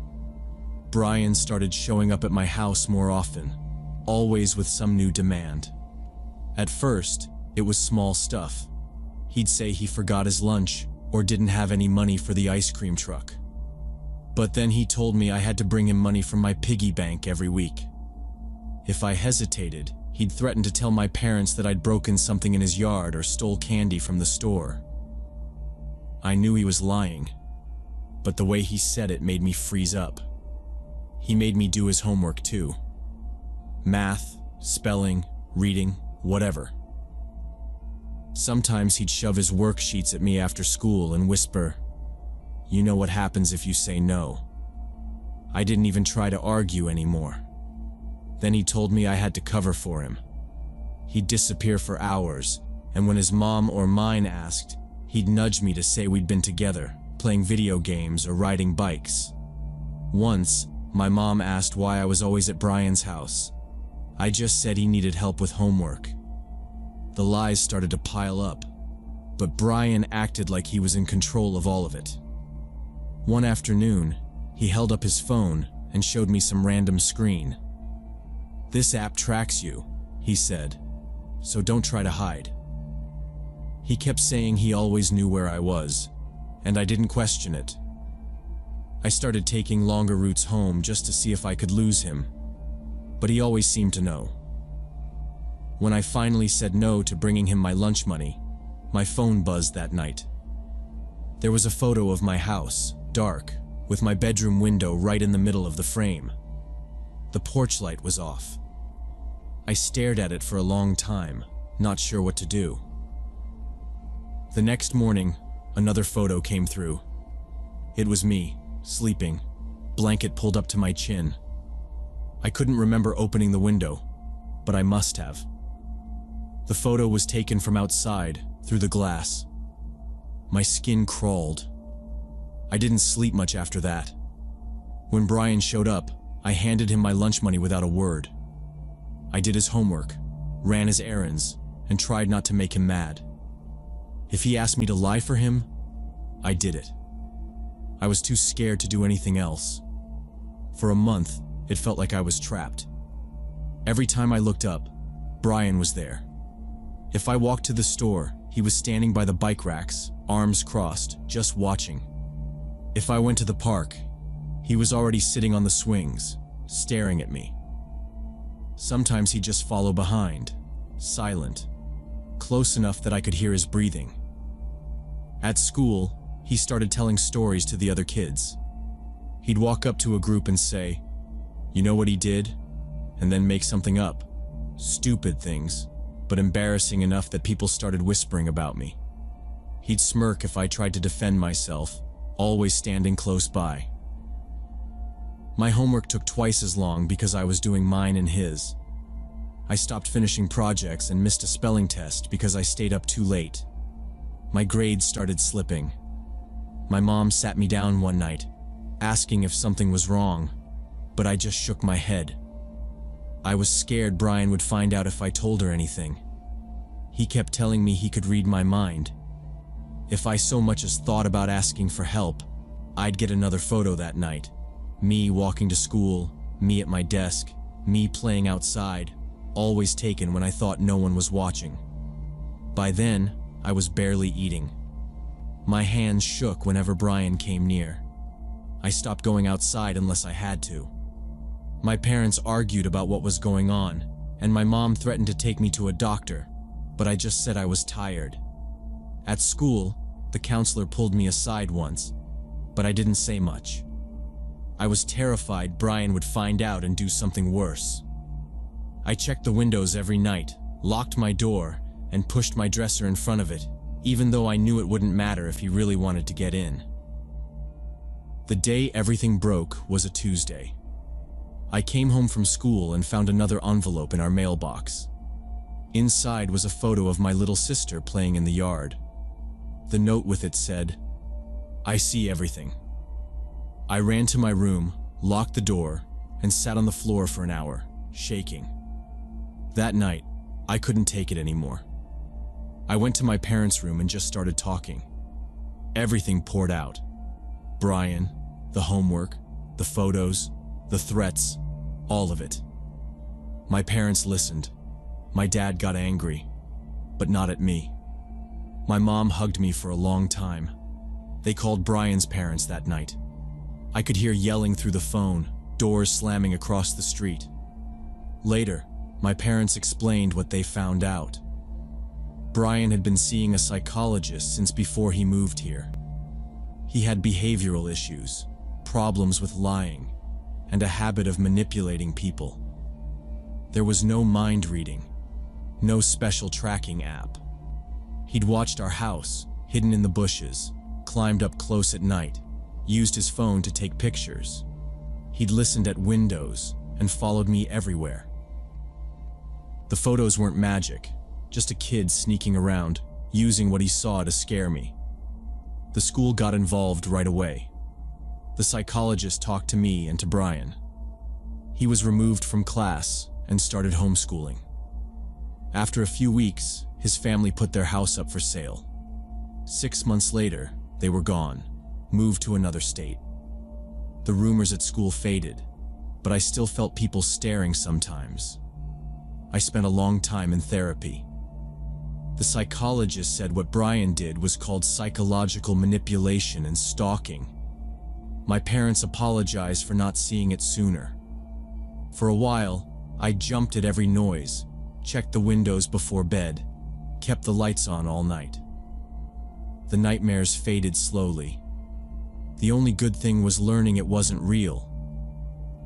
S1: Brian started showing up at my house more often, always with some new demand. At first, it was small stuff. He'd say he forgot his lunch or didn't have any money for the ice cream truck. But then he told me I had to bring him money from my piggy bank every week. If I hesitated, he'd threaten to tell my parents that I'd broken something in his yard or stole candy from the store. I knew he was lying, but the way he said it made me freeze up. He made me do his homework too. Math, spelling, reading, whatever. Sometimes he'd shove his worksheets at me after school and whisper, "You know what happens if you say no." I didn't even try to argue anymore. Then he told me I had to cover for him. He'd disappear for hours, and when his mom or mine asked, he'd nudge me to say we'd been together, playing video games or riding bikes. Once, my mom asked why I was always at Brian's house. I just said he needed help with homework. The lies started to pile up, but Brian acted like he was in control of all of it. One afternoon, he held up his phone and showed me some random screen. "This app tracks you," he said, "so don't try to hide." He kept saying he always knew where I was, and I didn't question it. I started taking longer routes home just to see if I could lose him, but he always seemed to know. When I finally said no to bringing him my lunch money, my phone buzzed that night. There was a photo of my house, dark, with my bedroom window right in the middle of the frame. The porch light was off. I stared at it for a long time, not sure what to do. The next morning, another photo came through. It was me, sleeping, blanket pulled up to my chin. I couldn't remember opening the window, but I must have. The photo was taken from outside, through the glass. My skin crawled. I didn't sleep much after that. When Brian showed up, I handed him my lunch money without a word. I did his homework, ran his errands, and tried not to make him mad. If he asked me to lie for him, I did it. I was too scared to do anything else. For a month, it felt like I was trapped. Every time I looked up, Brian was there. If I walked to the store, he was standing by the bike racks, arms crossed, just watching. If I went to the park, he was already sitting on the swings, staring at me. Sometimes he'd just follow behind, silent, close enough that I could hear his breathing. At school, he started telling stories to the other kids. He'd walk up to a group and say, "You know what he did?" and then make something up. Stupid things, but embarrassing enough that people started whispering about me. He'd smirk if I tried to defend myself, always standing close by. My homework took twice as long because I was doing mine and his. I stopped finishing projects and missed a spelling test because I stayed up too late. My grades started slipping. My mom sat me down one night, asking if something was wrong, but I just shook my head. I was scared Brian would find out if I told her anything. He kept telling me he could read my mind. If I so much as thought about asking for help, I'd get another photo that night. Me walking to school, me at my desk, me playing outside, always taken when I thought no one was watching. By then, I was barely eating. My hands shook whenever Brian came near. I stopped going outside unless I had to. My parents argued about what was going on, and my mom threatened to take me to a doctor, but I just said I was tired. At school, the counselor pulled me aside once, but I didn't say much. I was terrified Brian would find out and do something worse. I checked the windows every night, locked my door, and pushed my dresser in front of it, even though I knew it wouldn't matter if he really wanted to get in. The day everything broke was a Tuesday. I came home from school and found another envelope in our mailbox. Inside was a photo of my little sister playing in the yard. The note with it said, "I see everything." I ran to my room, locked the door, and sat on the floor for an hour, shaking. That night, I couldn't take it anymore. I went to my parents' room and just started talking. Everything poured out. Brian, the homework, the photos, the threats, all of it. My parents listened. My dad got angry, but not at me. My mom hugged me for a long time. They called Brian's parents that night. I could hear yelling through the phone, doors slamming across the street. Later, my parents explained what they found out. Brian had been seeing a psychologist since before he moved here. He had behavioral issues, problems with lying, and a habit of manipulating people. There was no mind reading, no special tracking app. He'd watched our house, hidden in the bushes, climbed up close at night, used his phone to take pictures. He'd listened at windows and followed me everywhere. The photos weren't magic, just a kid sneaking around, using what he saw to scare me. The school got involved right away. The psychologist talked to me and to Brian. He was removed from class and started homeschooling. After a few weeks, his family put their house up for sale. 6 months later, they were gone, moved to another state. The rumors at school faded, but I still felt people staring sometimes. I spent a long time in therapy. The psychologist said what Brian did was called psychological manipulation and stalking. My parents apologized for not seeing it sooner. For a while, I jumped at every noise, checked the windows before bed, kept the lights on all night. The nightmares faded slowly. The only good thing was learning it wasn't real.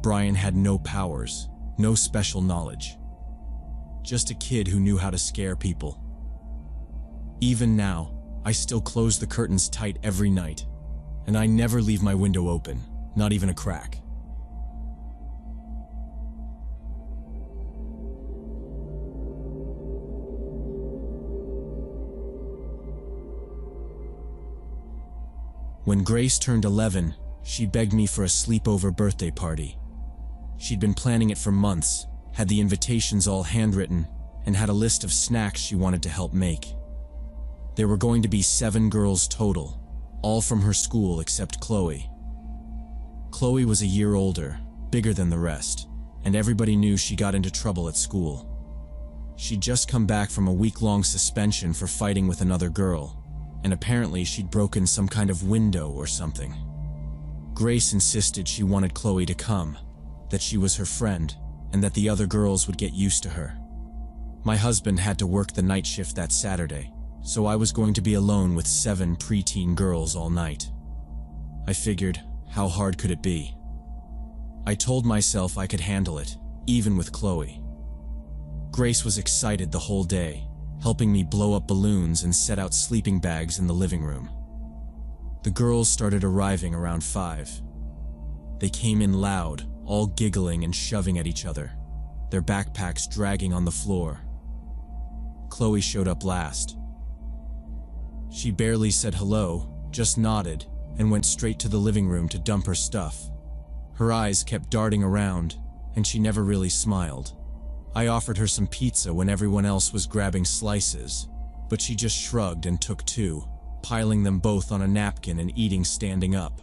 S1: Brian had no powers, no special knowledge. Just a kid who knew how to scare people. Even now, I still close the curtains tight every night, and I never leave my window open, not even a crack. When Grace turned 11, she begged me for a sleepover birthday party. She'd been planning it for months, had the invitations all handwritten, and had a list of snacks she wanted to help make. There were going to be 7 girls total, all from her school except Chloe. Chloe was a year older, bigger than the rest, and everybody knew she got into trouble at school. She'd just come back from a week-long suspension for fighting with another girl, and apparently she'd broken some kind of window or something. Grace insisted she wanted Chloe to come, that she was her friend, and that the other girls would get used to her. My husband had to work the night shift that Saturday, so I was going to be alone with 7 preteen girls all night. I figured, how hard could it be? I told myself I could handle it, even with Chloe. Grace was excited the whole day, helping me blow up balloons and set out sleeping bags in the living room. The girls started arriving around 5. They came in loud, all giggling and shoving at each other, their backpacks dragging on the floor. Chloe showed up last. She barely said hello, just nodded, and went straight to the living room to dump her stuff. Her eyes kept darting around, and she never really smiled. I offered her some pizza when everyone else was grabbing slices, but she just shrugged and took 2, piling them both on a napkin and eating standing up.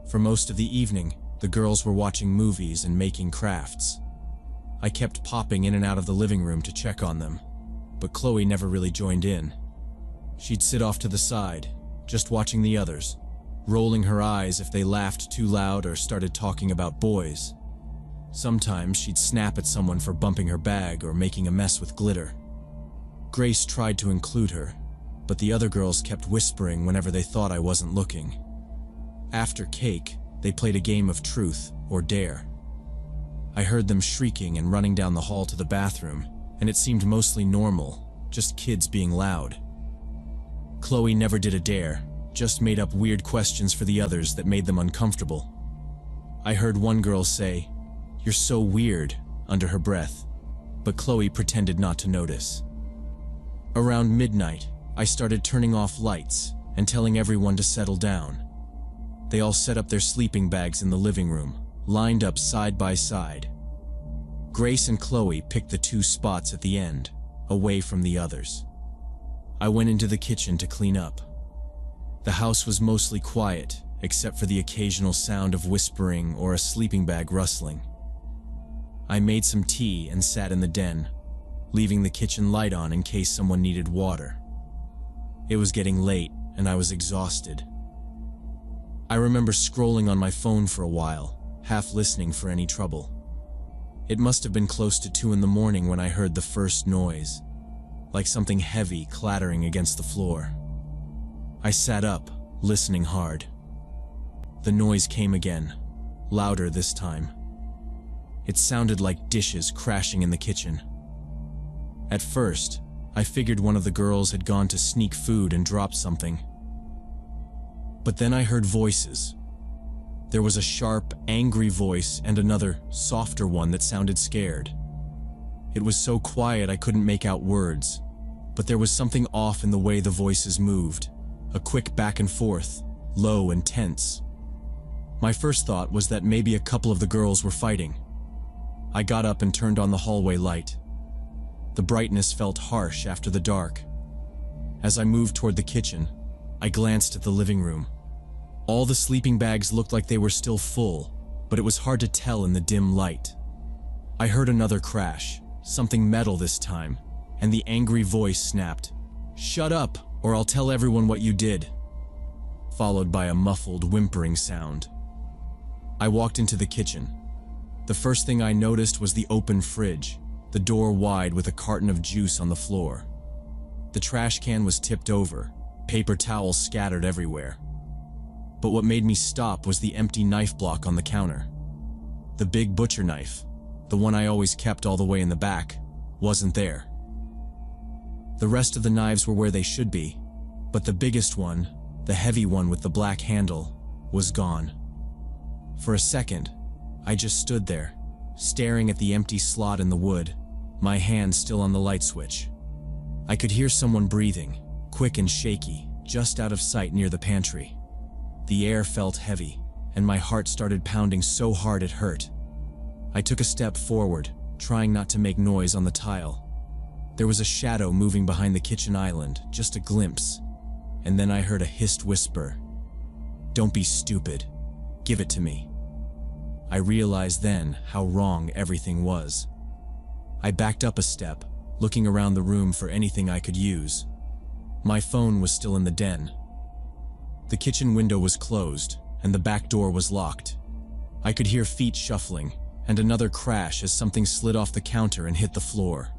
S1: For most of the evening, the girls were watching movies and making crafts. I kept popping in and out of the living room to check on them, but Chloe never really joined in. She'd sit off to the side, just watching the others, rolling her eyes if they laughed too loud or started talking about boys. Sometimes she'd snap at someone for bumping her bag or making a mess with glitter. Grace tried to include her, but the other girls kept whispering whenever they thought I wasn't looking. After cake, they played a game of truth or dare. I heard them shrieking and running down the hall to the bathroom, and it seemed mostly normal, just kids being loud. Chloe never did a dare, just made up weird questions for the others that made them uncomfortable. I heard one girl say, "You're so weird," under her breath, but Chloe pretended not to notice. Around midnight, I started turning off lights and telling everyone to settle down. They all set up their sleeping bags in the living room, lined up side by side. Grace and Chloe picked the two spots at the end, away from the others. I went into the kitchen to clean up. The house was mostly quiet, except for the occasional sound of whispering or a sleeping bag rustling. I made some tea and sat in the den, leaving the kitchen light on in case someone needed water. It was getting late, and I was exhausted. I remember scrolling on my phone for a while, half listening for any trouble. It must have been close to 2 in the morning when I heard the first noise, like something heavy clattering against the floor. I sat up, listening hard. The noise came again, louder this time. It sounded like dishes crashing in the kitchen. At first, I figured one of the girls had gone to sneak food and dropped something. But then I heard voices. There was a sharp, angry voice and another, softer one that sounded scared. It was so quiet I couldn't make out words, but there was something off in the way the voices moved, a quick back and forth, low and tense. My first thought was that maybe a couple of the girls were fighting. I got up and turned on the hallway light. The brightness felt harsh after the dark. As I moved toward the kitchen, I glanced at the living room. All the sleeping bags looked like they were still full, but it was hard to tell in the dim light. I heard another crash, something metal this time, and the angry voice snapped, "Shut up, or I'll tell everyone what you did," followed by a muffled whimpering sound. I walked into the kitchen. The first thing I noticed was the open fridge, the door wide with a carton of juice on the floor. The trash can was tipped over, paper towels scattered everywhere. But what made me stop was the empty knife block on the counter. The big butcher knife, the one I always kept all the way in the back, wasn't there. The rest of the knives were where they should be, but the biggest one, the heavy one with the black handle, was gone. For a second, I just stood there, staring at the empty slot in the wood, my hand still on the light switch. I could hear someone breathing, quick and shaky, just out of sight near the pantry. The air felt heavy, and my heart started pounding so hard it hurt. I took a step forward, trying not to make noise on the tile. There was a shadow moving behind the kitchen island, just a glimpse, and then I heard a hissed whisper. "Don't be stupid. Give it to me." I realized then how wrong everything was. I backed up a step, looking around the room for anything I could use. My phone was still in the den. The kitchen window was closed, and the back door was locked. I could hear feet shuffling, and another crash as something slid off the counter and hit the floor.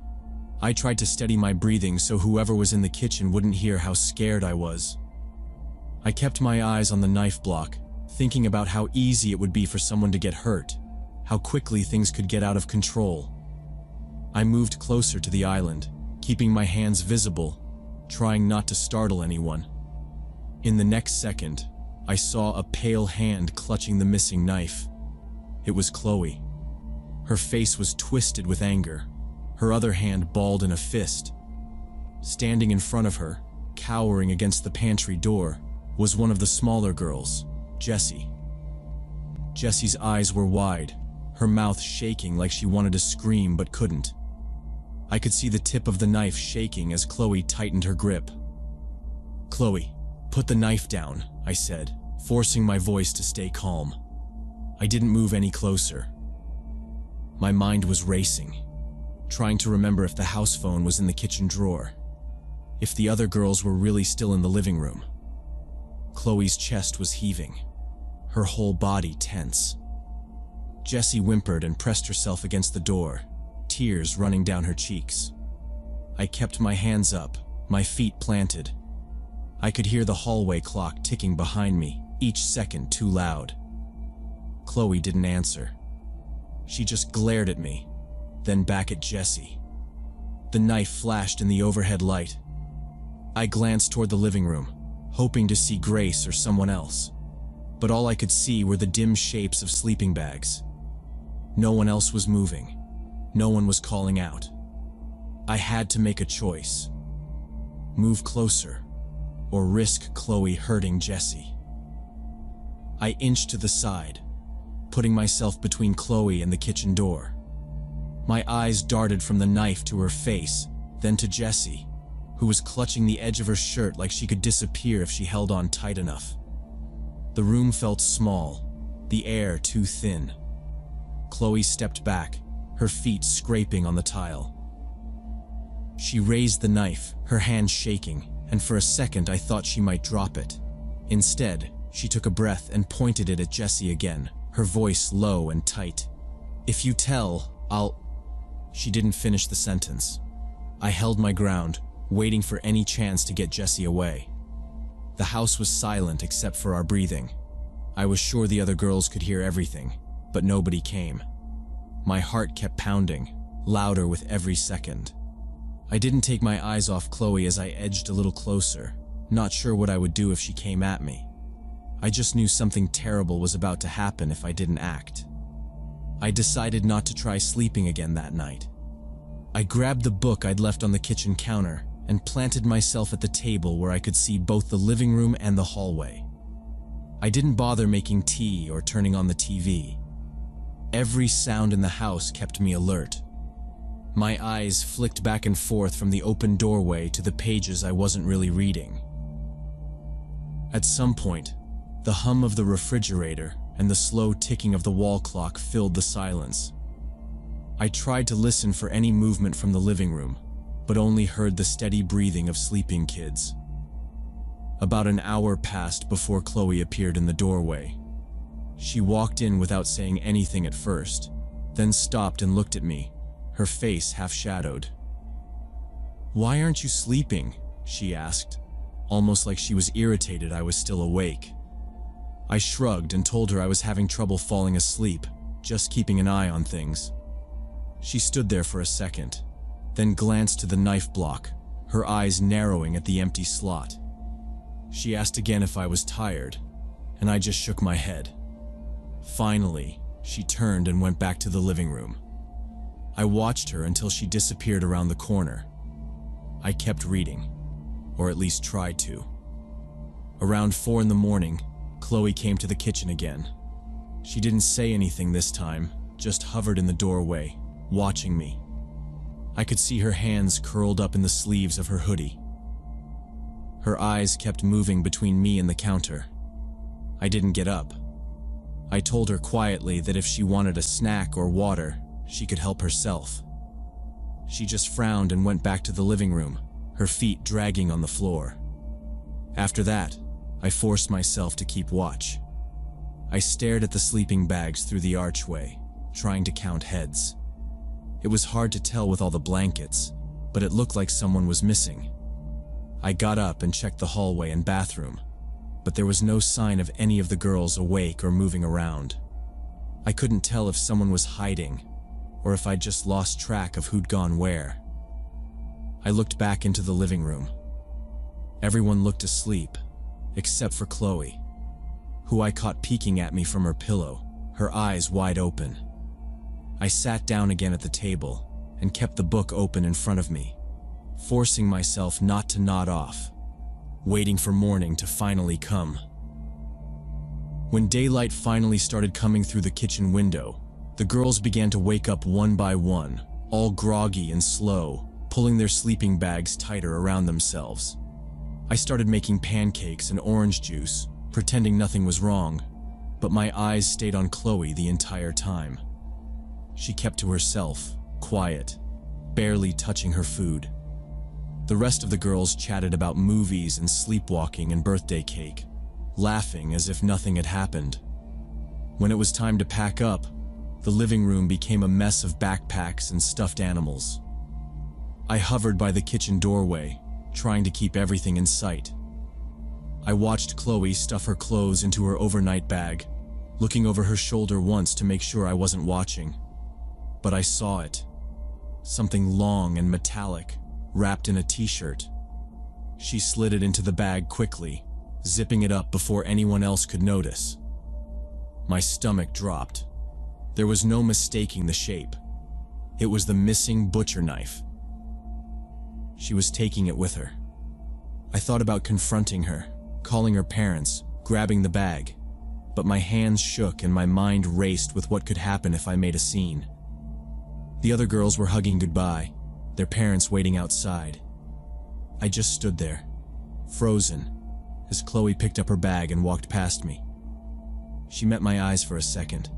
S1: I tried to steady my breathing so whoever was in the kitchen wouldn't hear how scared I was. I kept my eyes on the knife block, thinking about how easy it would be for someone to get hurt, how quickly things could get out of control. I moved closer to the island, keeping my hands visible, trying not to startle anyone. In the next second, I saw a pale hand clutching the missing knife. It was Chloe. Her face was twisted with anger, her other hand balled in a fist. Standing in front of her, cowering against the pantry door, was one of the smaller girls, Jessie. Jessie's eyes were wide, her mouth shaking like she wanted to scream but couldn't. I could see the tip of the knife shaking as Chloe tightened her grip. "Chloe, put the knife down," I said, forcing my voice to stay calm. I didn't move any closer. My mind was racing, trying to remember if the house phone was in the kitchen drawer, if the other girls were really still in the living room. Chloe's chest was heaving, her whole body tense. Jessie whimpered and pressed herself against the door, tears running down her cheeks. I kept my hands up, my feet planted. I could hear the hallway clock ticking behind me, each second too loud. Chloe didn't answer. She just glared at me, then back at Jessie. The knife flashed in the overhead light. I glanced toward the living room, hoping to see Grace or someone else. But all I could see were the dim shapes of sleeping bags. No one else was moving. No one was calling out. I had to make a choice. Move closer, or risk Chloe hurting Jessie. I inched to the side, putting myself between Chloe and the kitchen door. My eyes darted from the knife to her face, then to Jessie, who was clutching the edge of her shirt like she could disappear if she held on tight enough. The room felt small, the air too thin. Chloe stepped back, her feet scraping on the tile. She raised the knife, her hand shaking, and for a second I thought she might drop it. Instead, she took a breath and pointed it at Jessie again, her voice low and tight. "If you tell, I'll—" She didn't finish the sentence. I held my ground, waiting for any chance to get Jessie away. The house was silent except for our breathing. I was sure the other girls could hear everything, but nobody came. My heart kept pounding, louder with every second. I didn't take my eyes off Chloe as I edged a little closer, not sure what I would do if she came at me. I just knew something terrible was about to happen if I didn't act. I decided not to try sleeping again that night. I grabbed the book I'd left on the kitchen counter and planted myself at the table where I could see both the living room and the hallway. I didn't bother making tea or turning on the TV. Every sound in the house kept me alert. My eyes flicked back and forth from the open doorway to the pages I wasn't really reading. At some point, the hum of the refrigerator and the slow ticking of the wall clock filled the silence. I tried to listen for any movement from the living room, but only heard the steady breathing of sleeping kids. About an hour passed before Chloe appeared in the doorway. She walked in without saying anything at first, then stopped and looked at me, her face half-shadowed. "Why aren't you sleeping?" she asked, almost like she was irritated I was still awake. I shrugged and told her I was having trouble falling asleep, just keeping an eye on things. She stood there for a second, then glanced to the knife block, her eyes narrowing at the empty slot. She asked again if I was tired, and I just shook my head. Finally, she turned and went back to the living room. I watched her until she disappeared around the corner. I kept reading, or at least tried to. Around 4 in the morning, Chloe came to the kitchen again. She didn't say anything this time, just hovered in the doorway, watching me. I could see her hands curled up in the sleeves of her hoodie. Her eyes kept moving between me and the counter. I didn't get up. I told her quietly that if she wanted a snack or water, she could help herself. She just frowned and went back to the living room, her feet dragging on the floor. After that, I forced myself to keep watch. I stared at the sleeping bags through the archway, trying to count heads. It was hard to tell with all the blankets, but it looked like someone was missing. I got up and checked the hallway and bathroom, but there was no sign of any of the girls awake or moving around. I couldn't tell if someone was hiding, or if I'd just lost track of who'd gone where. I looked back into the living room. Everyone looked asleep, except for Chloe, who I caught peeking at me from her pillow, her eyes wide open. I sat down again at the table and kept the book open in front of me, forcing myself not to nod off, waiting for morning to finally come. When daylight finally started coming through the kitchen window, the girls began to wake up one by one, all groggy and slow, pulling their sleeping bags tighter around themselves. I started making pancakes and orange juice, pretending nothing was wrong, but my eyes stayed on Chloe the entire time. She kept to herself, quiet, barely touching her food. The rest of the girls chatted about movies and sleepwalking and birthday cake, laughing as if nothing had happened. When it was time to pack up, the living room became a mess of backpacks and stuffed animals. I hovered by the kitchen doorway, trying to keep everything in sight. I watched Chloe stuff her clothes into her overnight bag, looking over her shoulder once to make sure I wasn't watching. But I saw it. something long and metallic, wrapped in a t-shirt. She slid it into the bag quickly, zipping it up before anyone else could notice. My stomach dropped. There was no mistaking the shape. It was the missing butcher knife. She was taking it with her. I thought about confronting her, calling her parents, grabbing the bag, but my hands shook and my mind raced with what could happen if I made a scene. The other girls were hugging goodbye, their parents waiting outside. I just stood there, frozen, as Chloe picked up her bag and walked past me. She met my eyes for a second,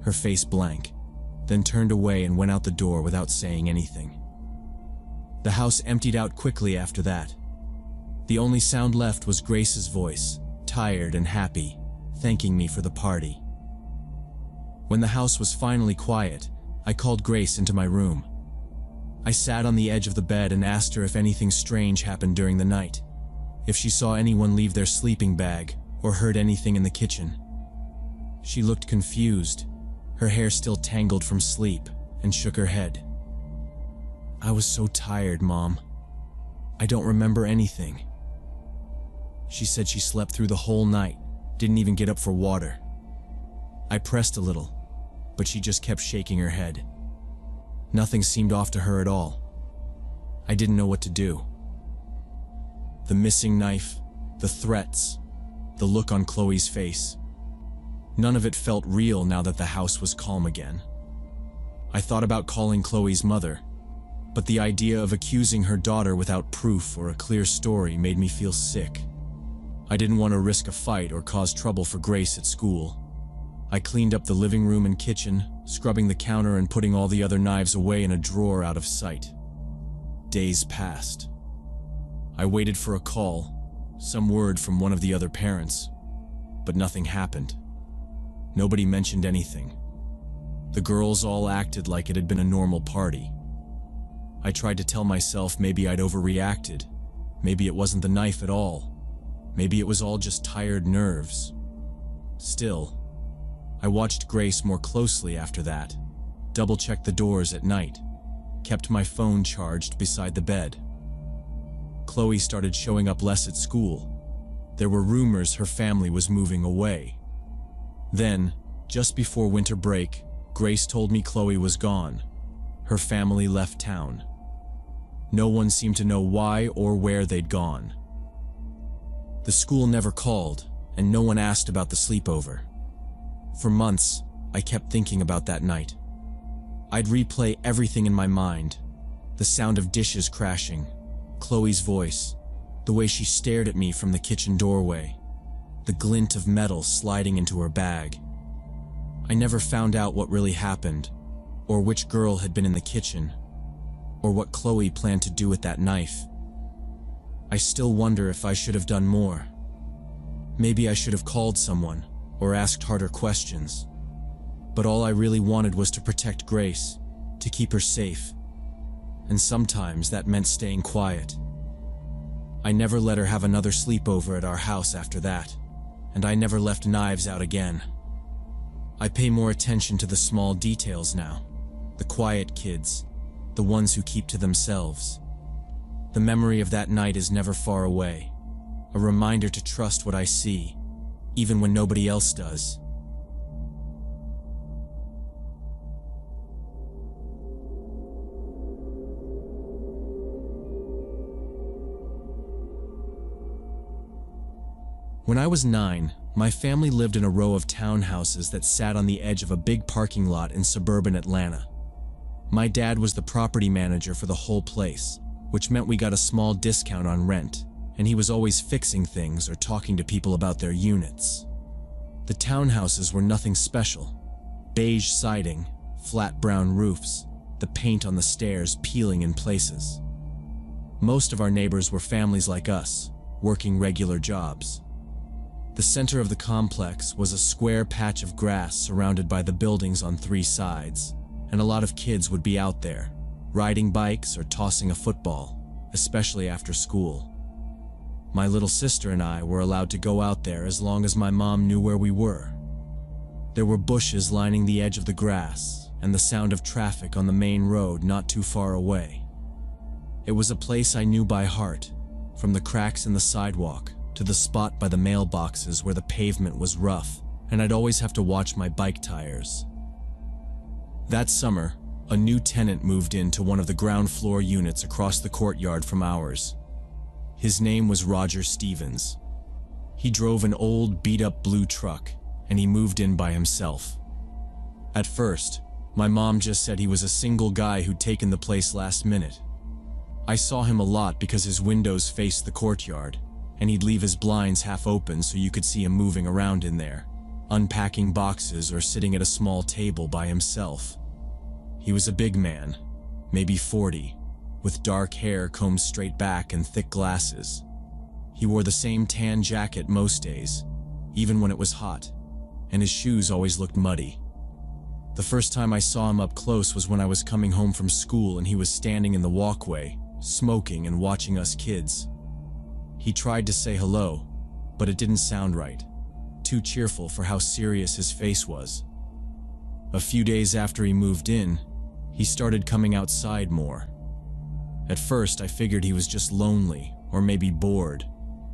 S1: her face blank, then turned away and went out the door without saying anything. The house emptied out quickly after that. The only sound left was Grace's voice, tired and happy, thanking me for the party. When the house was finally quiet, I called Grace into my room. I sat on the edge of the bed and asked her if anything strange happened during the night, if she saw anyone leave their sleeping bag or heard anything in the kitchen. She looked confused, her hair still tangled from sleep, and shook her head. I was so tired, Mom. I don't remember anything. She said she slept through the whole night, didn't even get up for water. I pressed a little, but she just kept shaking her head. Nothing seemed off to her at all. I didn't know what to do. The missing knife, the threats, the look on Chloe's face. None of it felt real now that the house was calm again. I thought about calling Chloe's mother, but the idea of accusing her daughter without proof or a clear story made me feel sick. I didn't want to risk a fight or cause trouble for Grace at school. I cleaned up the living room and kitchen, scrubbing the counter and putting all the other knives away in a drawer out of sight. Days passed. I waited for a call, some word from one of the other parents, but nothing happened. Nobody mentioned anything. The girls all acted like it had been a normal party. I tried to tell myself maybe I'd overreacted. Maybe it wasn't the knife at all. Maybe it was all just tired nerves. Still, I watched Grace more closely after that, double-checked the doors at night, kept my phone charged beside the bed. Chloe started showing up less at school. There were rumors her family was moving away. Then, just before winter break, Grace told me Chloe was gone. Her family left town. No one seemed to know why or where they'd gone. The school never called, and no one asked about the sleepover. For months, I kept thinking about that night. I'd replay everything in my mind. The sound of dishes crashing, Chloe's voice, the way she stared at me from the kitchen doorway, the glint of metal sliding into her bag. I never found out what really happened, or which girl had been in the kitchen, or what Chloe planned to do with that knife. I still wonder if I should have done more. Maybe I should have called someone, or asked harder questions. But all I really wanted was to protect Grace, to keep her safe. And sometimes that meant staying quiet. I never let her have another sleepover at our house after that, and I never left knives out again. I pay more attention to the small details now, the quiet kids, the ones who keep to themselves. The memory of that night is never far away, a reminder to trust what I see, even when nobody else does. When I was 9, my family lived in a row of townhouses that sat on the edge of a big parking lot in suburban Atlanta. My dad was the property manager for the whole place, which meant we got a small discount on rent, and he was always fixing things or talking to people about their units. The townhouses were nothing special. Beige siding, flat brown roofs, the paint on the stairs peeling in places. Most of our neighbors were families like us, working regular jobs. The center of the complex was a square patch of grass surrounded by the buildings on 3 sides, and a lot of kids would be out there, riding bikes or tossing a football, especially after school. My little sister and I were allowed to go out there as long as my mom knew where we were. There were bushes lining the edge of the grass, and the sound of traffic on the main road not too far away. It was a place I knew by heart, from the cracks in the sidewalk to the spot by the mailboxes where the pavement was rough, and I'd always have to watch my bike tires. That summer, a new tenant moved into one of the ground floor units across the courtyard from ours. His name was Roger Stevens. He drove an old, beat-up blue truck, and he moved in by himself. At first, my mom just said he was a single guy who'd taken the place last minute. I saw him a lot because his windows faced the courtyard, and he'd leave his blinds half open so you could see him moving around in there, unpacking boxes or sitting at a small table by himself. He was a big man, maybe 40, with dark hair combed straight back and thick glasses. He wore the same tan jacket most days, even when it was hot, and his shoes always looked muddy. The first time I saw him up close was when I was coming home from school and he was standing in the walkway, smoking and watching us kids. He tried to say hello, but it didn't sound right, too cheerful for how serious his face was. A few days after he moved in, he started coming outside more. At first, I figured he was just lonely or maybe bored,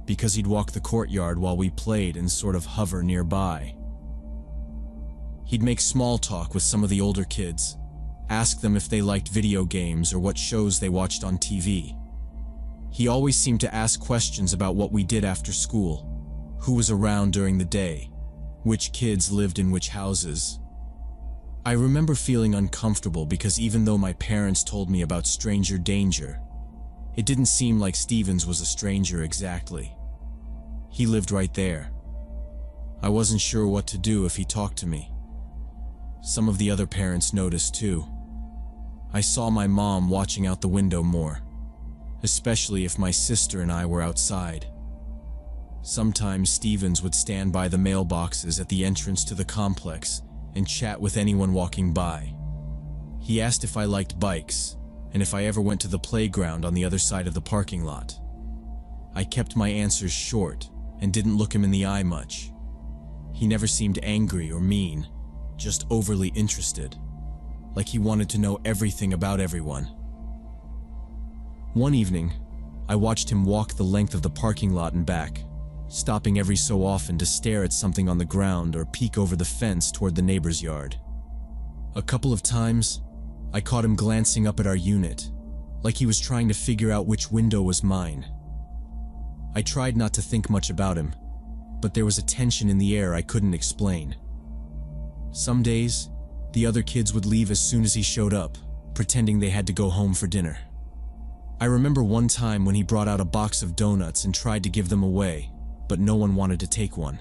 S1: because he'd walk the courtyard while we played and sort of hover nearby. He'd make small talk with some of the older kids, ask them if they liked video games or what shows they watched on TV. He always seemed to ask questions about what we did after school, who was around during the day, which kids lived in which houses. I remember feeling uncomfortable because even though my parents told me about stranger danger, it didn't seem like Stevens was a stranger exactly. He lived right there. I wasn't sure what to do if he talked to me. Some of the other parents noticed too. I saw my mom watching out the window more, especially if my sister and I were outside. Sometimes Stevens would stand by the mailboxes at the entrance to the complex and chat with anyone walking by. He asked if I liked bikes and if I ever went to the playground on the other side of the parking lot. I kept my answers short and didn't look him in the eye much. He never seemed angry or mean, just overly interested, like he wanted to know everything about everyone. One evening, I watched him walk the length of the parking lot and back, stopping every so often to stare at something on the ground or peek over the fence toward the neighbor's yard. A couple of times, I caught him glancing up at our unit, like he was trying to figure out which window was mine. I tried not to think much about him, but there was a tension in the air I couldn't explain. Some days, the other kids would leave as soon as he showed up, pretending they had to go home for dinner. I remember one time when he brought out a box of donuts and tried to give them away, but no one wanted to take one.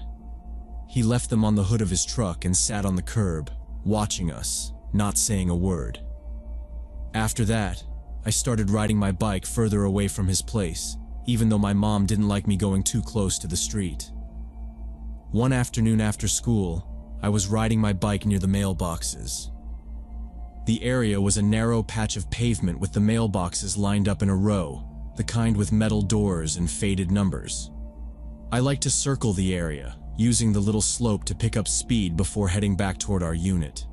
S1: He left them on the hood of his truck and sat on the curb, watching us, not saying a word. After that, I started riding my bike further away from his place, even though my mom didn't like me going too close to the street. One afternoon after school, I was riding my bike near the mailboxes. The area was a narrow patch of pavement with the mailboxes lined up in a row, the kind with metal doors and faded numbers. I liked to circle the area, using the little slope to pick up speed before heading back toward our unit.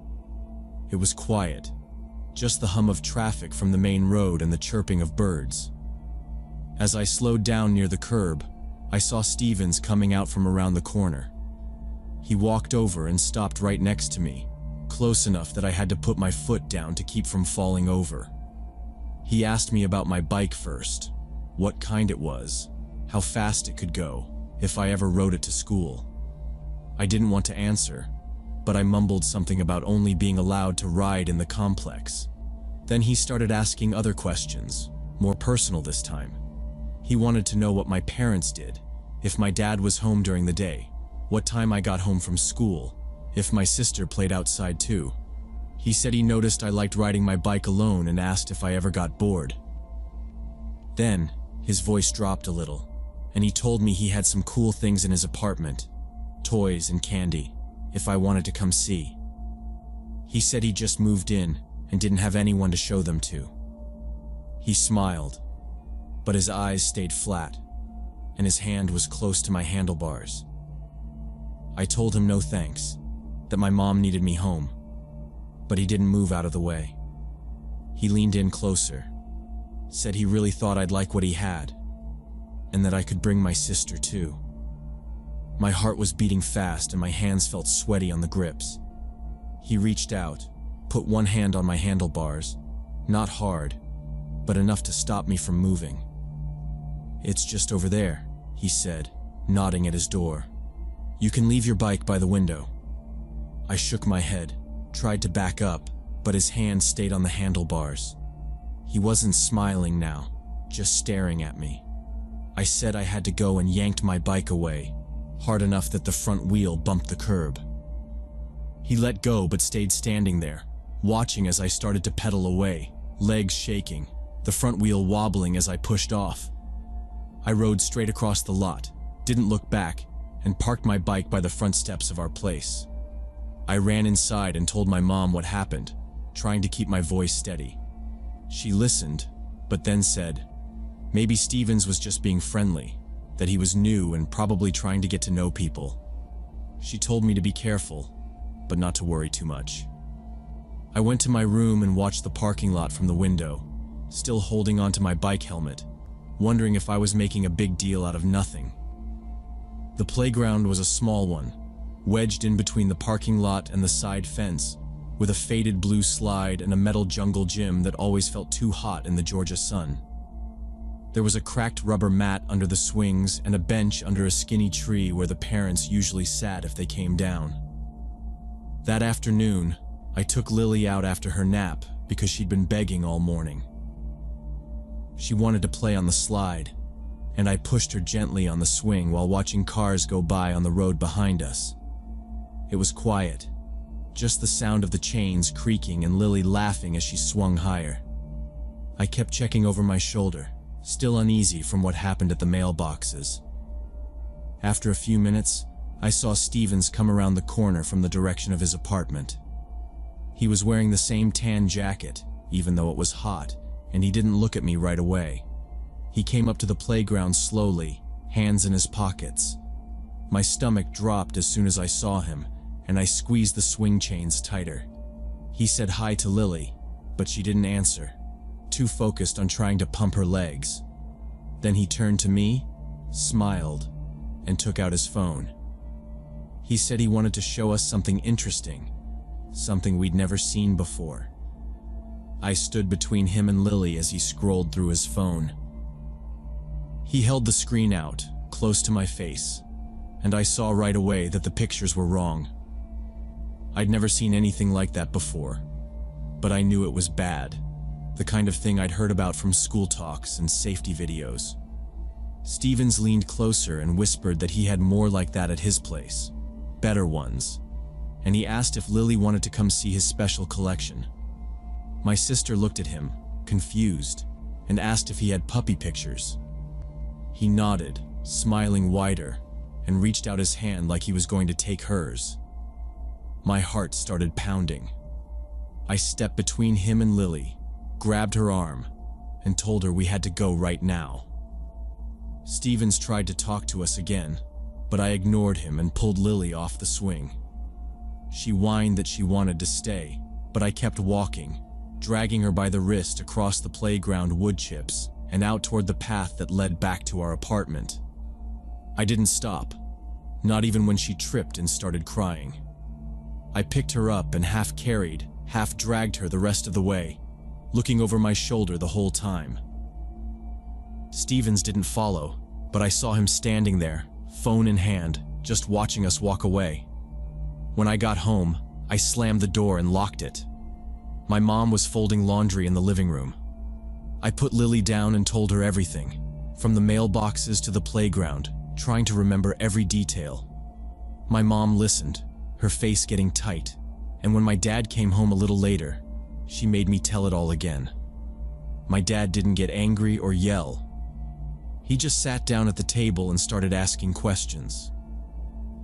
S1: It was quiet, just the hum of traffic from the main road and the chirping of birds. As I slowed down near the curb, I saw Stevens coming out from around the corner. He walked over and stopped right next to me, close enough that I had to put my foot down to keep from falling over. He asked me about my bike first, what kind it was, how fast it could go, if I ever rode it to school. I didn't want to answer, but I mumbled something about only being allowed to ride in the complex. Then he started asking other questions, more personal this time. He wanted to know what my parents did, if my dad was home during the day, what time I got home from school, if my sister played outside too. He said he noticed I liked riding my bike alone and asked if I ever got bored. Then, his voice dropped a little, and he told me he had some cool things in his apartment, toys and candy, if I wanted to come see. He said he just moved in and didn't have anyone to show them to. He smiled, but his eyes stayed flat, and his hand was close to my handlebars. I told him no thanks, that my mom needed me home. but he didn't move out of the way. He leaned in closer, said he really thought I'd like what he had, and that I could bring my sister too. My heart was beating fast and my hands felt sweaty on the grips. He reached out, put one hand on my handlebars, not hard, but enough to stop me from moving. "It's just over there," he said, nodding at his door. "You can leave your bike by the window." I shook my head, tried to back up, but his hand stayed on the handlebars. He wasn't smiling now, just staring at me. I said I had to go and yanked my bike away, hard enough that the front wheel bumped the curb. He let go but stayed standing there, watching as I started to pedal away, legs shaking, the front wheel wobbling as I pushed off. I rode straight across the lot, didn't look back, and parked my bike by the front steps of our place. I ran inside and told my mom what happened, trying to keep my voice steady. She listened, but then said, maybe Stevens was just being friendly, that he was new and probably trying to get to know people. She told me to be careful, but not to worry too much. I went to my room and watched the parking lot from the window, still holding onto my bike helmet, wondering if I was making a big deal out of nothing. The playground was a small one, wedged in between the parking lot and the side fence, with a faded blue slide and a metal jungle gym that always felt too hot in the Georgia sun. There was a cracked rubber mat under the swings and a bench under a skinny tree where the parents usually sat if they came down. That afternoon, I took Lily out after her nap because she'd been begging all morning. She wanted to play on the slide, and I pushed her gently on the swing while watching cars go by on the road behind us. It was quiet, just the sound of the chains creaking and Lily laughing as she swung higher. I kept checking over my shoulder, still uneasy from what happened at the mailboxes. After a few minutes, I saw Stevens come around the corner from the direction of his apartment. He was wearing the same tan jacket, even though it was hot, and he didn't look at me right away. He came up to the playground slowly, hands in his pockets. My stomach dropped as soon as I saw him, and I squeezed the swing chains tighter. He said hi to Lily, but she didn't answer, too focused on trying to pump her legs. Then he turned to me, smiled, and took out his phone. He said he wanted to show us something interesting, something we'd never seen before. I stood between him and Lily as he scrolled through his phone. He held the screen out, close to my face, and I saw right away that the pictures were wrong. I'd never seen anything like that before, but I knew it was bad, the kind of thing I'd heard about from school talks and safety videos. Stevens leaned closer and whispered that he had more like that at his place, better ones, and he asked if Lily wanted to come see his special collection. My sister looked at him, confused, and asked if he had puppy pictures. He nodded, smiling wider, and reached out his hand like he was going to take hers. My heart started pounding. I stepped between him and Lily, grabbed her arm, and told her we had to go right now. Stevens tried to talk to us again, but I ignored him and pulled Lily off the swing. She whined that she wanted to stay, but I kept walking, dragging her by the wrist across the playground wood chips and out toward the path that led back to our apartment. I didn't stop, not even when she tripped and started crying. I picked her up and half carried, half dragged her the rest of the way, looking over my shoulder the whole time. Stevens didn't follow, but I saw him standing there, phone in hand, just watching us walk away. When I got home, I slammed the door and locked it. My mom was folding laundry in the living room. I put Lily down and told her everything, from the mailboxes to the playground, trying to remember every detail. My mom listened, her face getting tight, and when my dad came home a little later, she made me tell it all again. My dad didn't get angry or yell. He just sat down at the table and started asking questions.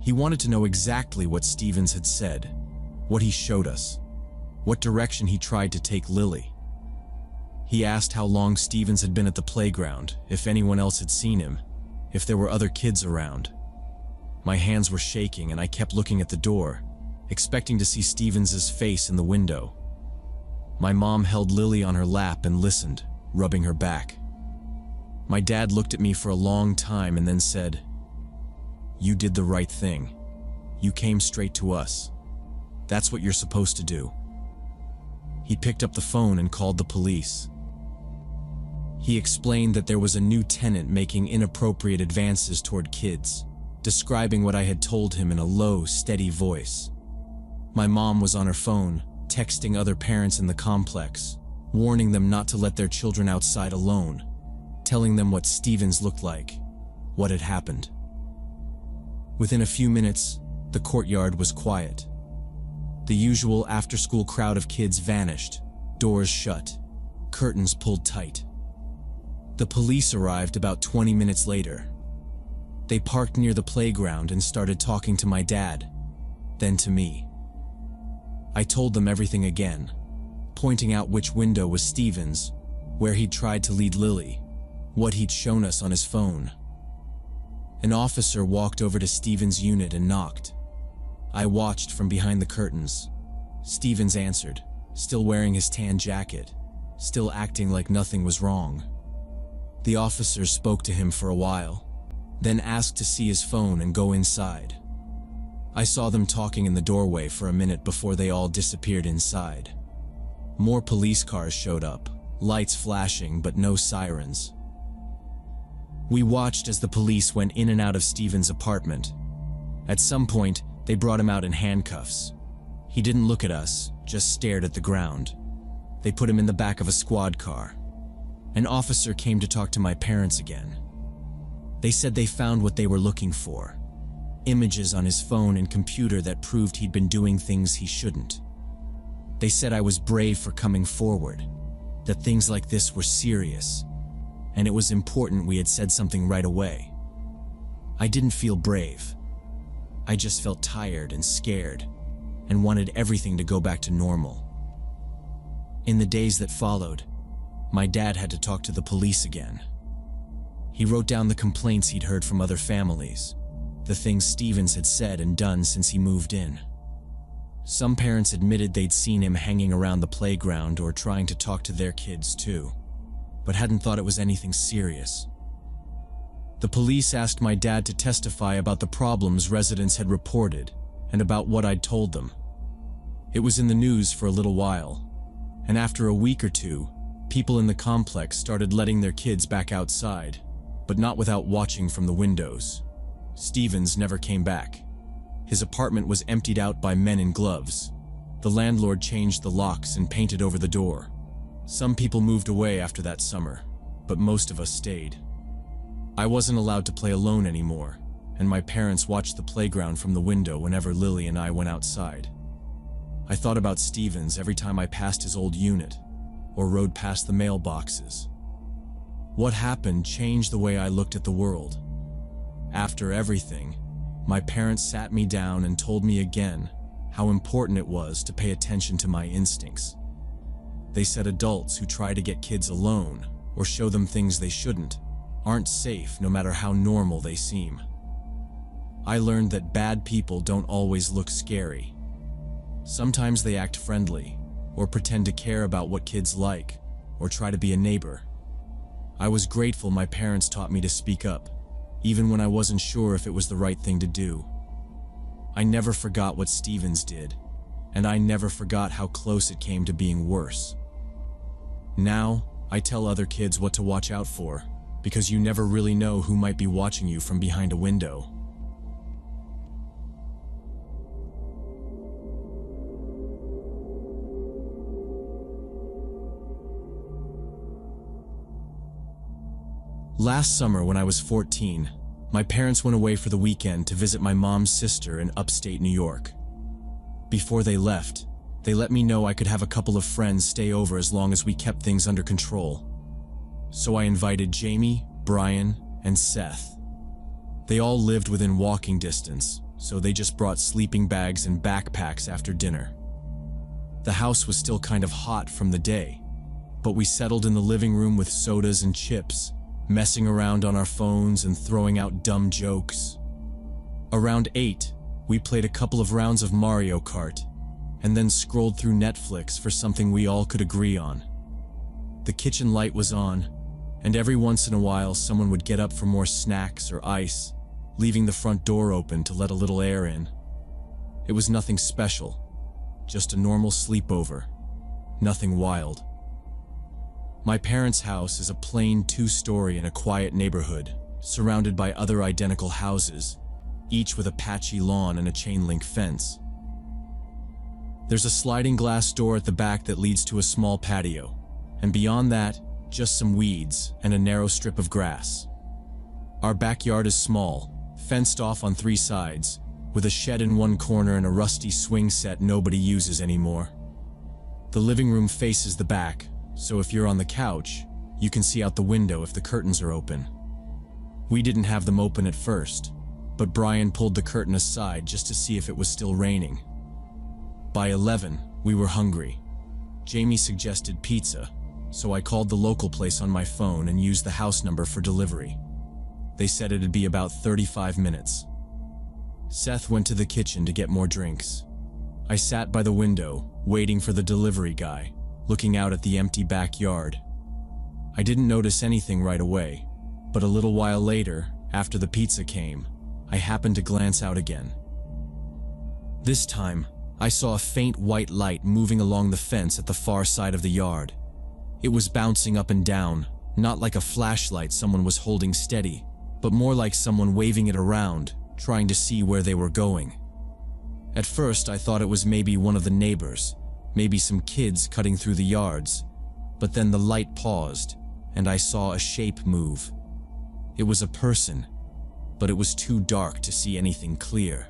S1: He wanted to know exactly what Stevens had said, what he showed us, what direction he tried to take Lily. He asked how long Stevens had been at the playground, if anyone else had seen him, if there were other kids around. My hands were shaking and I kept looking at the door, expecting to see Stevens' face in the window. My mom held Lily on her lap and listened, rubbing her back. My dad looked at me for a long time and then said, "You did the right thing. You came straight to us. That's what you're supposed to do." He picked up the phone and called the police. He explained that there was a new tenant making inappropriate advances toward kids, describing what I had told him in a low, steady voice. My mom was on her phone, texting other parents in the complex, warning them not to let their children outside alone, telling them what Stevens looked like, what had happened. Within a few minutes, the courtyard was quiet. The usual after-school crowd of kids vanished, doors shut, curtains pulled tight. The police arrived about 20 minutes later. They parked near the playground and started talking to my dad, then to me. I told them everything again, pointing out which window was Stevens, where he'd tried to lead Lily, what he'd shown us on his phone. An officer walked over to Stevens' unit and knocked. I watched from behind the curtains. Stevens answered, still wearing his tan jacket, still acting like nothing was wrong. The officer spoke to him for a while, then asked to see his phone and go inside. I saw them talking in the doorway for a minute before they all disappeared inside. More police cars showed up, lights flashing but no sirens. We watched as the police went in and out of Stevens' apartment. At some point, they brought him out in handcuffs. He didn't look at us, just stared at the ground. They put him in the back of a squad car. An officer came to talk to my parents again. They said they found what they were looking for. Images on his phone and computer that proved he'd been doing things he shouldn't. They said I was brave for coming forward, that things like this were serious, and it was important we had said something right away. I didn't feel brave. I just felt tired and scared, and wanted everything to go back to normal. In the days that followed, my dad had to talk to the police again. He wrote down the complaints he'd heard from other families, the things Stevens had said and done since he moved in. Some parents admitted they'd seen him hanging around the playground or trying to talk to their kids too, but hadn't thought it was anything serious. The police asked my dad to testify about the problems residents had reported and about what I'd told them. It was in the news for a little while, and after a week or two, people in the complex started letting their kids back outside, but not without watching from the windows. Stevens never came back. His apartment was emptied out by men in gloves. The landlord changed the locks and painted over the door. Some people moved away after that summer, but most of us stayed. I wasn't allowed to play alone anymore, and my parents watched the playground from the window whenever Lily and I went outside. I thought about Stevens every time I passed his old unit, or rode past the mailboxes. What happened changed the way I looked at the world. After everything, my parents sat me down and told me again how important it was to pay attention to my instincts. They said adults who try to get kids alone or show them things they shouldn't aren't safe no matter how normal they seem. I learned that bad people don't always look scary. Sometimes they act friendly, or pretend to care about what kids like, or try to be a neighbor. I was grateful my parents taught me to speak up, even when I wasn't sure if it was the right thing to do. I never forgot what Stevens did, and I never forgot how close it came to being worse. Now, I tell other kids what to watch out for, because you never really know who might be watching you from behind a window. Last summer, when I was 14, my parents went away for the weekend to visit my mom's sister in upstate New York. Before they left, they let me know I could have a couple of friends stay over as long as we kept things under control. So I invited Jamie, Brian, and Seth. They all lived within walking distance, so they just brought sleeping bags and backpacks after dinner. The house was still kind of hot from the day, but we settled in the living room with sodas and chips, messing around on our phones and throwing out dumb jokes. Around 8, We played a couple of rounds of Mario Kart, and then scrolled through Netflix for something we all could agree on. The kitchen light was on, and every once in a while someone would get up for more snacks or ice, leaving the front door open to let a little air in. It was nothing special, just a normal sleepover, nothing wild. My parents' house is a plain 2-story in a quiet neighborhood, surrounded by other identical houses, each with a patchy lawn and a chain-link fence. There's a sliding glass door at the back that leads to a small patio, and beyond that, just some weeds and a narrow strip of grass. Our backyard is small, fenced off on 3 sides, with a shed in one corner and a rusty swing set nobody uses anymore. The living room faces the back, so if you're on the couch, you can see out the window if the curtains are open. We didn't have them open at first, but Brian pulled the curtain aside just to see if it was still raining. By 11, we were hungry. Jamie suggested pizza, so I called the local place on my phone and used the house number for delivery. They said it'd be about 35 minutes. Seth went to the kitchen to get more drinks. I sat by the window, waiting for the delivery guy, looking out at the empty backyard. I didn't notice anything right away, but a little while later, after the pizza came, I happened to glance out again. This time, I saw a faint white light moving along the fence at the far side of the yard. It was bouncing up and down, not like a flashlight someone was holding steady, but more like someone waving it around, trying to see where they were going. At first, I thought it was maybe one of the neighbors, maybe some kids cutting through the yards, but then the light paused, and I saw a shape move. It was a person, but it was too dark to see anything clear.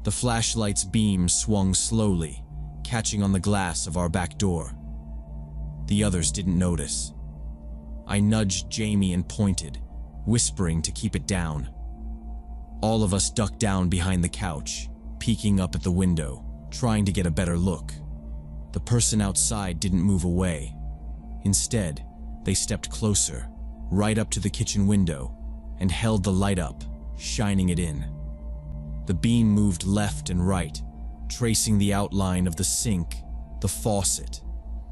S1: The flashlight's beam swung slowly, catching on the glass of our back door. The others didn't notice. I nudged Jamie and pointed, whispering to keep it down. All of us ducked down behind the couch, peeking up at the window, trying to get a better look. The person outside didn't move away. Instead, they stepped closer, right up to the kitchen window, and held the light up, shining it in. The beam moved left and right, tracing the outline of the sink, the faucet,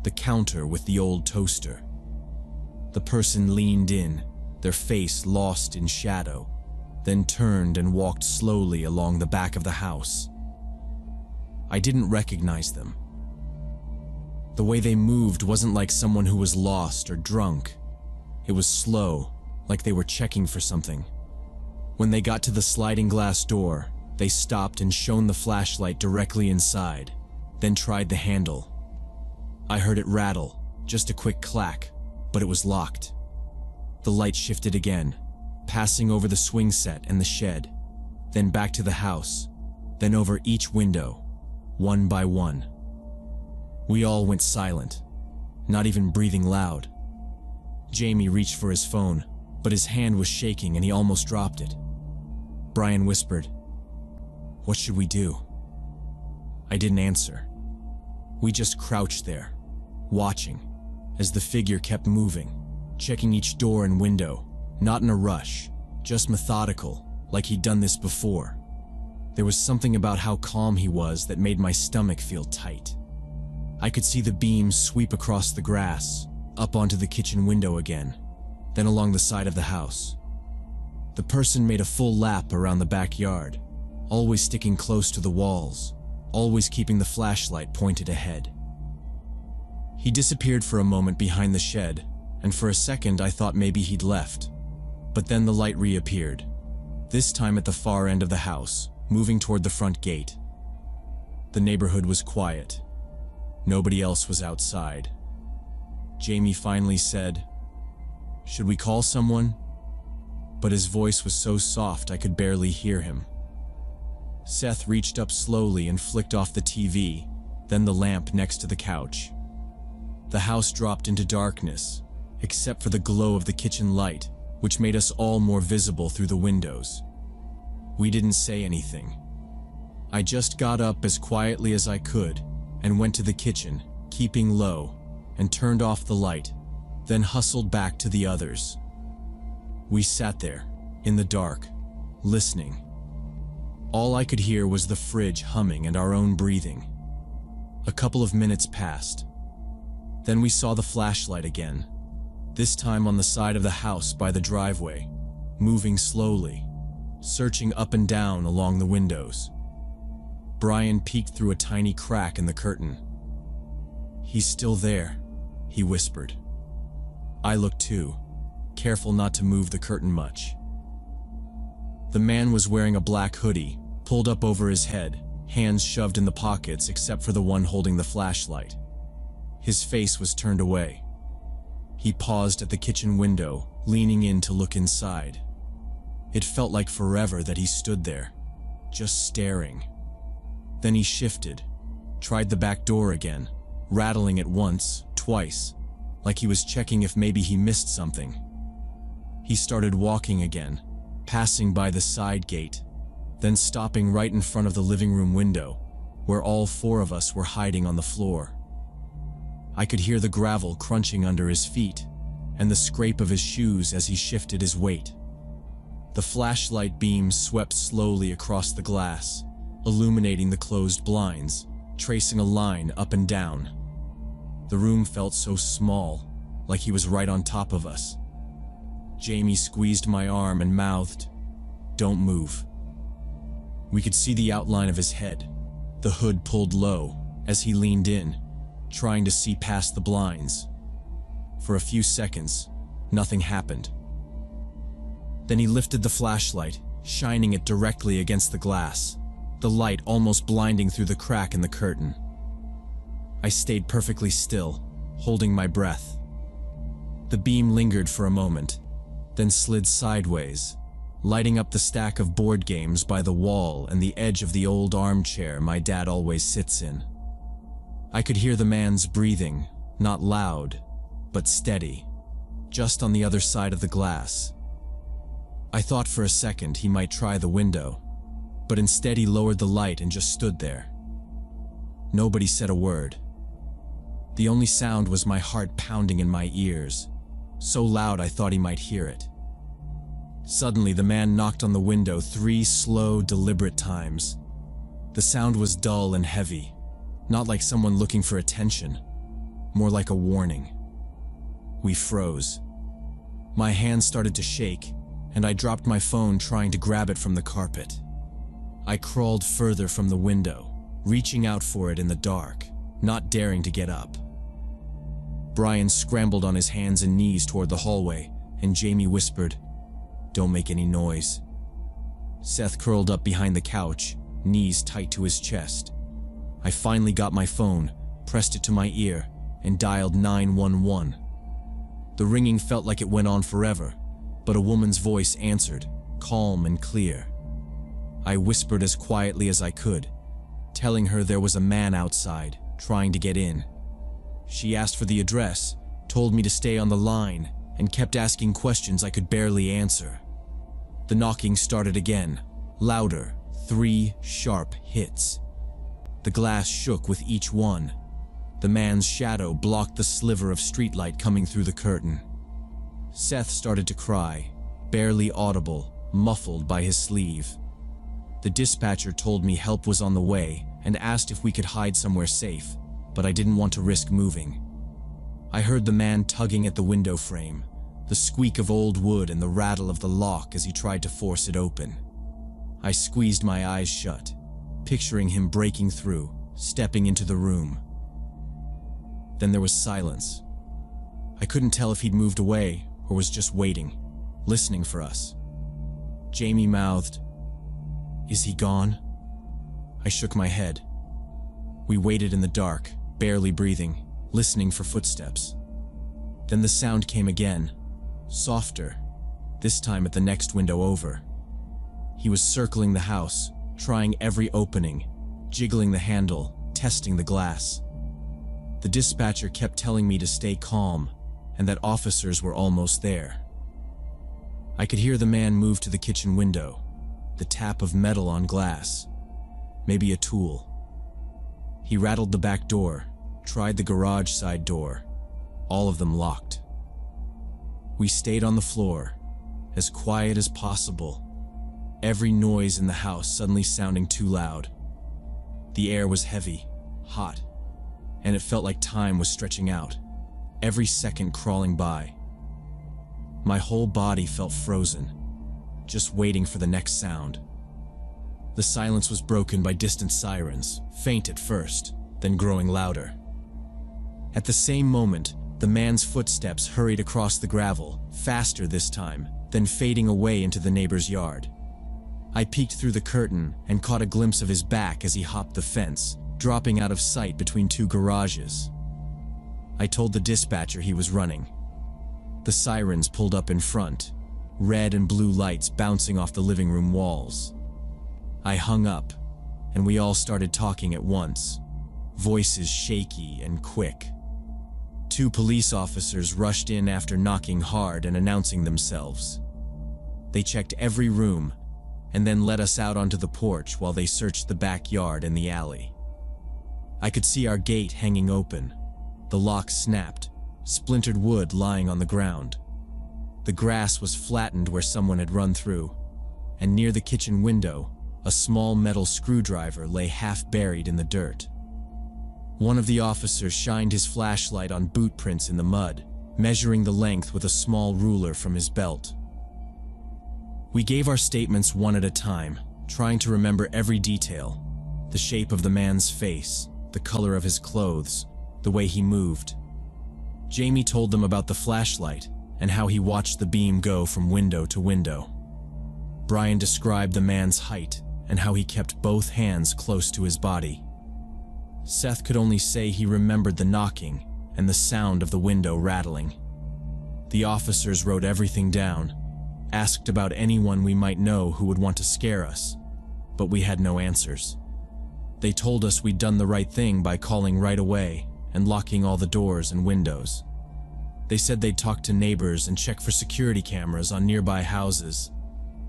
S1: the counter with the old toaster. The person leaned in, their face lost in shadow, then turned and walked slowly along the back of the house. I didn't recognize them. The way they moved wasn't like someone who was lost or drunk. It was slow, like they were checking for something. When they got to the sliding glass door, they stopped and shone the flashlight directly inside, then tried the handle. I heard it rattle, just a quick clack, but it was locked. The light shifted again, passing over the swing set and the shed, then back to the house, then over each window, one by one. We all went silent, not even breathing loud. Jamie reached for his phone, but his hand was shaking and he almost dropped it. Brian whispered, "What should we do?" I didn't answer. We just crouched there, watching, as the figure kept moving, checking each door and window, not in a rush, just methodical, like he'd done this before. There was something about how calm he was that made my stomach feel tight. I could see the beam sweep across the grass, up onto the kitchen window again, then along the side of the house. The person made a full lap around the backyard, always sticking close to the walls, always keeping the flashlight pointed ahead. He disappeared for a moment behind the shed, and for a second I thought maybe he'd left. But then the light reappeared, this time at the far end of the house, moving toward the front gate. The neighborhood was quiet. Nobody else was outside. Jamie finally said, "Should we call someone?" But his voice was so soft I could barely hear him. Seth reached up slowly and flicked off the TV, then the lamp next to the couch. The house dropped into darkness, except for the glow of the kitchen light, which made us all more visible through the windows. We didn't say anything. I just got up as quietly as I could and went to the kitchen, keeping low, and turned off the light, then hustled back to the others. We sat there, in the dark, listening. All I could hear was the fridge humming and our own breathing. A couple of minutes passed. Then we saw the flashlight again, this time on the side of the house by the driveway, moving slowly, searching up and down along the windows. Brian peeked through a tiny crack in the curtain. "He's still there," he whispered. I looked too, careful not to move the curtain much. The man was wearing a black hoodie, pulled up over his head, hands shoved in the pockets except for the one holding the flashlight. His face was turned away. He paused at the kitchen window, leaning in to look inside. It felt like forever that he stood there, just staring. Then he shifted, tried the back door again, rattling it once, twice, like he was checking if maybe he missed something. He started walking again, passing by the side gate, then stopping right in front of the living room window, where all four of us were hiding on the floor. I could hear the gravel crunching under his feet and the scrape of his shoes as he shifted his weight. The flashlight beam swept slowly across the glass, illuminating the closed blinds, tracing a line up and down. The room felt so small, like he was right on top of us. Jamie squeezed my arm and mouthed, "Don't move." We could see the outline of his head, the hood pulled low as he leaned in, trying to see past the blinds. For a few seconds, nothing happened. Then he lifted the flashlight, shining it directly against the glass, the light almost blinding through the crack in the curtain. I stayed perfectly still, holding my breath. The beam lingered for a moment, then slid sideways, lighting up the stack of board games by the wall and the edge of the old armchair my dad always sits in. I could hear the man's breathing, not loud, but steady, just on the other side of the glass. I thought for a second he might try the window, but instead he lowered the light and just stood there. Nobody said a word. The only sound was my heart pounding in my ears, so loud I thought he might hear it. Suddenly, the man knocked on the window 3 slow, deliberate times. The sound was dull and heavy, not like someone looking for attention, more like a warning. We froze. My hands started to shake, and I dropped my phone trying to grab it from the carpet. I crawled further from the window, reaching out for it in the dark, not daring to get up. Brian scrambled on his hands and knees toward the hallway, and Jamie whispered, "Don't make any noise." Seth curled up behind the couch, knees tight to his chest. I finally got my phone, pressed it to my ear, and dialed 911. The ringing felt like it went on forever, but a woman's voice answered, calm and clear. I whispered as quietly as I could, telling her there was a man outside, trying to get in. She asked for the address, told me to stay on the line, and kept asking questions I could barely answer. The knocking started again, louder, 3 sharp hits. The glass shook with each one. The man's shadow blocked the sliver of streetlight coming through the curtain. Seth started to cry, barely audible, muffled by his sleeve. The dispatcher told me help was on the way and asked if we could hide somewhere safe, but I didn't want to risk moving. I heard the man tugging at the window frame, the squeak of old wood and the rattle of the lock as he tried to force it open. I squeezed my eyes shut, picturing him breaking through, stepping into the room. Then there was silence. I couldn't tell if he'd moved away or was just waiting, listening for us. Jamie mouthed, "Is he gone?" I shook my head. We waited in the dark, barely breathing, listening for footsteps. Then the sound came again, softer, this time at the next window over. He was circling the house, trying every opening, jiggling the handle, testing the glass. The dispatcher kept telling me to stay calm and that officers were almost there. I could hear the man move to the kitchen window, the tap of metal on glass, maybe a tool. He rattled the back door, tried the garage side door, all of them locked. We stayed on the floor, as quiet as possible, every noise in the house suddenly sounding too loud. The air was heavy, hot, and it felt like time was stretching out, every second crawling by. My whole body felt frozen, just waiting for the next sound. The silence was broken by distant sirens, faint at first, then growing louder. At the same moment, the man's footsteps hurried across the gravel, faster this time, then fading away into the neighbor's yard. I peeked through the curtain and caught a glimpse of his back as he hopped the fence, dropping out of sight between two garages. I told the dispatcher he was running. The sirens pulled up in front, red and blue lights bouncing off the living room walls. I hung up, and we all started talking at once, voices shaky and quick. 2 police officers rushed in after knocking hard and announcing themselves. They checked every room, and then led us out onto the porch while they searched the backyard and the alley. I could see our gate hanging open, the lock snapped, splintered wood lying on the ground. The grass was flattened where someone had run through, and near the kitchen window, a small metal screwdriver lay half buried in the dirt. One of the officers shined his flashlight on boot prints in the mud, measuring the length with a small ruler from his belt. We gave our statements one at a time, trying to remember every detail: the shape of the man's face, the color of his clothes, the way he moved. Jamie told them about the flashlight and how he watched the beam go from window to window. Brian described the man's height and how he kept both hands close to his body. Seth could only say he remembered the knocking and the sound of the window rattling. The officers wrote everything down, asked about anyone we might know who would want to scare us, but we had no answers. They told us we'd done the right thing by calling right away and locking all the doors and windows. They said they'd talk to neighbors and check for security cameras on nearby houses.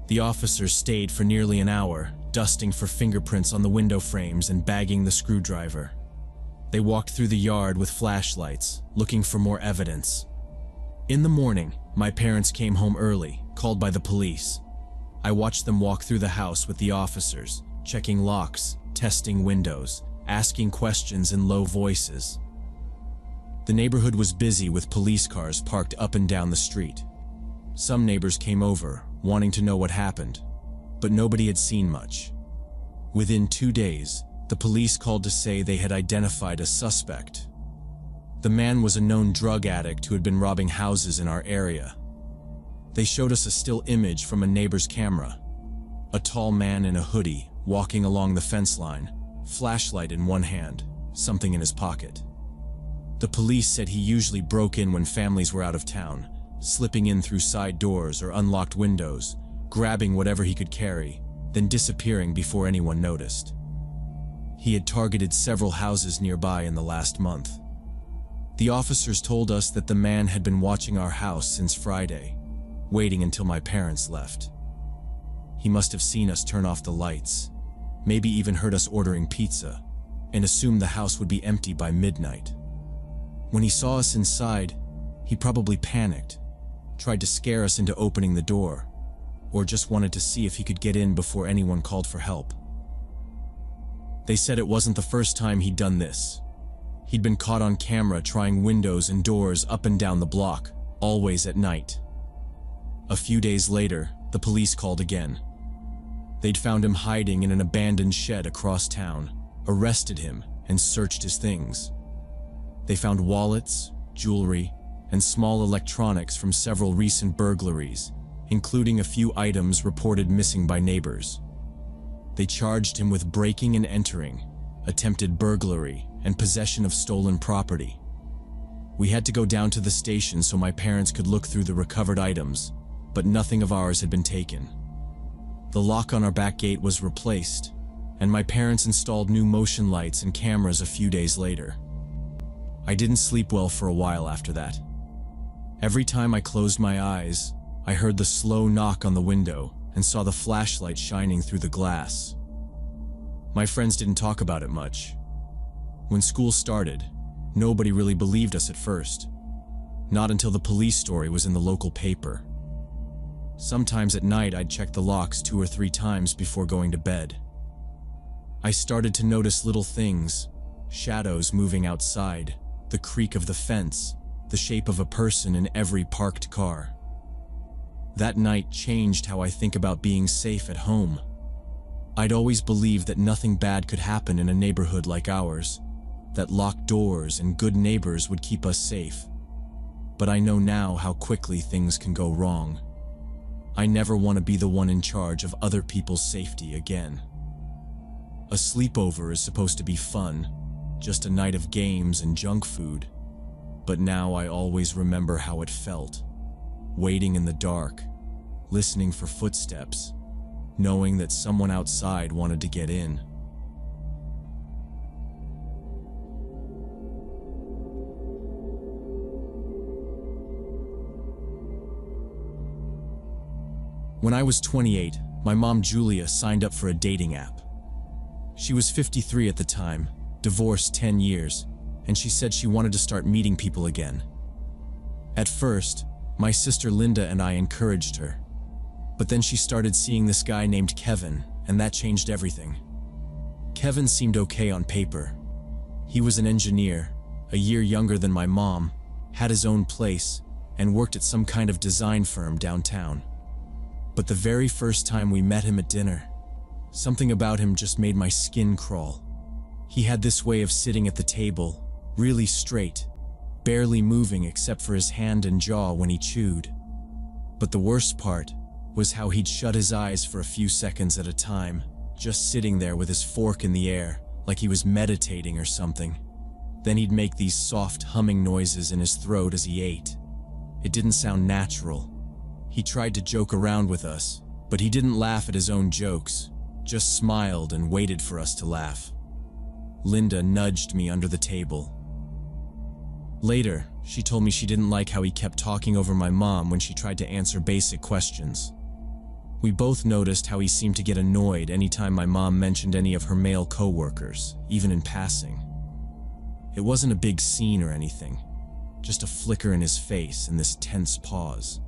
S1: The officers stayed for nearly an hour, dusting for fingerprints on the window frames and bagging the screwdriver. They walked through the yard with flashlights, looking for more evidence. In the morning, my parents came home early, called by the police. I watched them walk through the house with the officers, checking locks, testing windows, asking questions in low voices. The neighborhood was busy with police cars parked up and down the street. Some neighbors came over, wanting to know what happened, but nobody had seen much. Within 2 days, the police called to say they had identified a suspect. The man was a known drug addict who had been robbing houses in our area. They showed us a still image from a neighbor's camera. A tall man in a hoodie, walking along the fence line, flashlight in one hand, something in his pocket. The police said he usually broke in when families were out of town, slipping in through side doors or unlocked windows, grabbing whatever he could carry, then disappearing before anyone noticed. He had targeted several houses nearby in the last month. The officers told us that the man had been watching our house since Friday, waiting until my parents left. He must have seen us turn off the lights, maybe even heard us ordering pizza, and assumed the house would be empty by midnight. When he saw us inside, he probably panicked, tried to scare us into opening the door, or just wanted to see if he could get in before anyone called for help. They said it wasn't the first time he'd done this. He'd been caught on camera trying windows and doors up and down the block, always at night. A few days later, the police called again. They'd found him hiding in an abandoned shed across town, arrested him, and searched his things. They found wallets, jewelry, and small electronics from several recent burglaries, including a few items reported missing by neighbors. They charged him with breaking and entering, attempted burglary, and possession of stolen property. We had to go down to the station so my parents could look through the recovered items, but nothing of ours had been taken. The lock on our back gate was replaced, and my parents installed new motion lights and cameras a few days later. I didn't sleep well for a while after that. Every time I closed my eyes, I heard the slow knock on the window and saw the flashlight shining through the glass. My friends didn't talk about it much. When school started, nobody really believed us at first, not until the police story was in the local paper. Sometimes at night I'd check the locks 2 or 3 times before going to bed. I started to notice little things, shadows moving outside, the creak of the fence, the shape of a person in every parked car. That night changed how I think about being safe at home. I'd always believed that nothing bad could happen in a neighborhood like ours, that locked doors and good neighbors would keep us safe. But I know now how quickly things can go wrong. I never want to be the one in charge of other people's safety again. A sleepover is supposed to be fun, just a night of games and junk food. But now I always remember how it felt, waiting in the dark, listening for footsteps, knowing that someone outside wanted to get in. When I was 28, my mom Julia signed up for a dating app. She was 53 at the time, divorced 10 years, and she said she wanted to start meeting people again. At first, my sister Linda and I encouraged her. But then she started seeing this guy named Kevin, and that changed everything. Kevin seemed okay on paper. He was an engineer, a year younger than my mom, had his own place, and worked at some kind of design firm downtown. But the very first time we met him at dinner, something about him just made my skin crawl. He had this way of sitting at the table, really straight, barely moving except for his hand and jaw when he chewed. But the worst part was how he'd shut his eyes for a few seconds at a time, just sitting there with his fork in the air, like he was meditating or something. Then he'd make these soft humming noises in his throat as he ate. It didn't sound natural. He tried to joke around with us, but he didn't laugh at his own jokes, just smiled and waited for us to laugh. Linda nudged me under the table. Later, she told me she didn't like how he kept talking over my mom when she tried to answer basic questions. We both noticed how he seemed to get annoyed anytime my mom mentioned any of her male co-workers, even in passing. It wasn't a big scene or anything, just a flicker in his face and this tense pause.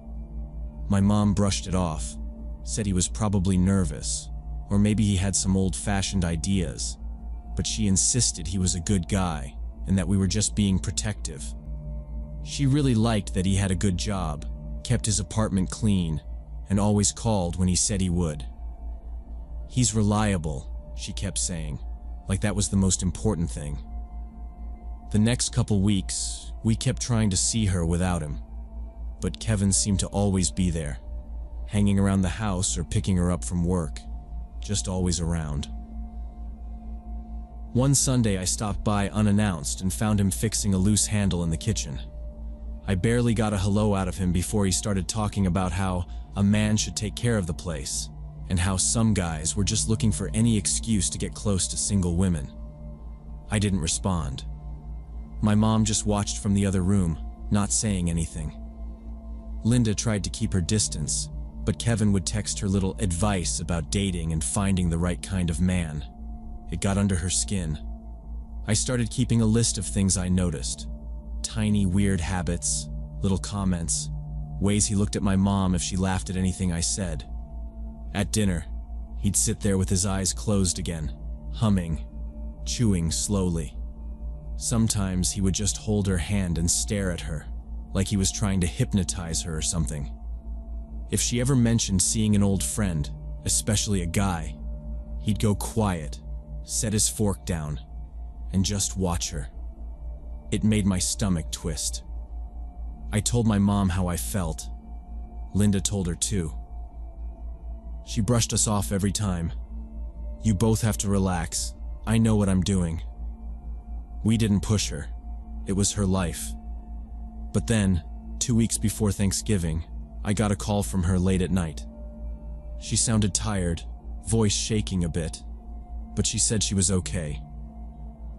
S1: My mom brushed it off, said he was probably nervous, or maybe he had some old-fashioned ideas, but she insisted he was a good guy and that we were just being protective. She really liked that he had a good job, kept his apartment clean, and always called when he said he would. "He's reliable," she kept saying, like that was the most important thing. The next couple weeks, we kept trying to see her without him. But Kevin seemed to always be there, hanging around the house or picking her up from work, just always around. One Sunday I stopped by unannounced and found him fixing a loose handle in the kitchen. I barely got a hello out of him before he started talking about how a man should take care of the place, and how some guys were just looking for any excuse to get close to single women. I didn't respond. My mom just watched from the other room, not saying anything. Linda tried to keep her distance, but Kevin would text her little advice about dating and finding the right kind of man. It got under her skin. I started keeping a list of things I noticed. Tiny weird habits, little comments, ways he looked at my mom if she laughed at anything I said. At dinner, he'd sit there with his eyes closed again, humming, chewing slowly. Sometimes he would just hold her hand and stare at her, like he was trying to hypnotize her or something. If she ever mentioned seeing an old friend, especially a guy, he'd go quiet, set his fork down, and just watch her. It made my stomach twist. I told my mom how I felt. Linda told her too. She brushed us off every time. "You both have to relax. I know what I'm doing." We didn't push her. It was her life. But then, 2 weeks before Thanksgiving, I got a call from her late at night. She sounded tired, voice shaking a bit, but she said she was okay.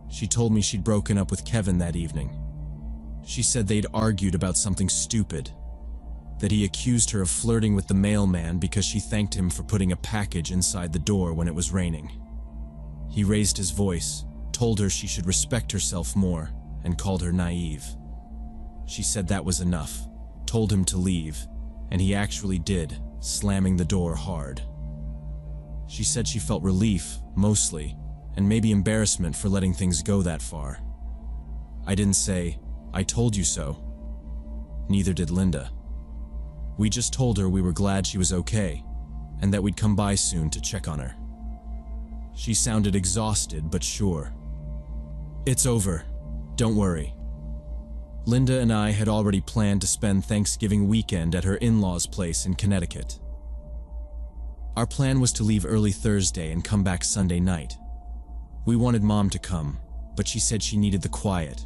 S1: She told me she'd broken up with Kevin that evening. She said they'd argued about something stupid, that he accused her of flirting with the mailman because she thanked him for putting a package inside the door when it was raining. He raised his voice, told her she should respect herself more, and called her naive. She said that was enough, told him to leave, and he actually did, slamming the door hard. She said she felt relief, mostly, and maybe embarrassment for letting things go that far. I didn't say, "I told you so." Neither did Linda. We just told her we were glad she was okay, and that we'd come by soon to check on her. She sounded exhausted but sure. "It's over. Don't worry." Linda and I had already planned to spend Thanksgiving weekend at her in-laws' place in Connecticut. Our plan was to leave early Thursday and come back Sunday night. We wanted Mom to come, but she said she needed the quiet,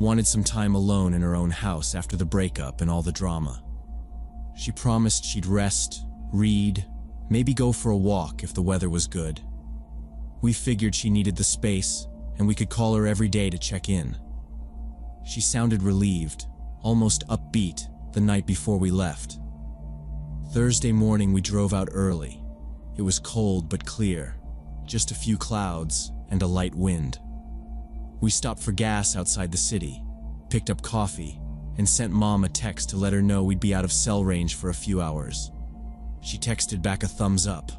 S1: wanted some time alone in her own house after the breakup and all the drama. She promised she'd rest, read, maybe go for a walk if the weather was good. We figured she needed the space, and we could call her every day to check in. She sounded relieved, almost upbeat, the night before we left. Thursday morning we drove out early. It was cold but clear, just a few clouds and a light wind. We stopped for gas outside the city, picked up coffee, and sent Mom a text to let her know we'd be out of cell range for a few hours. She texted back a thumbs up.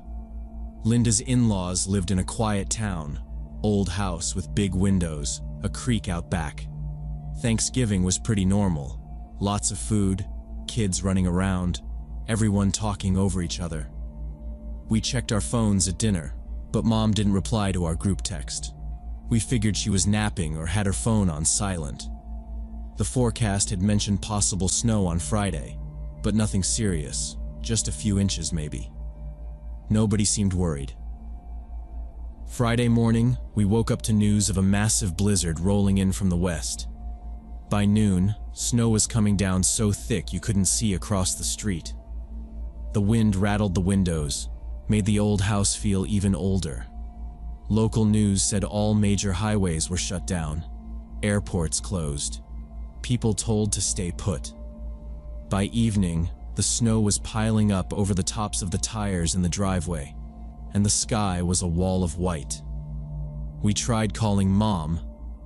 S1: Linda's in-laws lived in a quiet town, old house with big windows, a creek out back. Thanksgiving was pretty normal. Lots of food, kids running around, everyone talking over each other. We checked our phones at dinner, but Mom didn't reply to our group text. We figured she was napping or had her phone on silent. The forecast had mentioned possible snow on Friday, but nothing serious, just a few inches maybe. Nobody seemed worried. Friday morning, we woke up to news of a massive blizzard rolling in from the west. By noon, snow was coming down so thick you couldn't see across the street. The wind rattled the windows, made the old house feel even older. Local news said all major highways were shut down, airports closed, people told to stay put. By evening, the snow was piling up over the tops of the tires in the driveway, and the sky was a wall of white. We tried calling Mom,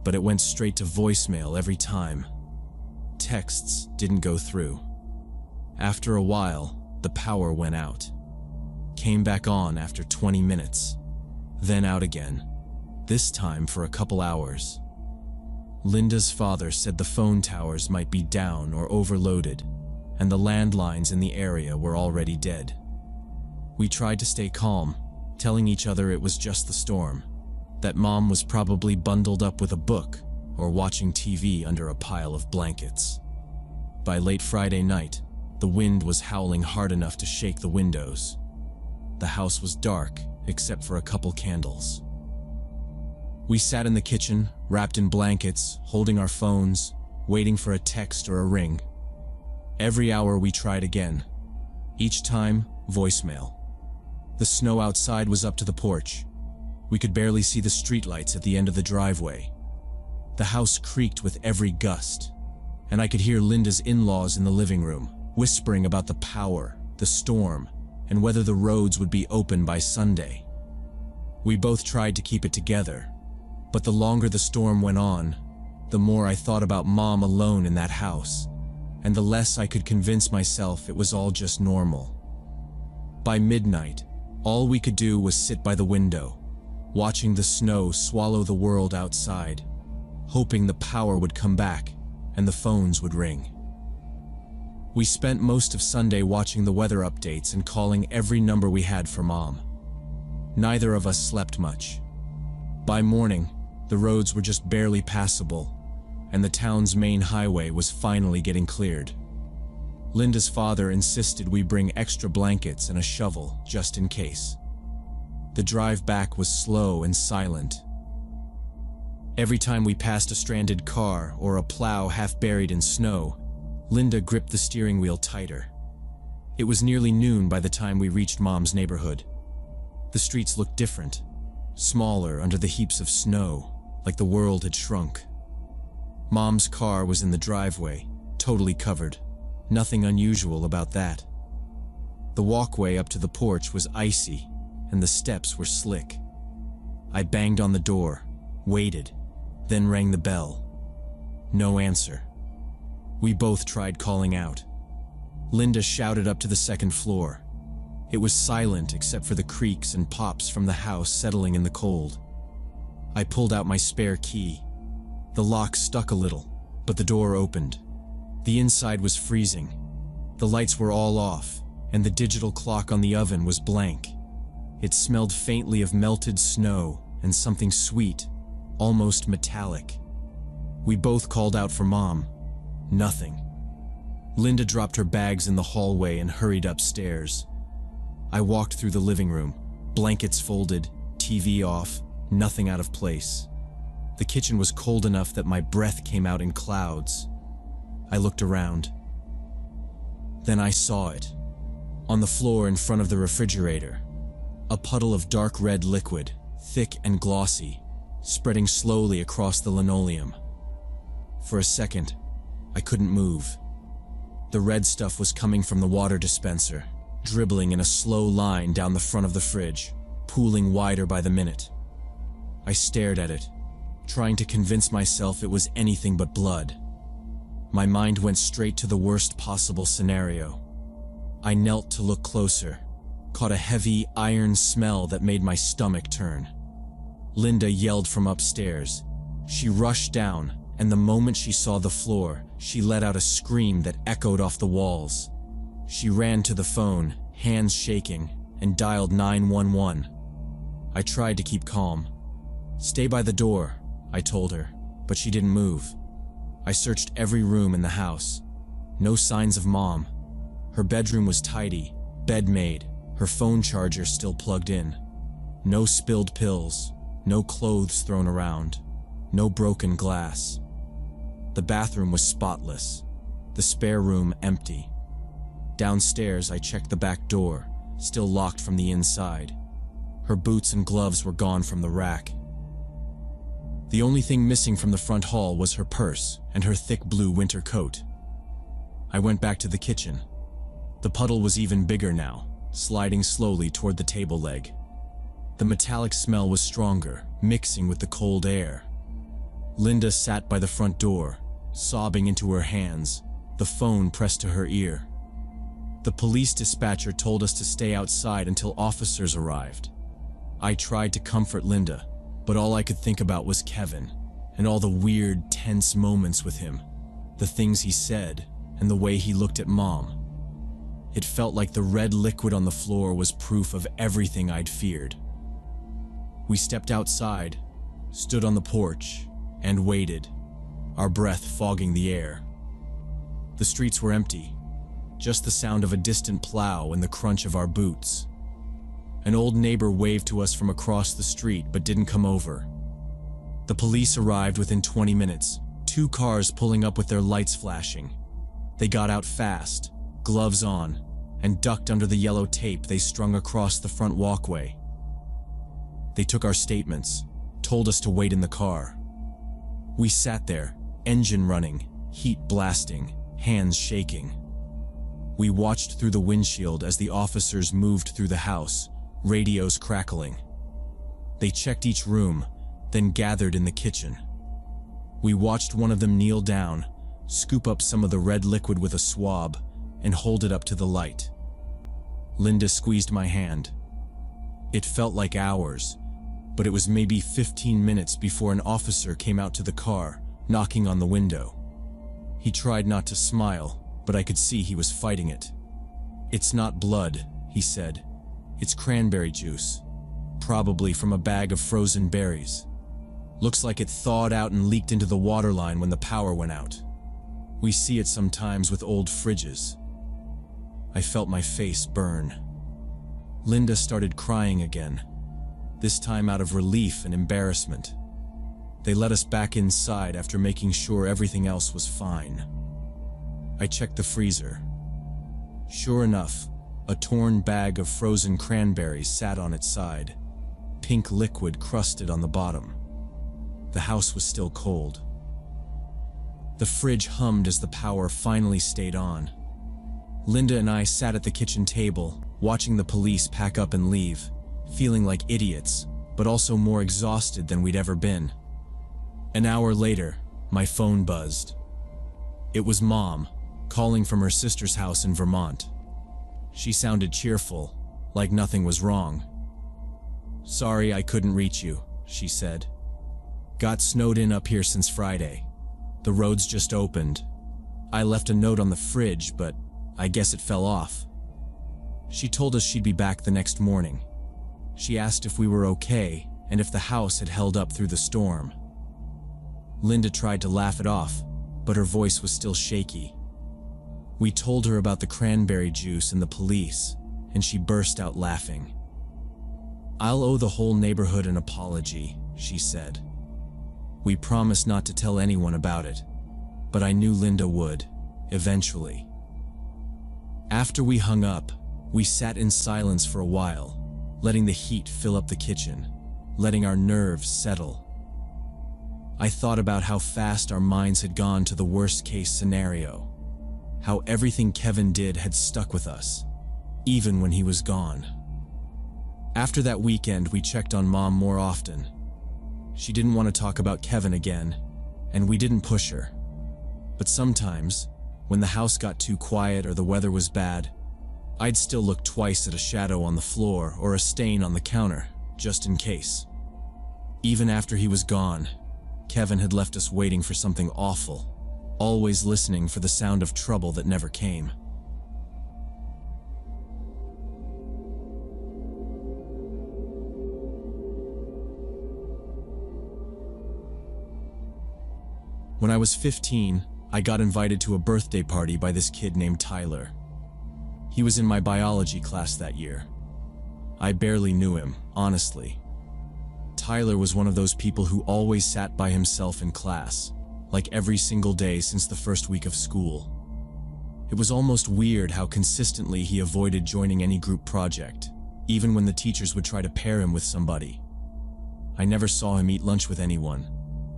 S1: but it went straight to voicemail every time. Texts didn't go through. After a while, the power went out. Came back on after 20 minutes. Then out again, this time for a couple hours. Linda's father said the phone towers might be down or overloaded, and the landlines in the area were already dead. We tried to stay calm, telling each other it was just the storm, that Mom was probably bundled up with a book or watching TV under a pile of blankets. By late Friday night, the wind was howling hard enough to shake the windows. The house was dark, except for a couple candles. We sat in the kitchen, wrapped in blankets, holding our phones, waiting for a text or a ring. Every hour we tried again. Each time, voicemail. The snow outside was up to the porch. We could barely see the streetlights at the end of the driveway. The house creaked with every gust, and I could hear Linda's in-laws in the living room, whispering about the power, the storm, and whether the roads would be open by Sunday. We both tried to keep it together, but the longer the storm went on, the more I thought about Mom alone in that house, and the less I could convince myself it was all just normal. By midnight, all we could do was sit by the window, watching the snow swallow the world outside, hoping the power would come back and the phones would ring. We spent most of Sunday watching the weather updates and calling every number we had for Mom. Neither of us slept much. By morning, the roads were just barely passable, and the town's main highway was finally getting cleared. Linda's father insisted we bring extra blankets and a shovel just in case. The drive back was slow and silent. Every time we passed a stranded car or a plow half buried in snow, Linda gripped the steering wheel tighter. It was nearly noon by the time we reached Mom's neighborhood. The streets looked different, smaller under the heaps of snow, like the world had shrunk. Mom's car was in the driveway, totally covered. Nothing unusual about that. The walkway up to the porch was icy, and the steps were slick. I banged on the door, waited, then rang the bell. No answer. We both tried calling out. Linda shouted up to the second floor, It was silent except for the creaks and pops from the house settling in the cold. I pulled out my spare key. The lock stuck a little, but the door opened. The inside was freezing. The lights were all off, and the digital clock on the oven was blank. It smelled faintly of melted snow and something sweet, almost metallic. We both called out for Mom. Nothing. Linda dropped her bags in the hallway and hurried upstairs. I walked through the living room, blankets folded, TV off, nothing out of place. The kitchen was cold enough that my breath came out in clouds. I looked around. Then I saw it. On the floor in front of the refrigerator. A puddle of dark red liquid, thick and glossy, spreading slowly across the linoleum. For a second, I couldn't move. The red stuff was coming from the water dispenser, dribbling in a slow line down the front of the fridge, pooling wider by the minute. I stared at it, trying to convince myself it was anything but blood. My mind went straight to the worst possible scenario. I knelt to look closer, caught a heavy, iron smell that made my stomach turn. Linda yelled from upstairs. She rushed down, and the moment she saw the floor, she let out a scream that echoed off the walls. She ran to the phone, hands shaking, and dialed 911. I tried to keep calm. "Stay by the door," I told her, but she didn't move. I searched every room in the house. No signs of Mom. Her bedroom was tidy, bed made, her phone charger still plugged in. No spilled pills, no clothes thrown around, no broken glass. The bathroom was spotless, the spare room empty. Downstairs, I checked the back door, still locked from the inside. Her boots and gloves were gone from the rack. The only thing missing from the front hall was her purse and her thick blue winter coat. I went back to the kitchen. The puddle was even bigger now, sliding slowly toward the table leg. The metallic smell was stronger, mixing with the cold air. Linda sat by the front door, sobbing into her hands, the phone pressed to her ear. The police dispatcher told us to stay outside until officers arrived. I tried to comfort Linda, but all I could think about was Kevin, and all the weird, tense moments with him, the things he said, and the way he looked at Mom. It felt like the red liquid on the floor was proof of everything I'd feared. We stepped outside, stood on the porch, and waited, our breath fogging the air. The streets were empty, just the sound of a distant plow and the crunch of our boots. An old neighbor waved to us from across the street but didn't come over. The police arrived within 20 minutes, 2 cars pulling up with their lights flashing. They got out fast, gloves on, and ducked under the yellow tape they strung across the front walkway. They took our statements, told us to wait in the car. We sat there, engine running, heat blasting, hands shaking. We watched through the windshield as the officers moved through the house, radios crackling. They checked each room, then gathered in the kitchen. We watched one of them kneel down, scoop up some of the red liquid with a swab, and hold it up to the light. Linda squeezed my hand. It felt like hours, but it was maybe 15 minutes before an officer came out to the car, knocking on the window. He tried not to smile, but I could see he was fighting it. "It's not blood," he said. "It's cranberry juice, probably from a bag of frozen berries. Looks like it thawed out and leaked into the water line when the power went out. We see it sometimes with old fridges." I felt my face burn. Linda started crying again, this time out of relief and embarrassment. They let us back inside after making sure everything else was fine. I checked the freezer. Sure enough, a torn bag of frozen cranberries sat on its side, pink liquid crusted on the bottom. The house was still cold. The fridge hummed as the power finally stayed on. Linda and I sat at the kitchen table, watching the police pack up and leave, feeling like idiots, but also more exhausted than we'd ever been. An hour later, my phone buzzed. It was Mom, calling from her sister's house in Vermont. She sounded cheerful, like nothing was wrong. "Sorry I couldn't reach you," she said. "Got snowed in up here since Friday. The roads just opened. I left a note on the fridge, but I guess it fell off." She told us she'd be back the next morning. She asked if we were okay and if the house had held up through the storm. Linda tried to laugh it off, but her voice was still shaky. We told her about the cranberry juice and the police, and she burst out laughing. "I'll owe the whole neighborhood an apology," she said. We promised not to tell anyone about it, but I knew Linda would, eventually. After we hung up, we sat in silence for a while, letting the heat fill up the kitchen, letting our nerves settle. I thought about how fast our minds had gone to the worst-case scenario, how everything Kevin did had stuck with us, even when he was gone. After that weekend, we checked on Mom more often. She didn't want to talk about Kevin again, and we didn't push her. But sometimes, when the house got too quiet or the weather was bad, I'd still look twice at a shadow on the floor or a stain on the counter, just in case. Even after he was gone, Kevin had left us waiting for something awful, always listening for the sound of trouble that never came. When I was 15, I got invited to a birthday party by this kid named Tyler. He was in my biology class that year. I barely knew him, honestly. Tyler was one of those people who always sat by himself in class, like every single day since the first week of school. It was almost weird how consistently he avoided joining any group project, even when the teachers would try to pair him with somebody. I never saw him eat lunch with anyone,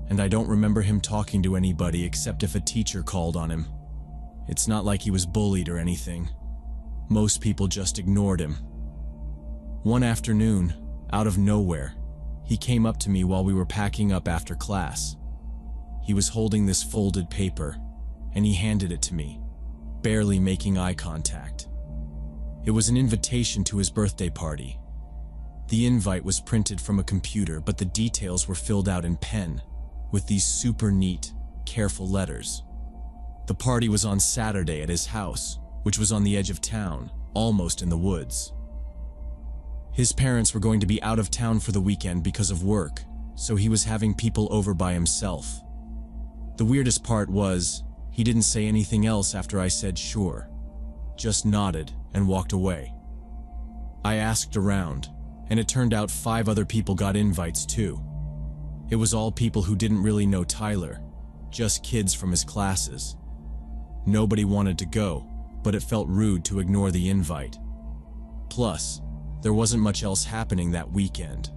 S1: and I don't remember him talking to anybody except if a teacher called on him. It's not like he was bullied or anything. Most people just ignored him. One afternoon, out of nowhere, he came up to me while we were packing up after class. He was holding this folded paper, and he handed it to me, barely making eye contact. It was an invitation to his birthday party. The invite was printed from a computer, but the details were filled out in pen, with these super neat, careful letters. The party was on Saturday at his house, which was on the edge of town, almost in the woods. His parents were going to be out of town for the weekend because of work, so he was having people over by himself. The weirdest part was, he didn't say anything else after I said sure, just nodded and walked away. I asked around, and it turned out 5 other people got invites too. It was all people who didn't really know Tyler, just kids from his classes. Nobody wanted to go, but it felt rude to ignore the invite. Plus, there wasn't much else happening that weekend,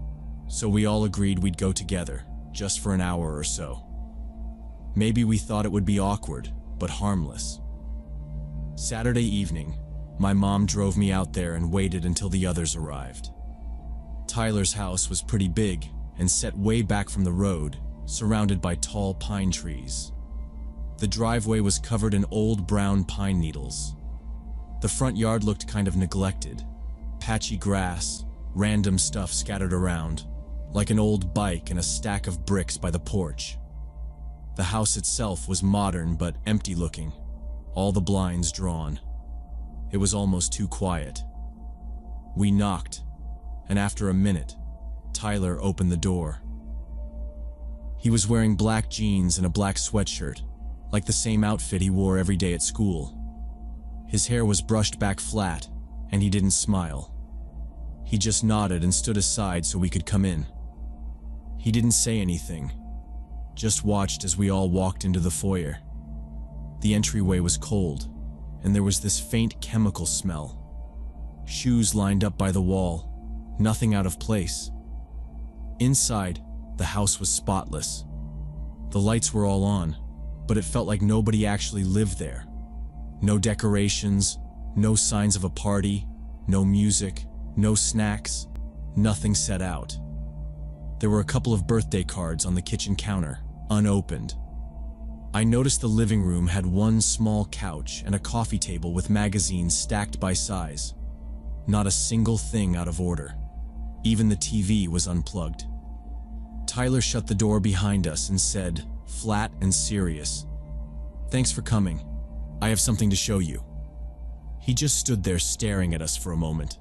S1: so we all agreed we'd go together, just for an hour or so. Maybe we thought it would be awkward, but harmless. Saturday evening, my mom drove me out there and waited until the others arrived. Tyler's house was pretty big and set way back from the road, surrounded by tall pine trees. The driveway was covered in old brown pine needles. The front yard looked kind of neglected. Patchy grass, random stuff scattered around, like an old bike and a stack of bricks by the porch. The house itself was modern but empty looking, all the blinds drawn. It was almost too quiet. We knocked, and after a minute, Tyler opened the door. He was wearing black jeans and a black sweatshirt, like the same outfit he wore every day at school. His hair was brushed back flat, and he didn't smile. He just nodded and stood aside so we could come in. He didn't say anything, just watched as we all walked into the foyer. The entryway was cold, and there was this faint chemical smell. Shoes lined up by the wall, nothing out of place. Inside, the house was spotless. The lights were all on, but it felt like nobody actually lived there. No decorations, no signs of a party, no music, no snacks, nothing set out. There were a couple of birthday cards on the kitchen counter, unopened. I noticed the living room had one small couch and a coffee table with magazines stacked by size. Not a single thing out of order. Even the TV was unplugged. Tyler shut the door behind us and said, flat and serious, "Thanks for coming. I have something to show you." He just stood there staring at us for a moment.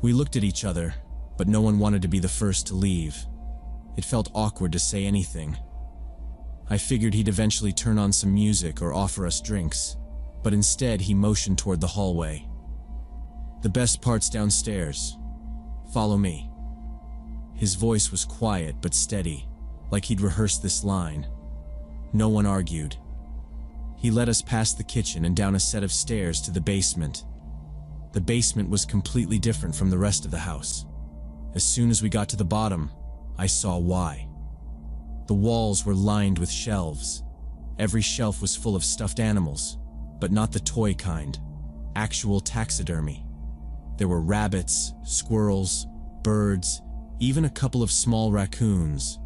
S1: We looked at each other, but no one wanted to be the first to leave. It felt awkward to say anything. I figured he'd eventually turn on some music or offer us drinks, but instead he motioned toward the hallway. "The best part's downstairs. Follow me." His voice was quiet but steady, like he'd rehearsed this line. No one argued. He led us past the kitchen and down a set of stairs to the basement. The basement was completely different from the rest of the house. As soon as we got to the bottom, I saw why. The walls were lined with shelves. Every shelf was full of stuffed animals, but not the toy kind. Actual taxidermy. There were rabbits, squirrels, birds, even a couple of small raccoons.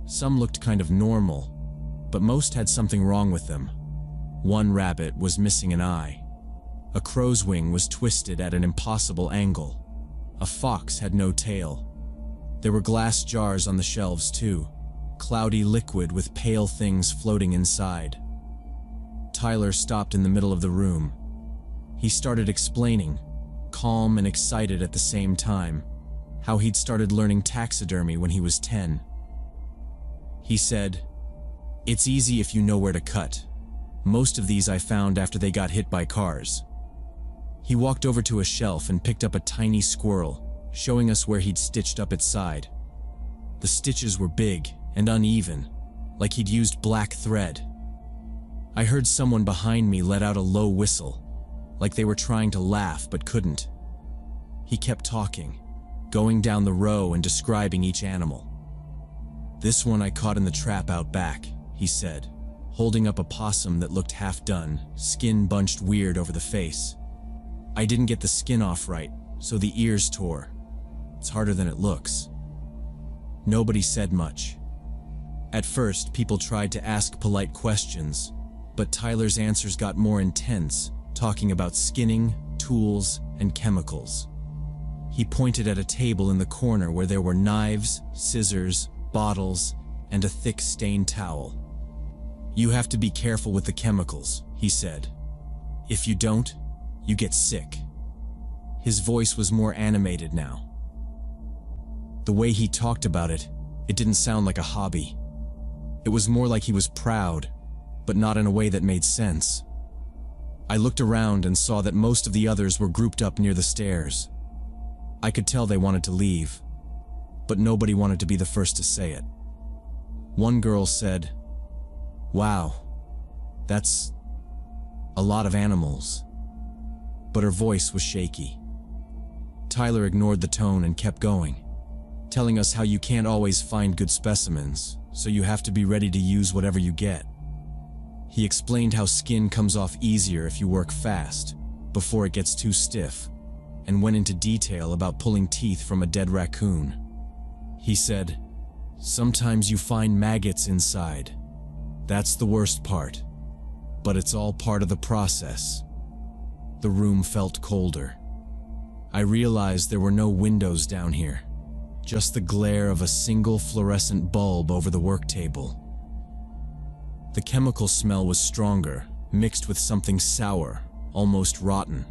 S1: Some looked kind of normal, but most had something wrong with them. One rabbit was missing an eye. A crow's wing was twisted at an impossible angle. A fox had no tail. There were glass jars on the shelves too, cloudy liquid with pale things floating inside. Tyler stopped in the middle of the room. He started explaining, calm and excited at the same time, how he'd started learning taxidermy when he was 10. He said, "It's easy if you know where to cut. Most of these I found after they got hit by cars." He walked over to a shelf and picked up a tiny squirrel, showing us where he'd stitched up its side. The stitches were big and uneven, like he'd used black thread. I heard someone behind me let out a low whistle, like they were trying to laugh but couldn't. He kept talking, going down the row and describing each animal. "This one I caught in the trap out back," he said, holding up a possum that looked half done, skin bunched weird over the face. "I didn't get the skin off right, so the ears tore. It's harder than it looks." Nobody said much. At first, people tried to ask polite questions, but Tyler's answers got more intense, talking about skinning, tools, and chemicals. He pointed at a table in the corner where there were knives, scissors, bottles, and a thick stained towel. "You have to be careful with the chemicals," he said. "If you don't, you get sick." His voice was more animated now. The way he talked about it, it didn't sound like a hobby. It was more like he was proud, but not in a way that made sense. I looked around and saw that most of the others were grouped up near the stairs. I could tell they wanted to leave, but nobody wanted to be the first to say it. One girl said, "Wow, that's a lot of animals," but her voice was shaky. Tyler ignored the tone and kept going, telling us how you can't always find good specimens, so you have to be ready to use whatever you get. He explained how skin comes off easier if you work fast, before it gets too stiff, and went into detail about pulling teeth from a dead raccoon. He said, "Sometimes you find maggots inside. That's the worst part, but it's all part of the process." The room felt colder. I realized there were no windows down here, just the glare of a single fluorescent bulb over the work table. The chemical smell was stronger, mixed with something sour, almost rotten.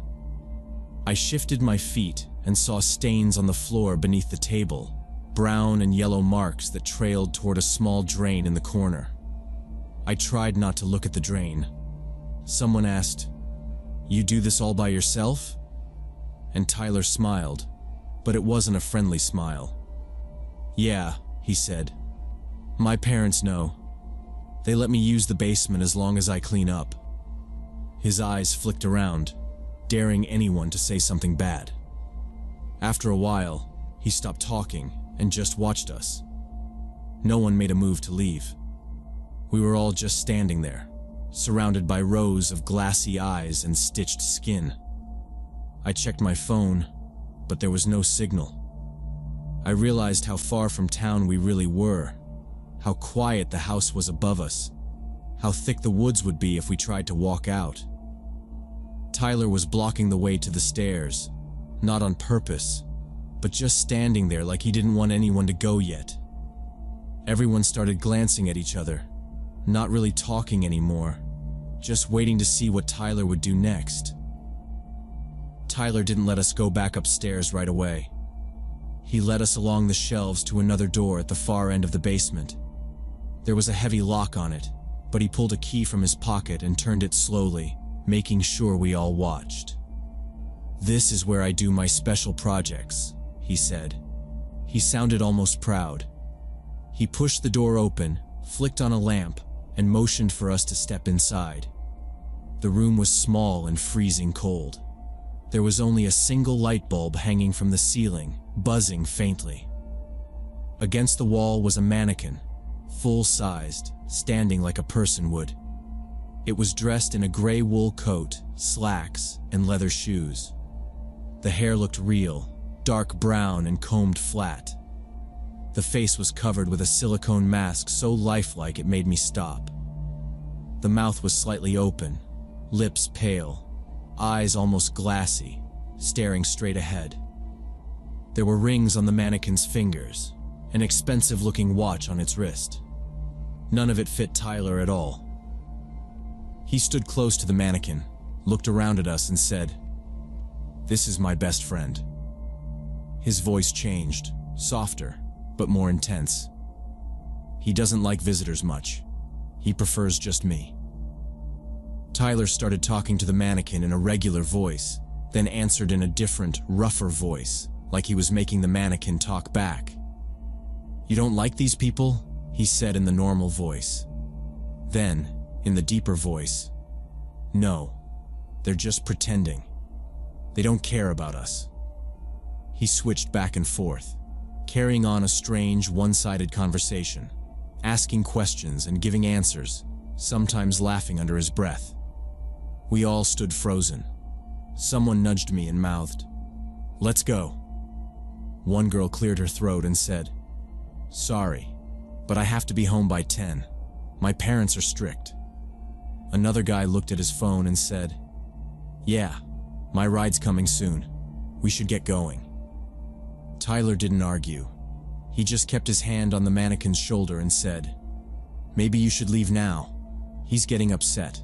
S1: I shifted my feet and saw stains on the floor beneath the table, brown and yellow marks that trailed toward a small drain in the corner. I tried not to look at the drain. Someone asked, "You do this all by yourself?" And Tyler smiled, but it wasn't a friendly smile. "Yeah," he said. "My parents know. They let me use the basement as long as I clean up." His eyes flicked around, daring anyone to say something bad. After a while, he stopped talking and just watched us. No one made a move to leave. We were all just standing there, surrounded by rows of glassy eyes and stitched skin. I checked my phone, but there was no signal. I realized how far from town we really were, how quiet the house was above us, how thick the woods would be if we tried to walk out. Tyler was blocking the way to the stairs, not on purpose, but just standing there like he didn't want anyone to go yet. Everyone started glancing at each other, not really talking anymore, just waiting to see what Tyler would do next. Tyler didn't let us go back upstairs right away. He led us along the shelves to another door at the far end of the basement. There was a heavy lock on it, but he pulled a key from his pocket and turned it slowly, making sure we all watched. "This is where I do my special projects," he said. He sounded almost proud. He pushed the door open, flicked on a lamp, and motioned for us to step inside. The room was small and freezing cold. There was only a single light bulb hanging from the ceiling, buzzing faintly. Against the wall was a mannequin, full-sized, standing like a person would. It was dressed in a gray wool coat, slacks, and leather shoes. The hair looked real, dark brown and combed flat. The face was covered with a silicone mask so lifelike it made me stop. The mouth was slightly open, lips pale, eyes almost glassy, staring straight ahead. There were rings on the mannequin's fingers, an expensive-looking watch on its wrist. None of it fit Tyler at all. He stood close to the mannequin, looked around at us and said, "This is my best friend." His voice changed, softer, but more intense. "He doesn't like visitors much. He prefers just me." Tyler started talking to the mannequin in a regular voice, then answered in a different, rougher voice, like he was making the mannequin talk back. "You don't like these people?" he said in the normal voice. Then, in the deeper voice, "No, they're just pretending. They don't care about us." He switched back and forth, carrying on a strange, one-sided conversation, asking questions and giving answers, sometimes laughing under his breath. We all stood frozen. Someone nudged me and mouthed, "Let's go." One girl cleared her throat and said, "Sorry, but I have to be home by 10. My parents are strict." Another guy looked at his phone and said, "Yeah, my ride's coming soon. We should get going." Tyler didn't argue. He just kept his hand on the mannequin's shoulder and said, "Maybe you should leave now. He's getting upset."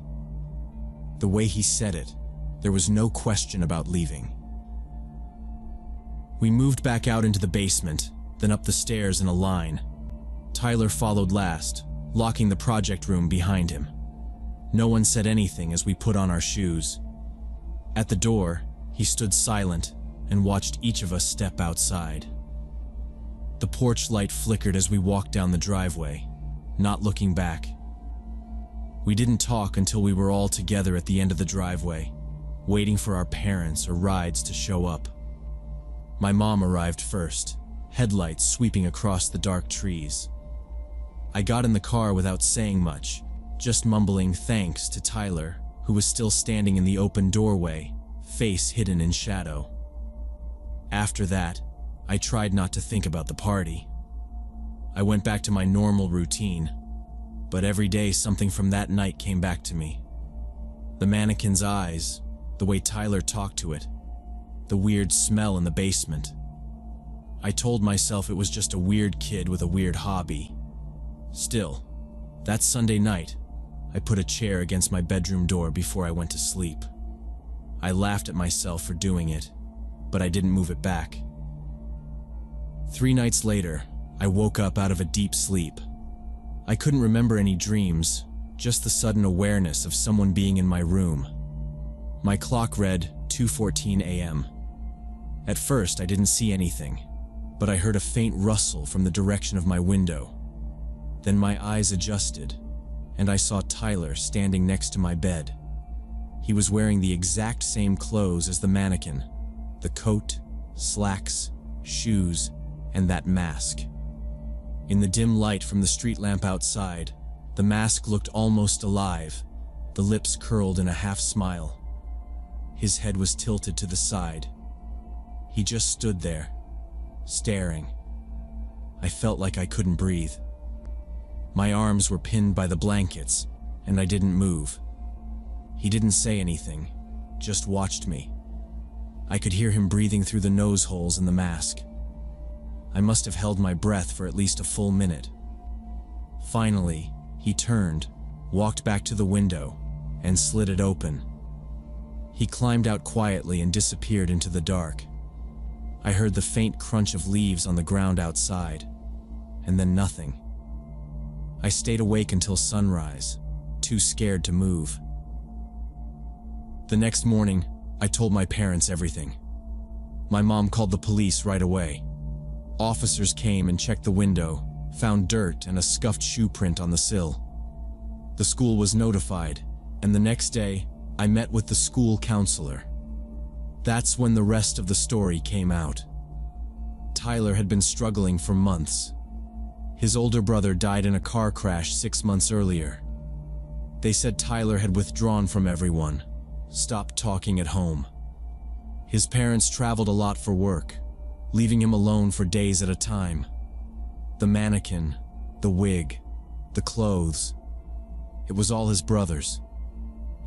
S1: The way he said it, there was no question about leaving. We moved back out into the basement, then up the stairs in a line. Tyler followed last, locking the project room behind him. No one said anything as we put on our shoes. At the door, he stood silent and watched each of us step outside. The porch light flickered as we walked down the driveway, not looking back. We didn't talk until we were all together at the end of the driveway, waiting for our parents or rides to show up. My mom arrived first, headlights sweeping across the dark trees. I got in the car without saying much, just mumbling thanks to Tyler, who was still standing in the open doorway, face hidden in shadow. After that, I tried not to think about the party. I went back to my normal routine, but every day something from that night came back to me. The mannequin's eyes, the way Tyler talked to it, the weird smell in the basement. I told myself it was just a weird kid with a weird hobby. Still, that Sunday night, I put a chair against my bedroom door before I went to sleep. I laughed at myself for doing it, but I didn't move it back. 3 nights later, I woke up out of a deep sleep. I couldn't remember any dreams, just the sudden awareness of someone being in my room. My clock read 2:14 a.m. At first, I didn't see anything, but I heard a faint rustle from the direction of my window. Then my eyes adjusted, and I saw Tyler standing next to my bed. He was wearing the exact same clothes as the mannequin, the coat, slacks, shoes, and that mask. In the dim light from the street lamp outside, the mask looked almost alive, the lips curled in a half smile. His head was tilted to the side. He just stood there, staring. I felt like I couldn't breathe. My arms were pinned by the blankets, and I didn't move. He didn't say anything, just watched me. I could hear him breathing through the nose holes in the mask. I must have held my breath for at least a full minute. Finally, he turned, walked back to the window, and slid it open. He climbed out quietly and disappeared into the dark. I heard the faint crunch of leaves on the ground outside, and then nothing. I stayed awake until sunrise, too scared to move. The next morning, I told my parents everything. My mom called the police right away. Officers came and checked the window, found dirt and a scuffed shoe print on the sill. The school was notified, and the next day, I met with the school counselor. That's when the rest of the story came out. Tyler had been struggling for months. His older brother died in a car crash 6 months earlier. They said Tyler had withdrawn from everyone, stopped talking at home. His parents traveled a lot for work, leaving him alone for days at a time. The mannequin, the wig, the clothes. It was all his brother's.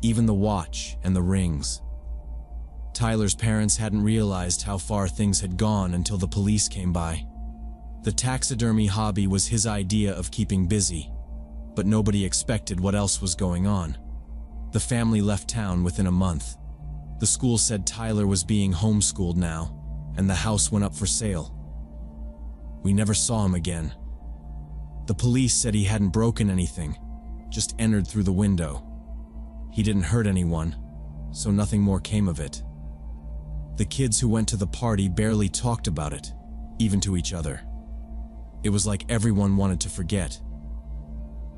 S1: Even the watch and the rings. Tyler's parents hadn't realized how far things had gone until the police came by. The taxidermy hobby was his idea of keeping busy, but nobody expected what else was going on. The family left town within a month. The school said Tyler was being homeschooled now, and the house went up for sale. We never saw him again. The police said he hadn't broken anything, just entered through the window. He didn't hurt anyone, so nothing more came of it. The kids who went to the party barely talked about it, even to each other. It was like everyone wanted to forget.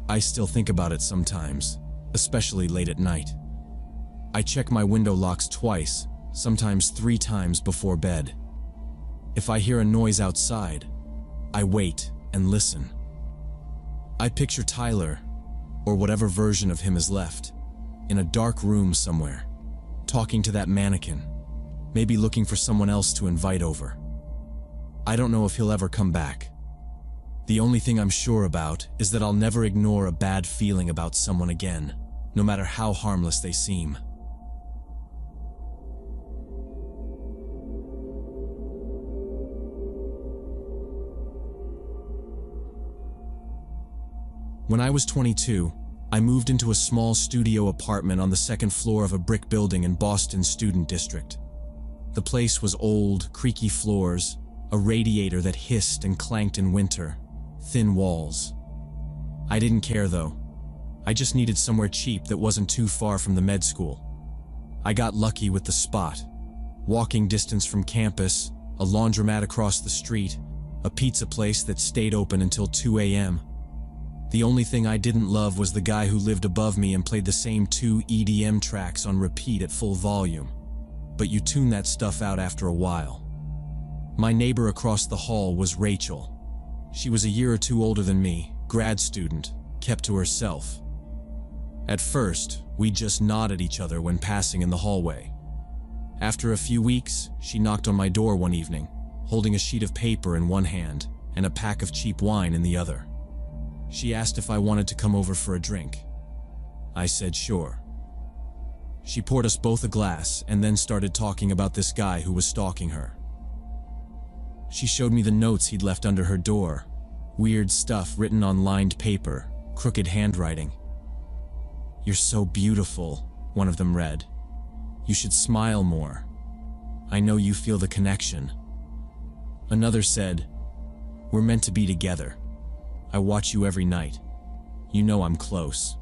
S1: I still think about it sometimes, especially late at night. I check my window locks twice, sometimes 3 times before bed. If I hear a noise outside, I wait and listen. I picture Tyler, or whatever version of him is left, in a dark room somewhere, talking to that mannequin, maybe looking for someone else to invite over. I don't know if he'll ever come back. The only thing I'm sure about is that I'll never ignore a bad feeling about someone again, no matter how harmless they seem. When I was 22, I moved into a small studio apartment on the 2nd floor of a brick building in Boston's Student District. The place was old, creaky floors, a radiator that hissed and clanked in winter, thin walls. I didn't care though. I just needed somewhere cheap that wasn't too far from the med school. I got lucky with the spot. Walking distance from campus, a laundromat across the street, a pizza place that stayed open until 2 a.m. The only thing I didn't love was the guy who lived above me and played the same 2 EDM tracks on repeat at full volume. But you tune that stuff out after a while. My neighbor across the hall was Rachel. She was a year or 2 older than me, grad student, kept to herself. At first, we just nodded at each other when passing in the hallway. After a few weeks, she knocked on my door one evening, holding a sheet of paper in one hand and a pack of cheap wine in the other. She asked if I wanted to come over for a drink. I said sure. She poured us both a glass and then started talking about this guy who was stalking her. She showed me the notes he'd left under her door, weird stuff written on lined paper, crooked handwriting. "You're so beautiful," one of them read. "You should smile more. I know you feel the connection." Another said, "We're meant to be together. I watch you every night. You know I'm close."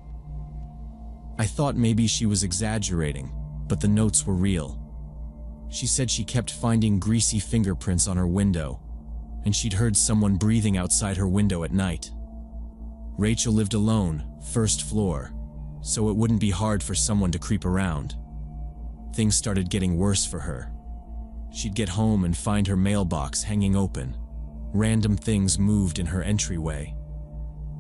S1: I thought maybe she was exaggerating, but the notes were real. She said she kept finding greasy fingerprints on her window, and she'd heard someone breathing outside her window at night. Rachel lived alone, 1st floor, so it wouldn't be hard for someone to creep around. Things started getting worse for her. She'd get home and find her mailbox hanging open. Random things moved in her entryway.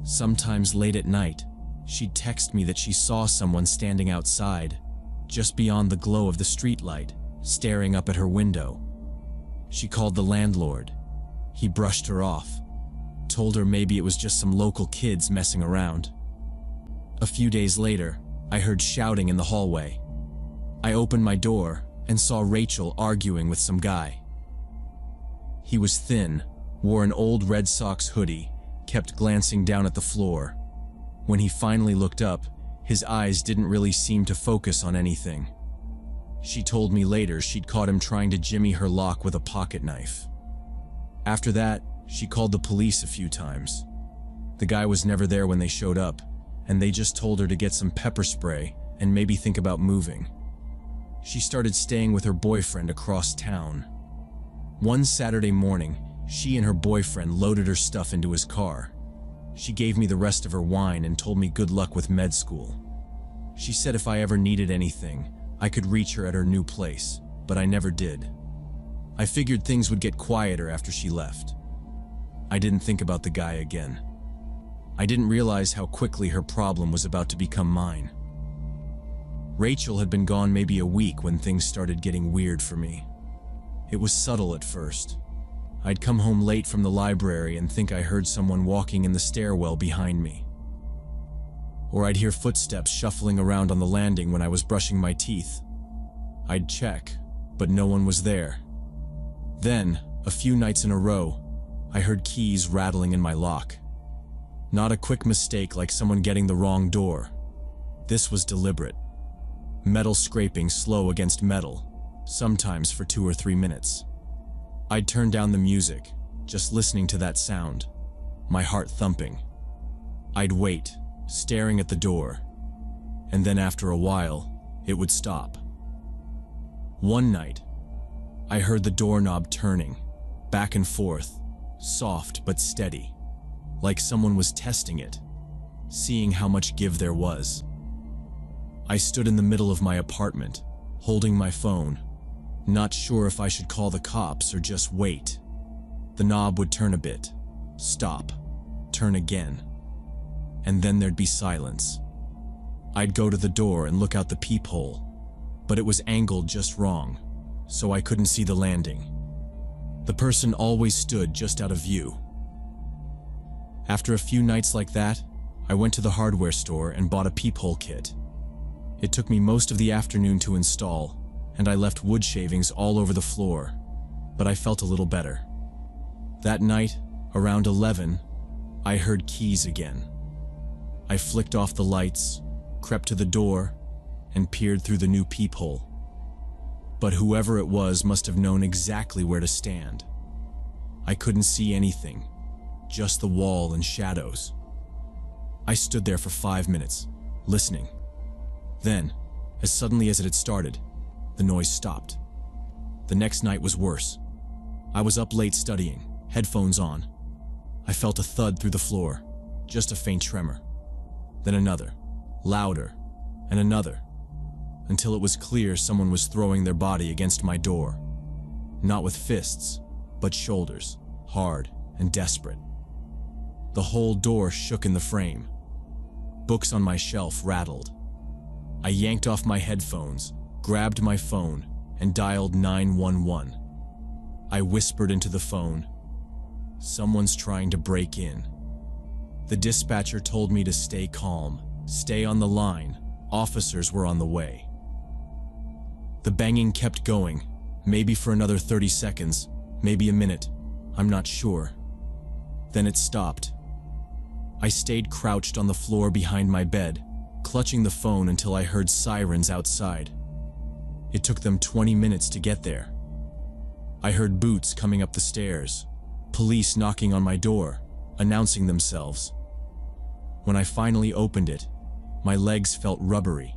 S1: Sometimes late at night, she'd text me that she saw someone standing outside, just beyond the glow of the streetlight, staring up at her window. She called the landlord. He brushed her off, told her maybe it was just some local kids messing around. A few days later, I heard shouting in the hallway. I opened my door, and saw Rachel arguing with some guy. He was thin, wore an old Red Sox hoodie, kept glancing down at the floor. When he finally looked up, his eyes didn't really seem to focus on anything. She told me later she'd caught him trying to jimmy her lock with a pocket knife. After that, she called the police a few times. The guy was never there when they showed up, and they just told her to get some pepper spray and maybe think about moving. She started staying with her boyfriend across town. One Saturday morning, she and her boyfriend loaded her stuff into his car. She gave me the rest of her wine and told me good luck with med school. She said if I ever needed anything, I could reach her at her new place, but I never did. I figured things would get quieter after she left. I didn't think about the guy again. I didn't realize how quickly her problem was about to become mine. Rachel had been gone maybe a week when things started getting weird for me. It was subtle at first. I'd come home late from the library and think I heard someone walking in the stairwell behind me. Or I'd hear footsteps shuffling around on the landing when I was brushing my teeth. I'd check, but no one was there. Then, a few nights in a row, I heard keys rattling in my lock. Not a quick mistake like someone getting the wrong door. This was deliberate. Metal scraping slow against metal, sometimes for 2 or 3 minutes. I'd turn down the music, just listening to that sound, my heart thumping. I'd wait, staring at the door, and then after a while, it would stop. One night, I heard the doorknob turning, back and forth, soft but steady, like someone was testing it, seeing how much give there was. I stood in the middle of my apartment, holding my phone, not sure if I should call the cops or just wait. The knob would turn a bit, stop, turn again, and then there'd be silence. I'd go to the door and look out the peephole, but it was angled just wrong, so I couldn't see the landing. The person always stood just out of view. After a few nights like that, I went to the hardware store and bought a peephole kit. It took me most of the afternoon to install, and I left wood shavings all over the floor, but I felt a little better. That night, around 11, I heard keys again. I flicked off the lights, crept to the door, and peered through the new peephole. But whoever it was must have known exactly where to stand. I couldn't see anything, just the wall and shadows. I stood there for 5 minutes, listening. Then, as suddenly as it had started, the noise stopped. The next night was worse. I was up late studying, headphones on. I felt a thud through the floor, just a faint tremor. Then another, louder, and another, until it was clear someone was throwing their body against my door. Not with fists, but shoulders, hard and desperate. The whole door shook in the frame. Books on my shelf rattled. I yanked off my headphones, grabbed my phone, and dialed 911. I whispered into the phone, "Someone's trying to break in." The dispatcher told me to stay calm, stay on the line, officers were on the way. The banging kept going, maybe for another 30 seconds, maybe a minute, I'm not sure. Then it stopped. I stayed crouched on the floor behind my bed, clutching the phone until I heard sirens outside. It took them 20 minutes to get there. I heard boots coming up the stairs, police knocking on my door, announcing themselves. When I finally opened it, my legs felt rubbery.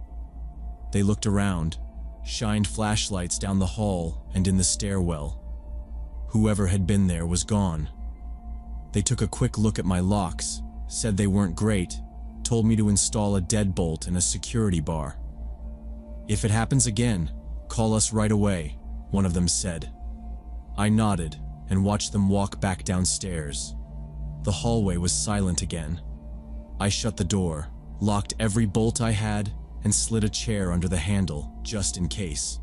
S1: They looked around, shined flashlights down the hall and in the stairwell. Whoever had been there was gone. They took a quick look at my locks, said they weren't great, told me to install a deadbolt and a security bar. "If it happens again, call us right away," one of them said. I nodded and watched them walk back downstairs. The hallway was silent again. I shut the door, locked every bolt I had, and slid a chair under the handle, just in case.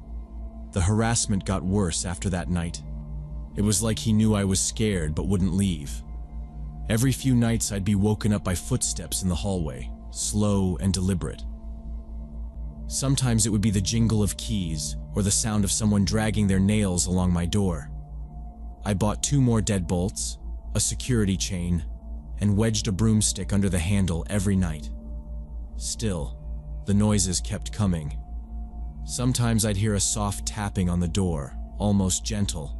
S1: The harassment got worse after that night. It was like he knew I was scared but wouldn't leave. Every few nights I'd be woken up by footsteps in the hallway, slow and deliberate. Sometimes it would be the jingle of keys or the sound of someone dragging their nails along my door. I bought 2 more deadbolts, a security chain, and wedged a broomstick under the handle every night. Still, the noises kept coming. Sometimes I'd hear a soft tapping on the door, almost gentle.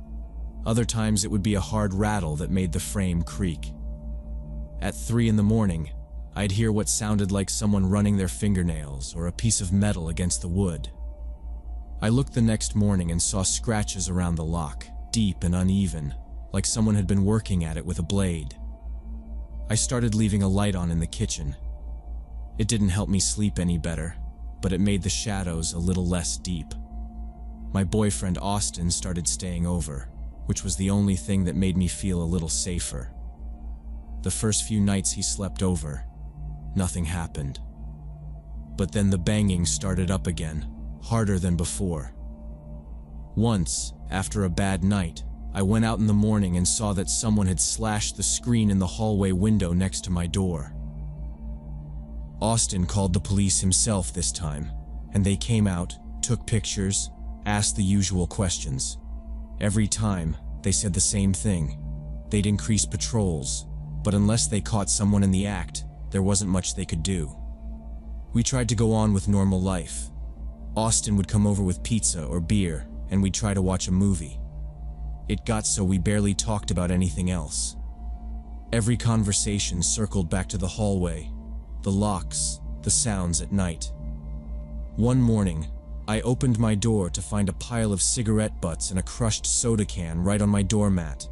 S1: Other times it would be a hard rattle that made the frame creak. At 3 in the morning, I'd hear what sounded like someone running their fingernails or a piece of metal against the wood. I looked the next morning and saw scratches around the lock, deep and uneven, like someone had been working at it with a blade. I started leaving a light on in the kitchen. It didn't help me sleep any better, but it made the shadows a little less deep. My boyfriend Austin started staying over, which was the only thing that made me feel a little safer. The first few nights he slept over, nothing happened. But then the banging started up again, harder than before. Once, after a bad night, I went out in the morning and saw that someone had slashed the screen in the hallway window next to my door. Austin called the police himself this time, and they came out, took pictures, asked the usual questions. Every time, they said the same thing. They'd increase patrols, but unless they caught someone in the act, there wasn't much they could do. We tried to go on with normal life. Austin would come over with pizza or beer, and we'd try to watch a movie. It got so we barely talked about anything else. Every conversation circled back to the hallway, the locks, the sounds at night. One morning, I opened my door to find a pile of cigarette butts and a crushed soda can right on my doormat.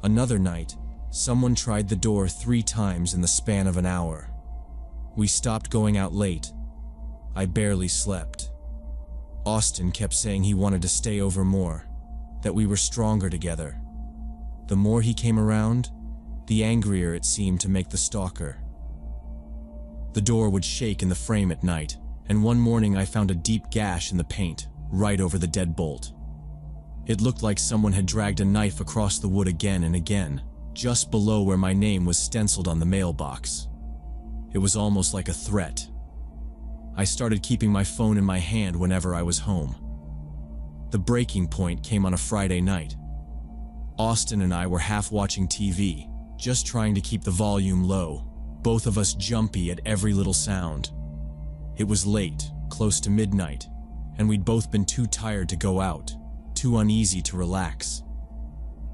S1: Another night, someone tried the door 3 times in the span of an hour. We stopped going out late. I barely slept. Austin kept saying he wanted to stay over more, that we were stronger together. The more he came around, the angrier it seemed to make the stalker. The door would shake in the frame at night, and one morning I found a deep gash in the paint, right over the deadbolt. It looked like someone had dragged a knife across the wood again and again, just below where my name was stenciled on the mailbox. It was almost like a threat. I started keeping my phone in my hand whenever I was home. The breaking point came on a Friday night. Austin and I were half watching TV, just trying to keep the volume low, both of us jumpy at every little sound. It was late, close to midnight, and we'd both been too tired to go out, too uneasy to relax.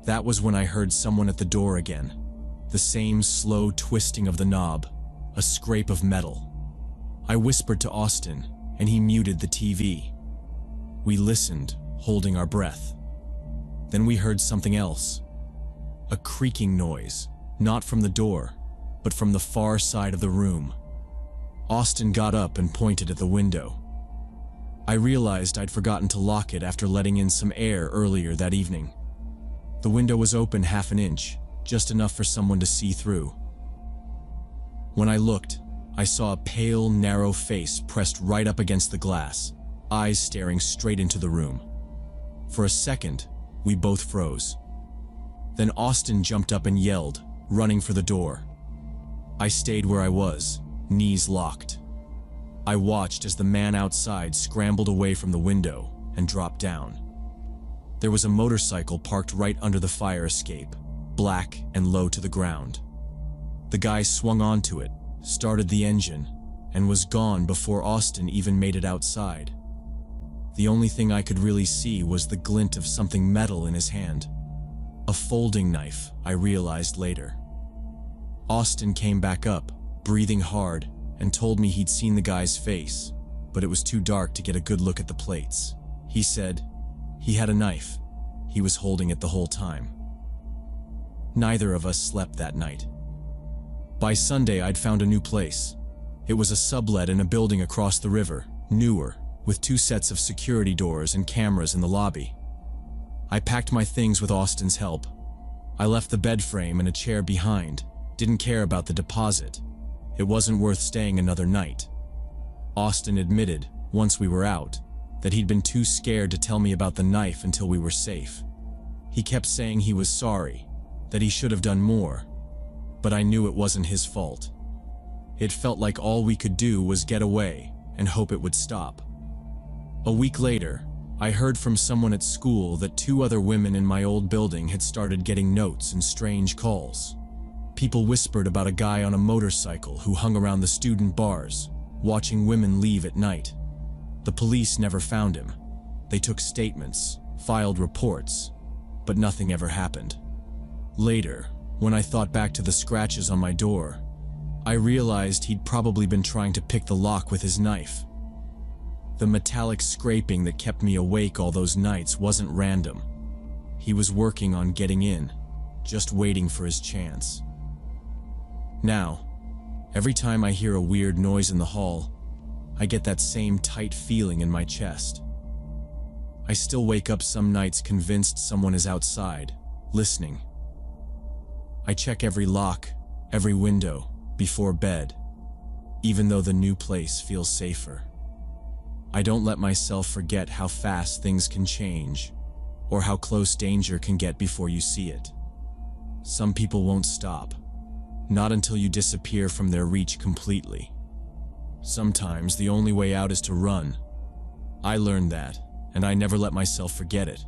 S1: That was when I heard someone at the door again. The same slow twisting of the knob, a scrape of metal. I whispered to Austin, and he muted the TV. We listened, holding our breath. Then we heard something else. A creaking noise, not from the door, but from the far side of the room. Austin got up and pointed at the window. I realized I'd forgotten to lock it after letting in some air earlier that evening. The window was open half an inch, just enough for someone to see through. When I looked, I saw a pale, narrow face pressed right up against the glass, eyes staring straight into the room. For a second, we both froze. Then Austin jumped up and yelled, running for the door. I stayed where I was, knees locked. I watched as the man outside scrambled away from the window and dropped down. There was a motorcycle parked right under the fire escape, black and low to the ground. The guy swung onto it, started the engine, and was gone before Austin even made it outside. The only thing I could really see was the glint of something metal in his hand. A folding knife, I realized later. Austin came back up, breathing hard, and told me he'd seen the guy's face, but it was too dark to get a good look at the plates. He said he had a knife. He was holding it the whole time. Neither of us slept that night. By Sunday, I'd found a new place. It was a sublet in a building across the river, newer, with 2 sets of security doors and cameras in the lobby. I packed my things with Austin's help. I left the bed frame and a chair behind, didn't care about the deposit. It wasn't worth staying another night. Austin admitted, once we were out, that he'd been too scared to tell me about the knife until we were safe. He kept saying he was sorry, that he should have done more, but I knew it wasn't his fault. It felt like all we could do was get away and hope it would stop. A week later, I heard from someone at school that 2 other women in my old building had started getting notes and strange calls. People whispered about a guy on a motorcycle who hung around the student bars, watching women leave at night. The police never found him. They took statements, filed reports, but nothing ever happened. Later, when I thought back to the scratches on my door, I realized he'd probably been trying to pick the lock with his knife. The metallic scraping that kept me awake all those nights wasn't random. He was working on getting in, just waiting for his chance. Now, every time I hear a weird noise in the hall, I get that same tight feeling in my chest. I still wake up some nights convinced someone is outside, listening. I check every lock, every window, before bed, even though the new place feels safer. I don't let myself forget how fast things can change, or how close danger can get before you see it. Some people won't stop, not until you disappear from their reach completely. Sometimes the only way out is to run. I learned that, and I never let myself forget it.